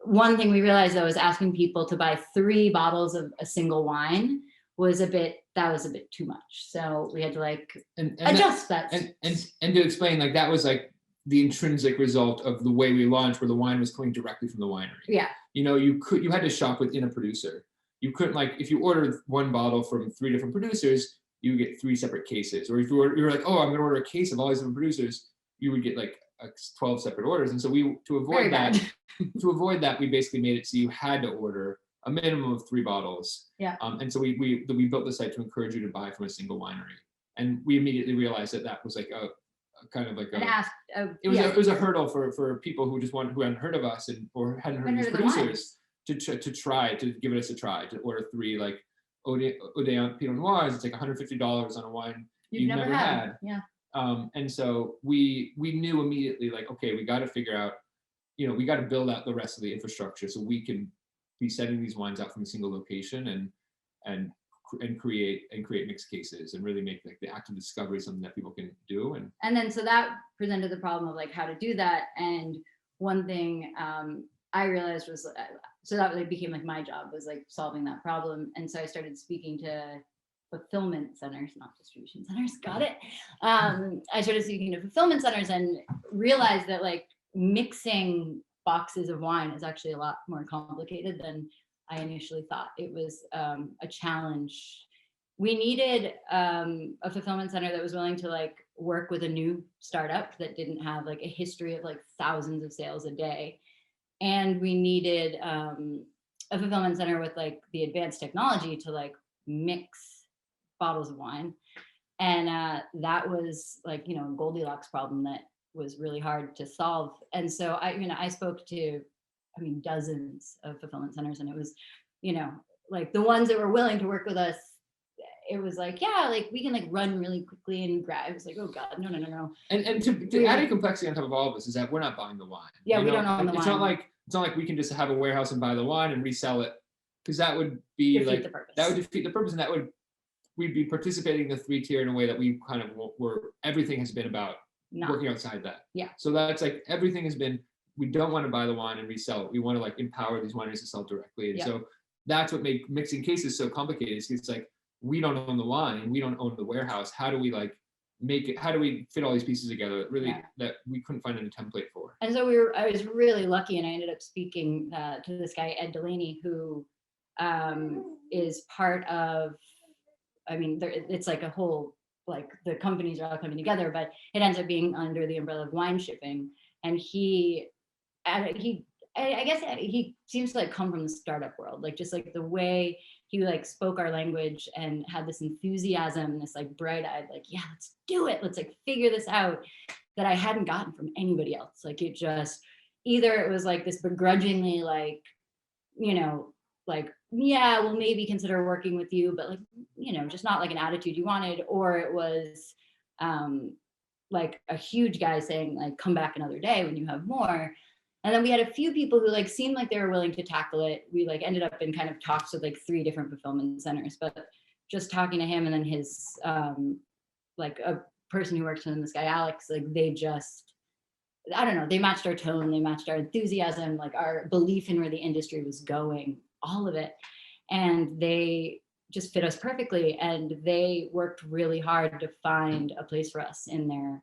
one thing we realized though, is asking people to buy 3 bottles of a single wine was a bit too much. So we had to like adjust that.
And to explain, like that was like the intrinsic result of the way we launched, where the wine was coming directly from the winery.
Yeah.
You know, you had to shop within a producer. You couldn't, like, if you ordered 1 bottle from 3 different producers, you would get 3 separate cases. Or if you were like, oh, I'm gonna order a case of all these different producers, you would get like 12 separate orders. And so to avoid that, we basically made it so you had to order a minimum of 3 bottles.
Yeah.
And so we built the site to encourage you to buy from a single winery. And we immediately realized that was like a kind of like it was a hurdle for people who hadn't heard of us or hadn't heard of these producers to try to give us a try, to order 3 like Odeon Pinot Noirs. It's like $150 on a wine you've never had.
Yeah.
And so we knew immediately, like, okay, we got to figure out, you know, we got to build out the rest of the infrastructure so we can be sending these wines out from a single location and create mixed cases and really make like the active discovery something that people can do. And
then so that presented the problem of like how to do that. And one thing I realized was, so that like became like my job, was like solving that problem. And so I started speaking to fulfillment centers, not distribution centers. Got it. I started speaking to fulfillment centers and realized that like mixing boxes of wine is actually a lot more complicated than I initially thought. It was a challenge. We needed a fulfillment center that was willing to like work with a new startup that didn't have like a history of like thousands of sales a day. And we needed a fulfillment center with like the advanced technology to like mix bottles of wine. And that was like, you know, a Goldilocks problem that was really hard to solve. And so I spoke to, dozens of fulfillment centers, and it was, you know, like the ones that were willing to work with us, it was like, yeah, like we can like run really quickly and grab. It was like, oh God, no.
And to add a complexity on top of all of this is that we're not buying the wine.
Yeah, we don't own the wine.
It's not like we can just have a warehouse and buy the wine and resell it, because that would be that would defeat the purpose, and we'd be participating in the 3-tier in a way that we kind of everything has been about working outside that.
Yeah.
So that's like everything has been, we don't want to buy the wine and resell it. We want to like empower these wineries to sell directly. And so that's what made mixing cases so complicated. It's like, we don't own the wine, we don't own the warehouse. How do we like make it, how do we fit all these pieces together that we couldn't find any template for?
And so I was really lucky, and I ended up speaking to this guy, Ed Delaney, who is part of, it's like a whole like the companies are all coming together, but it ends up being under the umbrella of wine shipping. And I guess he seems to like come from the startup world, like just like the way he like spoke our language and had this enthusiasm, this like bright-eyed, like, yeah, let's do it, let's like figure this out, that I hadn't gotten from anybody else. Like it just, either it was like this begrudgingly like, you know, like, yeah, we'll maybe consider working with you, but like, you know, just not like an attitude you wanted, or it was like a huge guy saying like, come back another day when you have more. And then we had a few people who like seemed like they were willing to tackle it. We like ended up in kind of talks with like 3 different fulfillment centers, but just talking to him and then his like a person who works with him, this guy Alex, like they just, I don't know, they matched our tone, they matched our enthusiasm, like our belief in where the industry was going, all of it. And they just fit us perfectly. And they worked really hard to find a place for us in their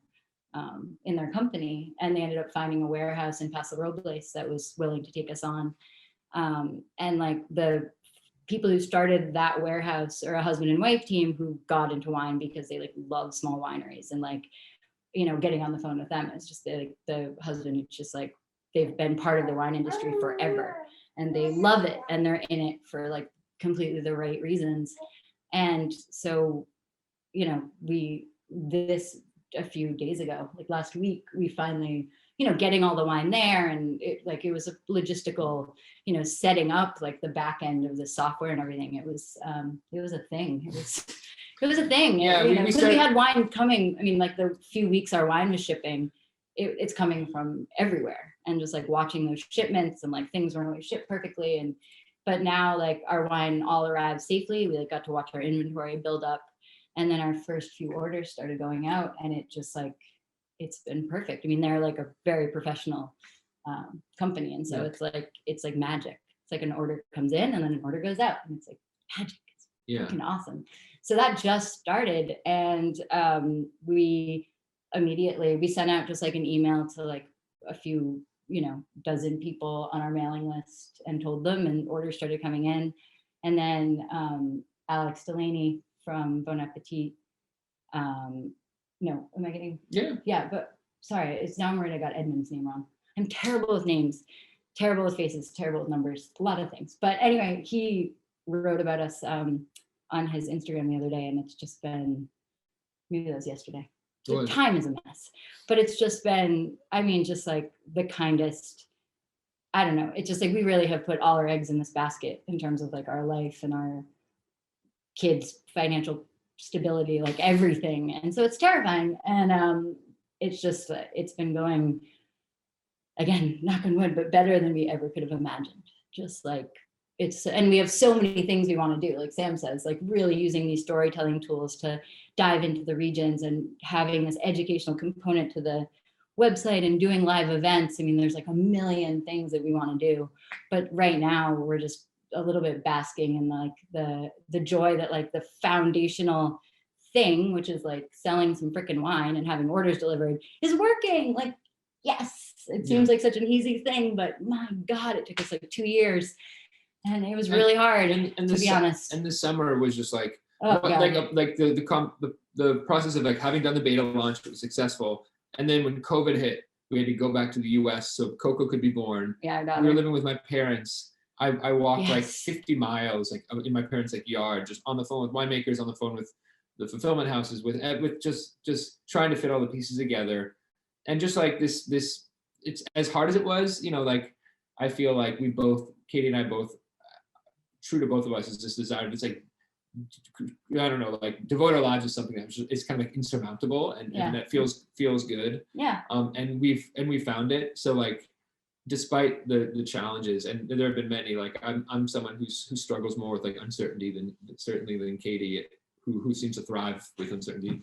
company. And they ended up finding a warehouse in Paso Robles that was willing to take us on. And like the people who started that warehouse are a husband and wife team who got into wine because they like love small wineries, and like, you know, getting on the phone with them, it's just the husband, it's just like, they've been part of the wine industry forever and they love it and they're in it for like completely the right reasons. And so, you know, a few days ago, like last week, we finally, you know, getting all the wine there, and it was a logistical, you know, setting up like the back end of the software and everything. It was a thing. It was a thing.
Yeah,
you know, because we had wine coming. I mean, like the few weeks our wine was shipping, it's coming from everywhere, and just like watching those shipments, and like things weren't always shipped perfectly. But now like our wine all arrived safely. We like got to watch our inventory build up. And then our first few orders started going out, and it just like, it's been perfect. I mean, they're like a very professional company. And so it's like magic. It's like an order comes in and then an order goes out, and it's like magic. It's freaking awesome. So that just started. And we sent out just like an email to like a few, you know, dozen people on our mailing list and told them, and orders started coming in. And then Alex Delaney from Bon Appetit. No, am I getting? Yeah, but sorry, it's now I'm worried I got Edmund's name wrong. I'm terrible with names, terrible with faces, terrible with numbers, a lot of things. But anyway, he wrote about us on his Instagram the other day, and it's just been, maybe that was yesterday. The time is a mess, but it's just been, I mean, just like the kindest, I don't know. It's just like, we really have put all our eggs in this basket in terms of like our life and our kids' financial stability, like everything. And so it's terrifying. And it's just, it's been going, again, knock on wood, but better than we ever could have imagined. Just like, and we have so many things we want to do, like Sam says, like really using these storytelling tools to dive into the regions and having this educational component to the website and doing live events. I mean, there's like a million things that we want to do, but right now we're just a little bit basking in like the joy that like the foundational thing, which is like selling some freaking wine and having orders delivered, is working. Like, yes, it seems like such an easy thing, but my God, it took us like 2 years. And it was really hard, and to be honest.
And this summer was just like, like the process of like having done the beta launch, it was successful. And then when COVID hit, we had to go back to the US so Coco could be born.
Yeah,
we were living with my parents. I walked like 50 miles, like in my parents' like yard, just on the phone with winemakers, on the phone with the fulfillment houses, with just trying to fit all the pieces together. And just like this, it's as hard as it was, you know, like I feel like Katy and I both, true to both of us, is this desire to like, I don't know, like devote our lives to something that is kind of like insurmountable and that feels good.
Yeah.
And we found it. So like, despite the challenges, and there have been many, like I'm someone who struggles more with like uncertainty than Katy, who seems to thrive with uncertainty,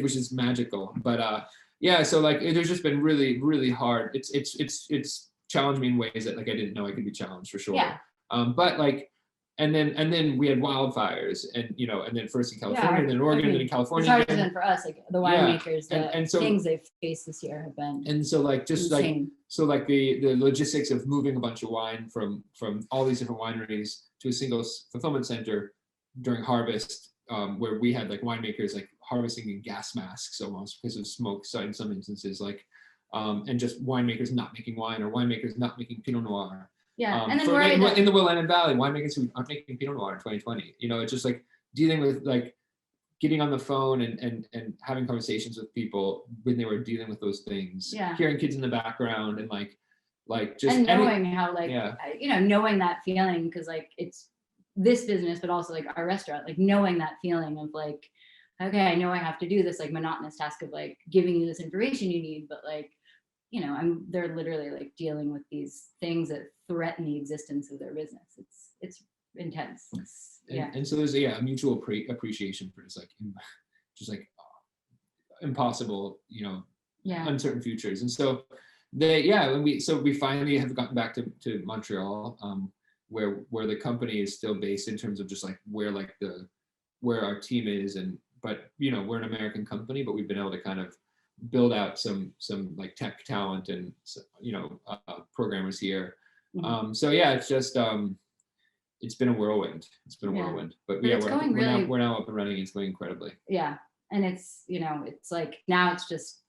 which is magical. But yeah, so like there's just been really, really hard. It's challenged me in ways that like I didn't know I could be challenged, for sure.
Yeah.
But like, and then we had wildfires, and you know, and then first in California, and then Oregon, and then in California.
It's hard been for us, like the winemakers, the
so,
things they've faced this year have been.
And so like just insane. like the logistics of moving a bunch of wine from all these different wineries to a single fulfillment center during harvest, where we had like winemakers like harvesting in gas masks almost because of smoke in some instances, like, and just winemakers not making wine, or winemakers not making Pinot Noir.
Yeah, and then
in the Willamette Valley, winemakers who aren't making Pinot Noir in 2020. You know, it's just like dealing with like getting on the phone and having conversations with people when they were dealing with those things.
Yeah.
Hearing kids in the background and like just
and knowing how like
yeah.
you know, knowing that feeling, because like it's this business, but also like our restaurant, like knowing that feeling of like, okay, I know I have to do this like monotonous task of like giving you this information you need, but like, you know, they're literally like dealing with these things that threaten the existence of their business. It's intense.
And so there's a mutual appreciation for just like impossible, you know, uncertain futures. And so we finally have gotten back to Montreal, where the company is still based in terms of just like where our team is, but you know, we're an American company, but we've been able to kind of build out some like tech talent and, you know, programmers here.
Mm-hmm.
So yeah, it's just it's been a whirlwind. But yeah, we're now up and running. It's going incredibly.
Yeah, and it's, you know, it's like now it's just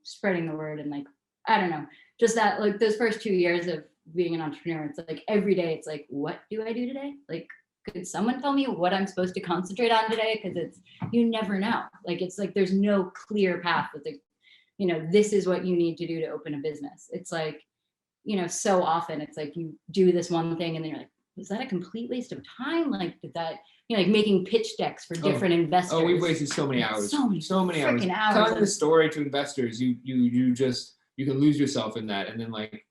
spreading the word, and like, I don't know, just that like those first 2 years of being an entrepreneur, it's like every day it's like, what do I do today? Like, could someone tell me what I'm supposed to concentrate on today? Because you never know. Like, it's like there's no clear path with the, you know, this is what you need to do to open a business. It's like, you know, so often it's like you do this one thing and then you're like, was that a complete waste of time? Like, did that, you know, like making pitch decks for different investors.
Oh, we've wasted so many hours. So many hours. Telling the story to investors, you can lose yourself in that, and then like,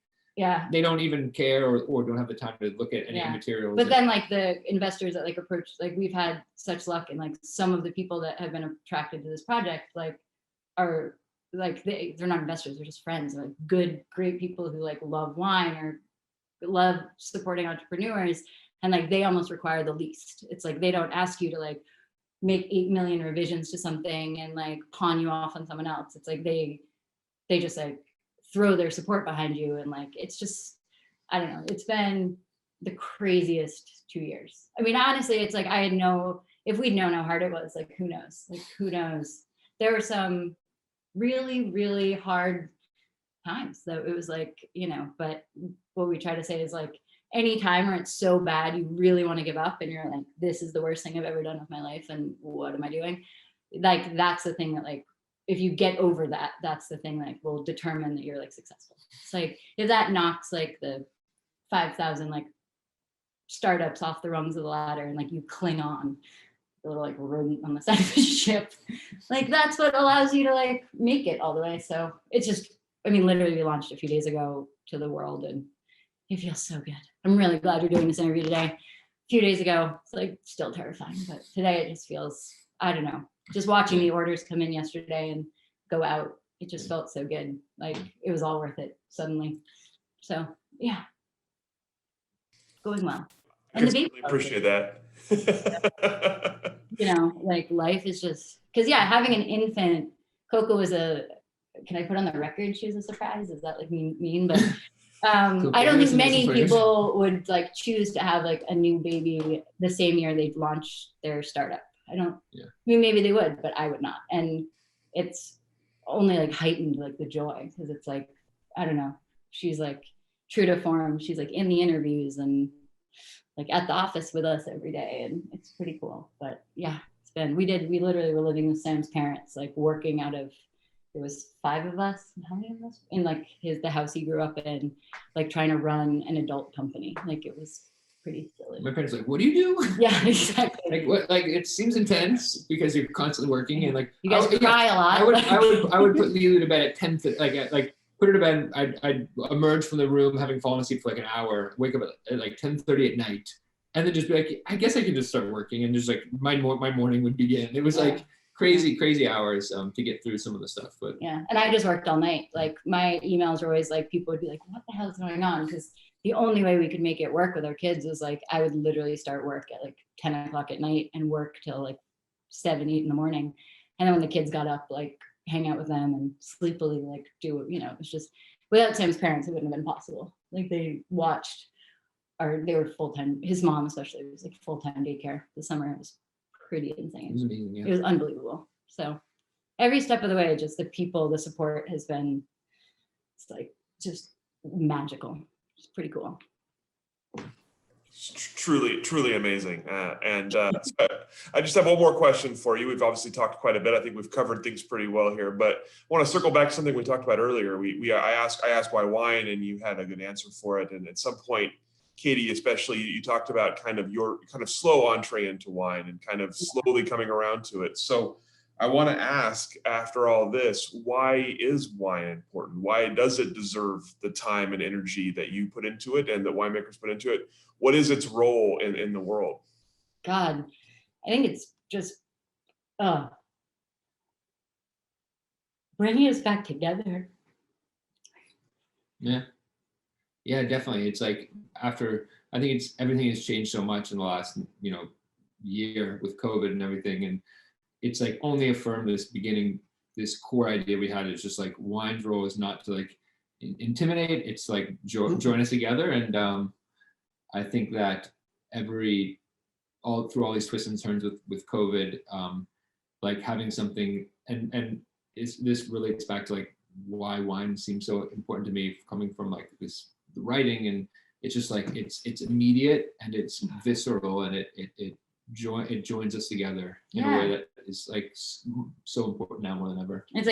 they don't even care or don't have the time to look at any materials.
But then like the investors that like approach, like we've had such luck, and like some of the people that have been attracted to this project like are like they're not investors, they're just friends. They're like great people who like love wine or love supporting entrepreneurs, and like they almost require the least. It's like they don't ask you to like make 8 million revisions to something and like pawn you off on someone else. It's like they just like throw their support behind you, and like it's just, I don't know, it's been the craziest 2 years. I mean, honestly, it's like if we'd known how hard it was, like who knows. There were some really, really hard times that it was like, you know, but what we try to say is like any time where it's so bad you really want to give up and you're like, this is the worst thing I've ever done with my life and what am I doing, like that's the thing that like, if you get over that, that's the thing that will determine that you're like successful. It's like if that knocks like the 5,000 like startups off the rungs of the ladder and like you cling on, the little like rodent on the side of the ship, like that's what allows you to like make it all the way. So it's just, I mean, literally we launched a few days ago to the world and it feels so good. I'm really glad you're doing this interview today. A few days ago, it's like still terrifying, but today it just feels, I don't know, just watching the orders come in yesterday and go out, it just felt so good. Like it was all worth it suddenly. So yeah, going well.
And the baby, really appreciate that.
You know, like life is just, because yeah, having an infant, Coco was can I put on the record she was a surprise? Is that like mean? But I don't think many people would like choose to have like a new baby the same year they'd launch their startup. I mean, maybe they would, but I would not. And it's only like heightened like the joy, because it's like, I don't know, she's like true to form. She's like in the interviews and like at the office with us every day, and it's pretty cool. But yeah, we literally were living with Sam's parents, like working out of, there was 5 of us, how many of us? In like the house he grew up in, like trying to run an adult company. Like it was pretty silly.
My parents were like, what do you do?
Yeah, exactly.
Like what? Like it seems intense because you're constantly working and like
you guys cry a lot.
I would put Lulu to bed at 10, like put her to bed. I'd emerge from the room having fallen asleep for like an hour, wake up at like 10:30 at night, and then just be like, I guess I can just start working, and just like my morning would begin. It was like crazy hours to get through some of the stuff. But
yeah, and I just worked all night. Like my emails were always like, people would be like, what the hell is going on? Because the only way we could make it work with our kids was like, I would literally start work at like 10 o'clock at night and work till like 7, 8 in the morning. And then when the kids got up, like hang out with them and sleepily like do, you know, it's just, without Sam's parents, it wouldn't have been possible. Like they watched, or they were full-time, his mom especially was like full-time daycare this summer. It was pretty insane.
It was amazing, yeah.
It was unbelievable. So every step of the way, just the people, the support has been, it's like just magical. It's pretty cool.
Truly amazing. So I just have one more question for you. We've obviously talked quite a bit. I think we've covered things pretty well here, but I want to circle back to something we talked about earlier. I asked why wine, and you had a good answer for it. And at some point, Katy, especially, you talked about kind of your kind of slow entree into wine and kind of slowly coming around to it. So I want to ask, after all this, why is wine important? Why does it deserve the time and energy that you put into it and that winemakers put into it? What is its role in the world?
God, I think it's just bringing us back together.
Yeah, definitely. It's like after, I think everything has changed so much in the last, year with COVID and everything. And it's like only affirmed this core idea we had is just like wine's role is not to like intimidate, it's like join us together. And I think that through all these twists and turns with COVID, like having something, and this relates back to like why wine seems so important to me, coming from like the writing, and it's just like it's immediate and it's visceral, and it joins us together in a way that is like so important now more than ever.
It's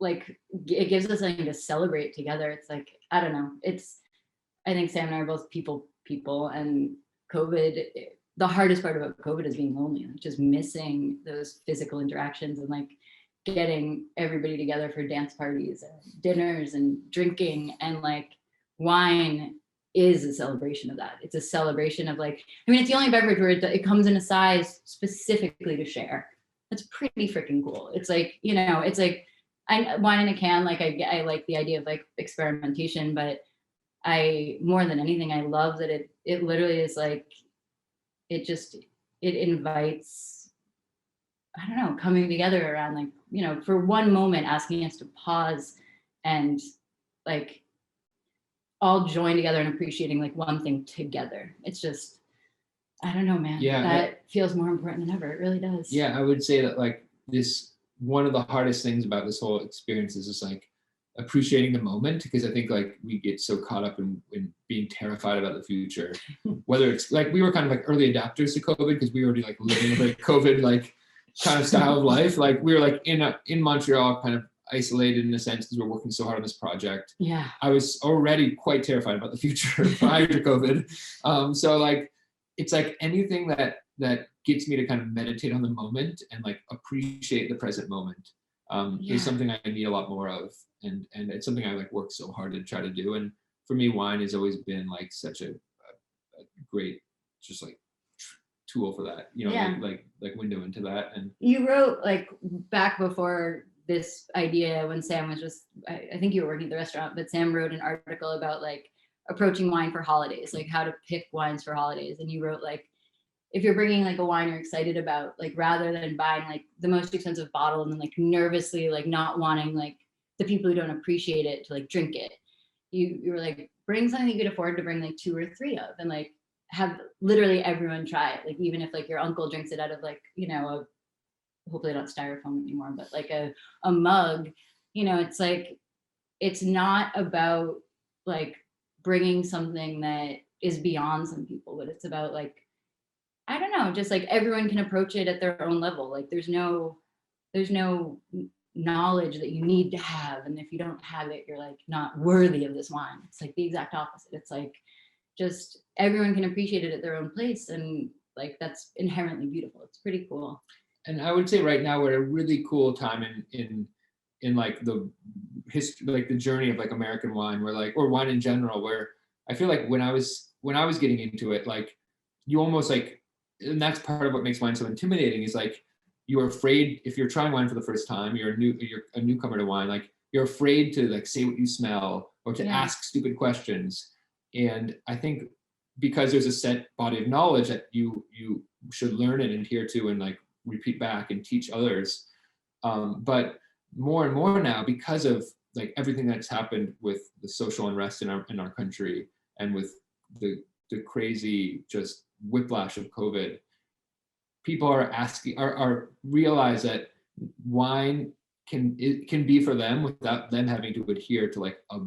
like it gives us something to celebrate together. It's like, I don't know. I think Sam and I are both people, and COVID, the hardest part about COVID is being lonely, like just missing those physical interactions and like getting everybody together for dance parties and dinners and drinking, and like wine is a celebration of that. It's a celebration of like, I mean, it's the only beverage where it comes in a size specifically to share. That's pretty freaking cool. It's like, it's like wine in a can. Like I like the idea of like experimentation, but more than anything, I love that it literally is like, it invites, I don't know, coming together around like, for one moment, asking us to pause and like all join together and appreciating like one thing together. It's just, I don't know, man.
Yeah,
that feels more important than ever. It really does.
Yeah, I would say that like one of the hardest things about this whole experience is just like appreciating the moment, because I think like we get so caught up in being terrified about the future, whether it's like we were kind of like early adapters to COVID because we were already like living like COVID like kind of style of life. Like we were like in Montreal, kind of isolated in a sense because we're working so hard on this project.
Yeah,
I was already quite terrified about the future prior to COVID. So like it's like anything that gets me to kind of meditate on the moment and like appreciate the present moment is something I need a lot more of, and it's something I like work so hard to try to do. And for me, wine has always been like such a great just like tool for that, like window into that. And
you wrote like back before this idea, when Sam was just, I think you were working at the restaurant, but Sam wrote an article about like approaching wine for holidays, like how to pick wines for holidays. And you wrote like, if you're bringing like a wine you're excited about, like rather than buying like the most expensive bottle and then like nervously like not wanting like the people who don't appreciate it to like drink it, you were like, bring something you could afford to bring like 2 or 3 of, and like have literally everyone try it. Like even if like your uncle drinks it out of like, hopefully not styrofoam anymore, but like a mug, it's like, it's not about like bringing something that is beyond some people, but it's about like, I don't know, just like everyone can approach it at their own level. Like there's no knowledge that you need to have, and if you don't have it, you're like not worthy of this wine. It's like the exact opposite. It's like just everyone can appreciate it at their own place, and like that's inherently beautiful. It's pretty cool.
And I would say right now we're at a really cool time in like the history, like the journey of like American wine, where like, or wine in general, where I feel like when I was getting into it, like you almost like, and that's part of what makes wine so intimidating, is like you're afraid if you're trying wine for the first time, you're a newcomer to wine, like you're afraid to like say what you smell or to ask stupid questions. And I think because there's a set body of knowledge that you should learn and adhere to and like repeat back and teach others. But more and more now, because of like everything that's happened with the social unrest in our country, and with the crazy just whiplash of COVID, people are asking, are realize that wine can be for them without them having to adhere to like a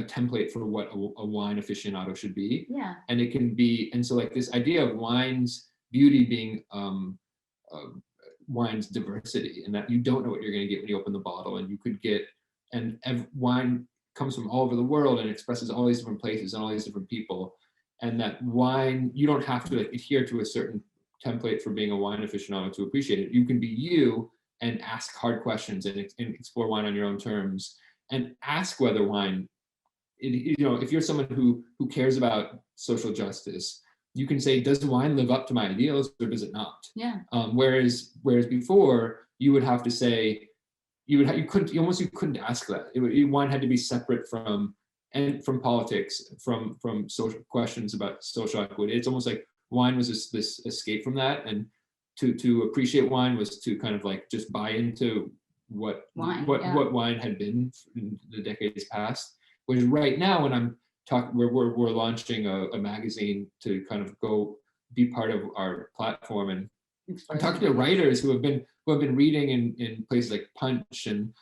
template for what a wine aficionado should be.
Yeah.
And it can be, and so like this idea of wine's beauty being wine's diversity, and that you don't know what you're going to get when you open the bottle, and you could get, and wine comes from all over the world and expresses all these different places and all these different people, and that wine, you don't have to like adhere to a certain template for being a wine aficionado to appreciate it. You can be you and ask hard questions and explore wine on your own terms, and ask whether wine, you know, if you're someone who cares about social justice, you can say, does wine live up to my ideals or does it not?
Yeah.
Whereas before you would have to say, you couldn't ask that. Wine had to be separate from politics, from social questions about social equity. It's almost like wine was this escape from that, and to appreciate wine was to kind of like just buy into what wine had been in the decades past. Which right now, when I'm talking, we're launching a magazine to kind of go be part of our platform, and I'm talking to writers who have been reading in places like Punch and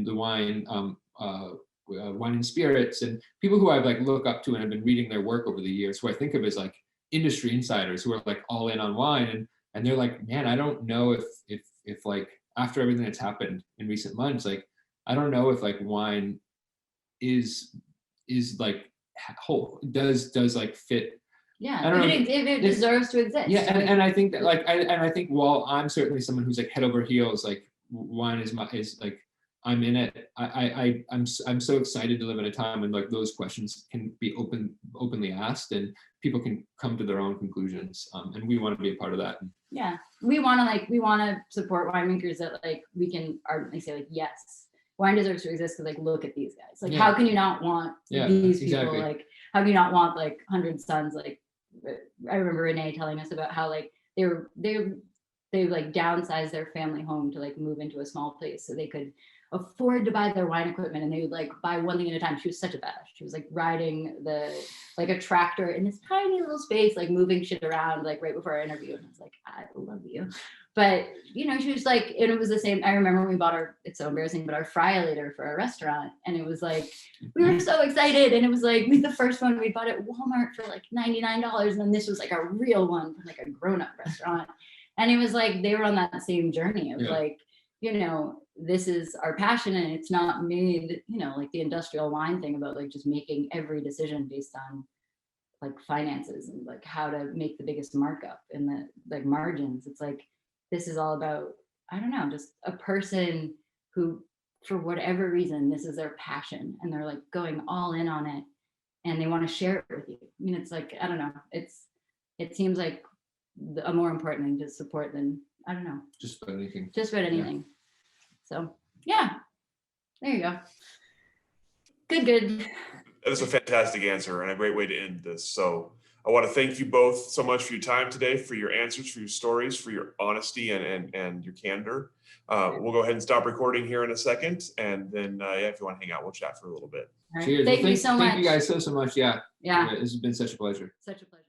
the Wine and Spirits, and people who I've like look up to and have been reading their work over the years, who I think of as like industry insiders who are like all in on wine, and they're like, man, I don't know if like after everything that's happened in recent months, like I don't know if like wine is like does like fit.
Yeah,
I don't know.
if it deserves to exist.
Yeah, and I think that like I think while I'm certainly someone who's like head over heels, like wine is like I'm in it. I'm so excited to live in a time when like those questions can be openly asked, and people can come to their own conclusions. And we want to be a part of that.
Yeah, we want to support winemakers that like we can ardently say like, yes, wine deserves to exist, because like look at these guys. Like how can you not want these people?
Exactly.
Like how can you not want like 100 Sons? Like I remember Renee telling us about how like they like downsized their family home to like move into a small place so they could afford to buy their wine equipment, and they would like buy one thing at a time. She was such a badass. She was like riding like a tractor in this tiny little space, like moving shit around, like right before our interview. And I was like, I love you. But you know, she was like, and it was the same. I remember when we bought it's so embarrassing, but our Friolator for our restaurant, and it was like we were so excited, and it was like the first one we bought at Walmart for like $99, and then this was like a real one from like a grown-up restaurant, and it was like they were on that same journey of like, you know, this is our passion, and it's not made, you know, like the industrial wine thing about like just making every decision based on like finances and like how to make the biggest markup and the like margins. It's like this is all about, I don't know, just a person who, for whatever reason, this is their passion, and they're like going all in on it, and they want to share it with you. I mean, it's like, I don't know, it seems like a more important thing to support than, I don't know,
just about anything.
Yeah. So yeah, there you go. Good.
That is a fantastic answer and a great way to end this. So I want to thank you both so much for your time today, for your answers, for your stories, for your honesty and your candor. We'll go ahead and stop recording here in a second, and then if you want to hang out, we'll chat for a little bit.
Right.
Cheers.
Thank you so much.
Thank you guys so much. Yeah.
Yeah.
This has been such a pleasure.
Such a pleasure.